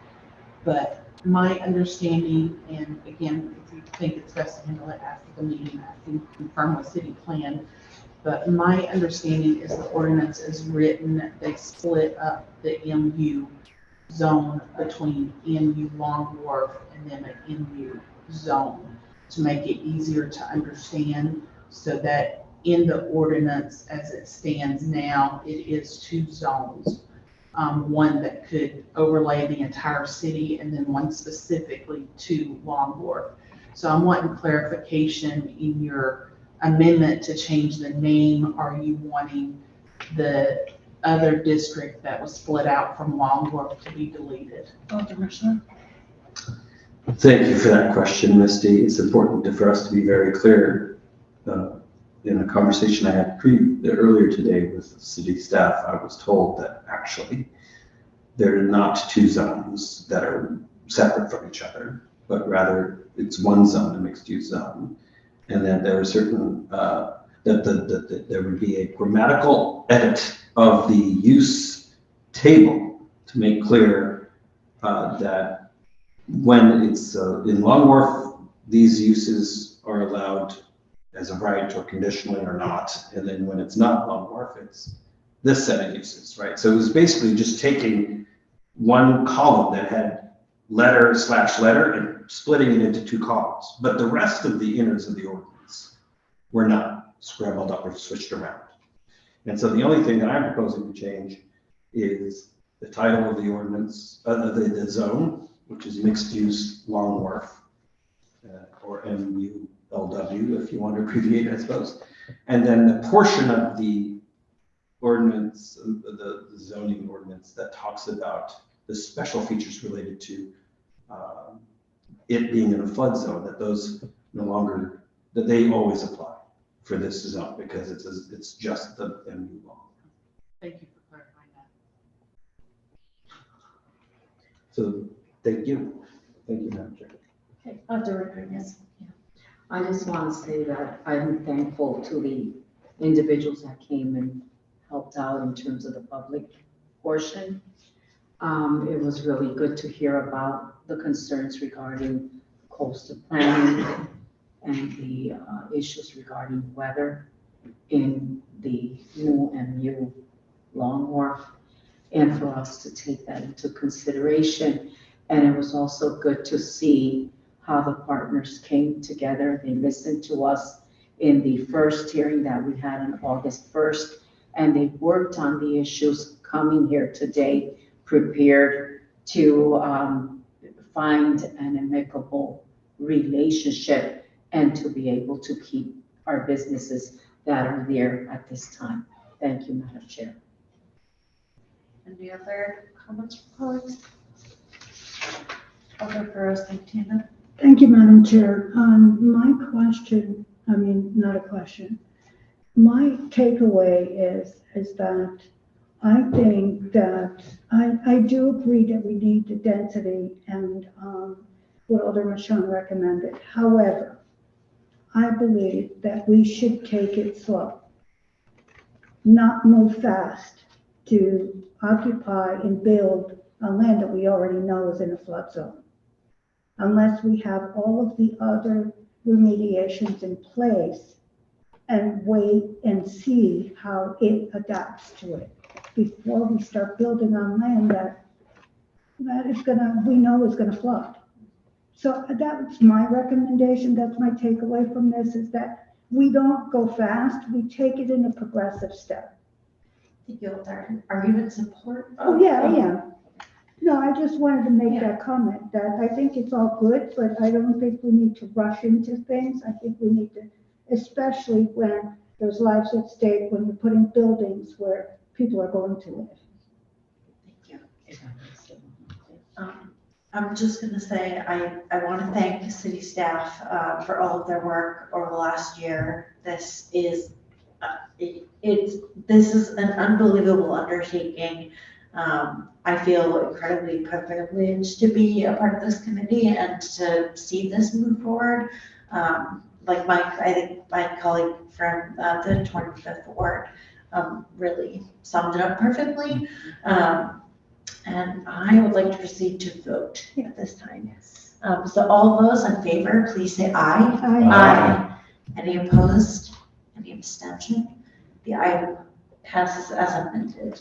But my understanding, and again, if you think it's best to handle it after the meeting, I can confirm with city plan. But my understanding is the ordinance is written, they split up the MU zone between MU Long Wharf and then an MU zone to make it easier to understand, so that in the ordinance as it stands now, it is two zones. One that could overlay the entire city and then one specifically to Long Wharf. So I'm wanting clarification in your amendment to change the name. Are you wanting the other district that was split out from Long Wharf to be deleted? Thank you for that question, Misty. It's important for us to be very clear. In a conversation I had earlier today with city staff, I was told that actually there are not two zones that are separate from each other, but rather it's one zone, a mixed-use zone. And then there are certain, that there would be a grammatical edit of the use table to make clear that when it's in Long Wharf, these uses are allowed as a right or conditionally or not. And then when it's not Long Wharf, it's this set of uses, right? So it was basically just taking one column that had letter slash letter and splitting it into two columns. But the rest of the innards of the ordinance were not scrambled up or switched around. And so the only thing that I'm proposing to change is the title of the ordinance, the zone, which is mixed use Long Wharf, or MULW, if you want to abbreviate it, I suppose. And then the portion of the ordinance, the zoning ordinance that talks about the special features related to it being in a flood zone, that those no longer, that they always apply for this zone because it's just the MU law. Thank you for clarifying that. So thank you. Thank you, Madam Chair. Okay, Director, yes. I just want to say that I'm thankful to the individuals that came and helped out in terms of the public portion. It was really good to hear about the concerns regarding coastal planning and the issues regarding weather in the new MU Long Wharf, and for us to take that into consideration. And it was also good to see how the partners came together. They listened to us in the first hearing that we had on August 1st, and they worked on the issues coming here today, prepared to find an amicable relationship and to be able to keep our businesses that are there at this time. Thank you, Madam Chair. Any other comments from colleagues? Alder Burrows, thank you, Tina. Thank you, Madam Chair. My question, not a question. My takeaway is that I think that I do agree that we need the density and what Alderman Sean recommended. However, I believe that we should take it slow, not move fast to occupy and build on land that we already know is in a flood zone, unless we have all of the other remediations in place and wait and see how it adapts to it before we start building on land that is we know is gonna flood. So that's my recommendation, that's my takeaway from this, is that we don't go fast, we take it in a progressive step. Thank you, Alder. Are you in support? Oh, yeah, I am. No, I just wanted to make that comment, that I think it's all good, but I don't think we need to rush into things. I think we need to, especially when there's lives at stake, when you're putting buildings where people are going to live. Thank you. I'm just going to say I want to thank city staff for all of their work over the last year. This is this is an unbelievable undertaking. I feel incredibly privileged to be a part of this committee and to see this move forward. Like I think my colleague from the 25th Ward really summed it up perfectly. And I would like to proceed to vote at this time. Yes. So all those in favor, please say aye. Aye. Any opposed? Any abstention? The item passes as amended.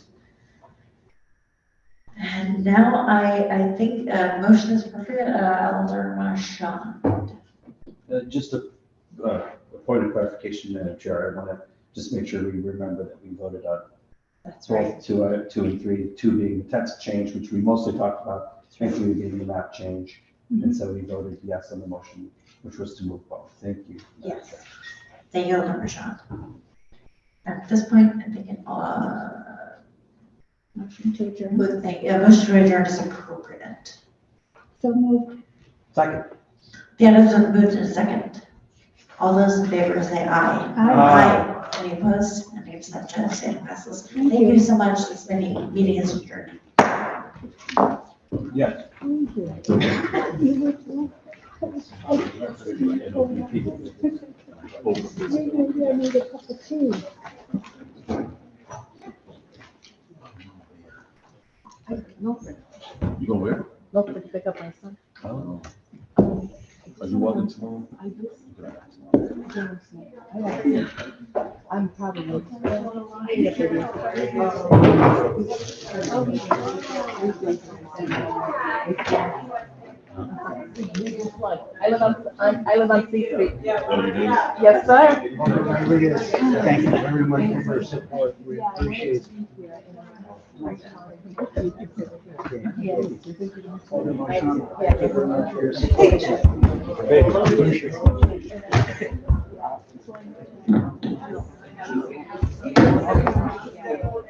And now I think a motion is appropriate. Alder Sean. Just a point of clarification, Madam Chair. I want to just make sure we remember that we voted on That's right. both 2 and 3, 2 being the text change, which we mostly talked about, and 3 being the map change. And so we voted yes on the motion, which was to move both. Thank you. Yes. Thank you, Alder Sean. At this point, I think Motion to adjourn. motion to adjourn is appropriate. So moved. Second. The items are moved in a second. All those in favor say aye. Aye. Any opposed? Any abstentions? It passes. Thank you so much. This meeting is adjourned. Yes. Thank you. Maybe I need a cup of tea. You going where? Look, to pick up my son. Oh. Are you walking tomorrow? I do. I I'm probably. I live on C Street. Yes, sir. Thank you very much for your support. We appreciate it. Alderman Marchand, thank you very much for your support. Appreciate it.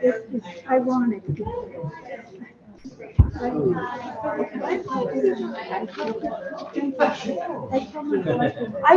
It's ironic. I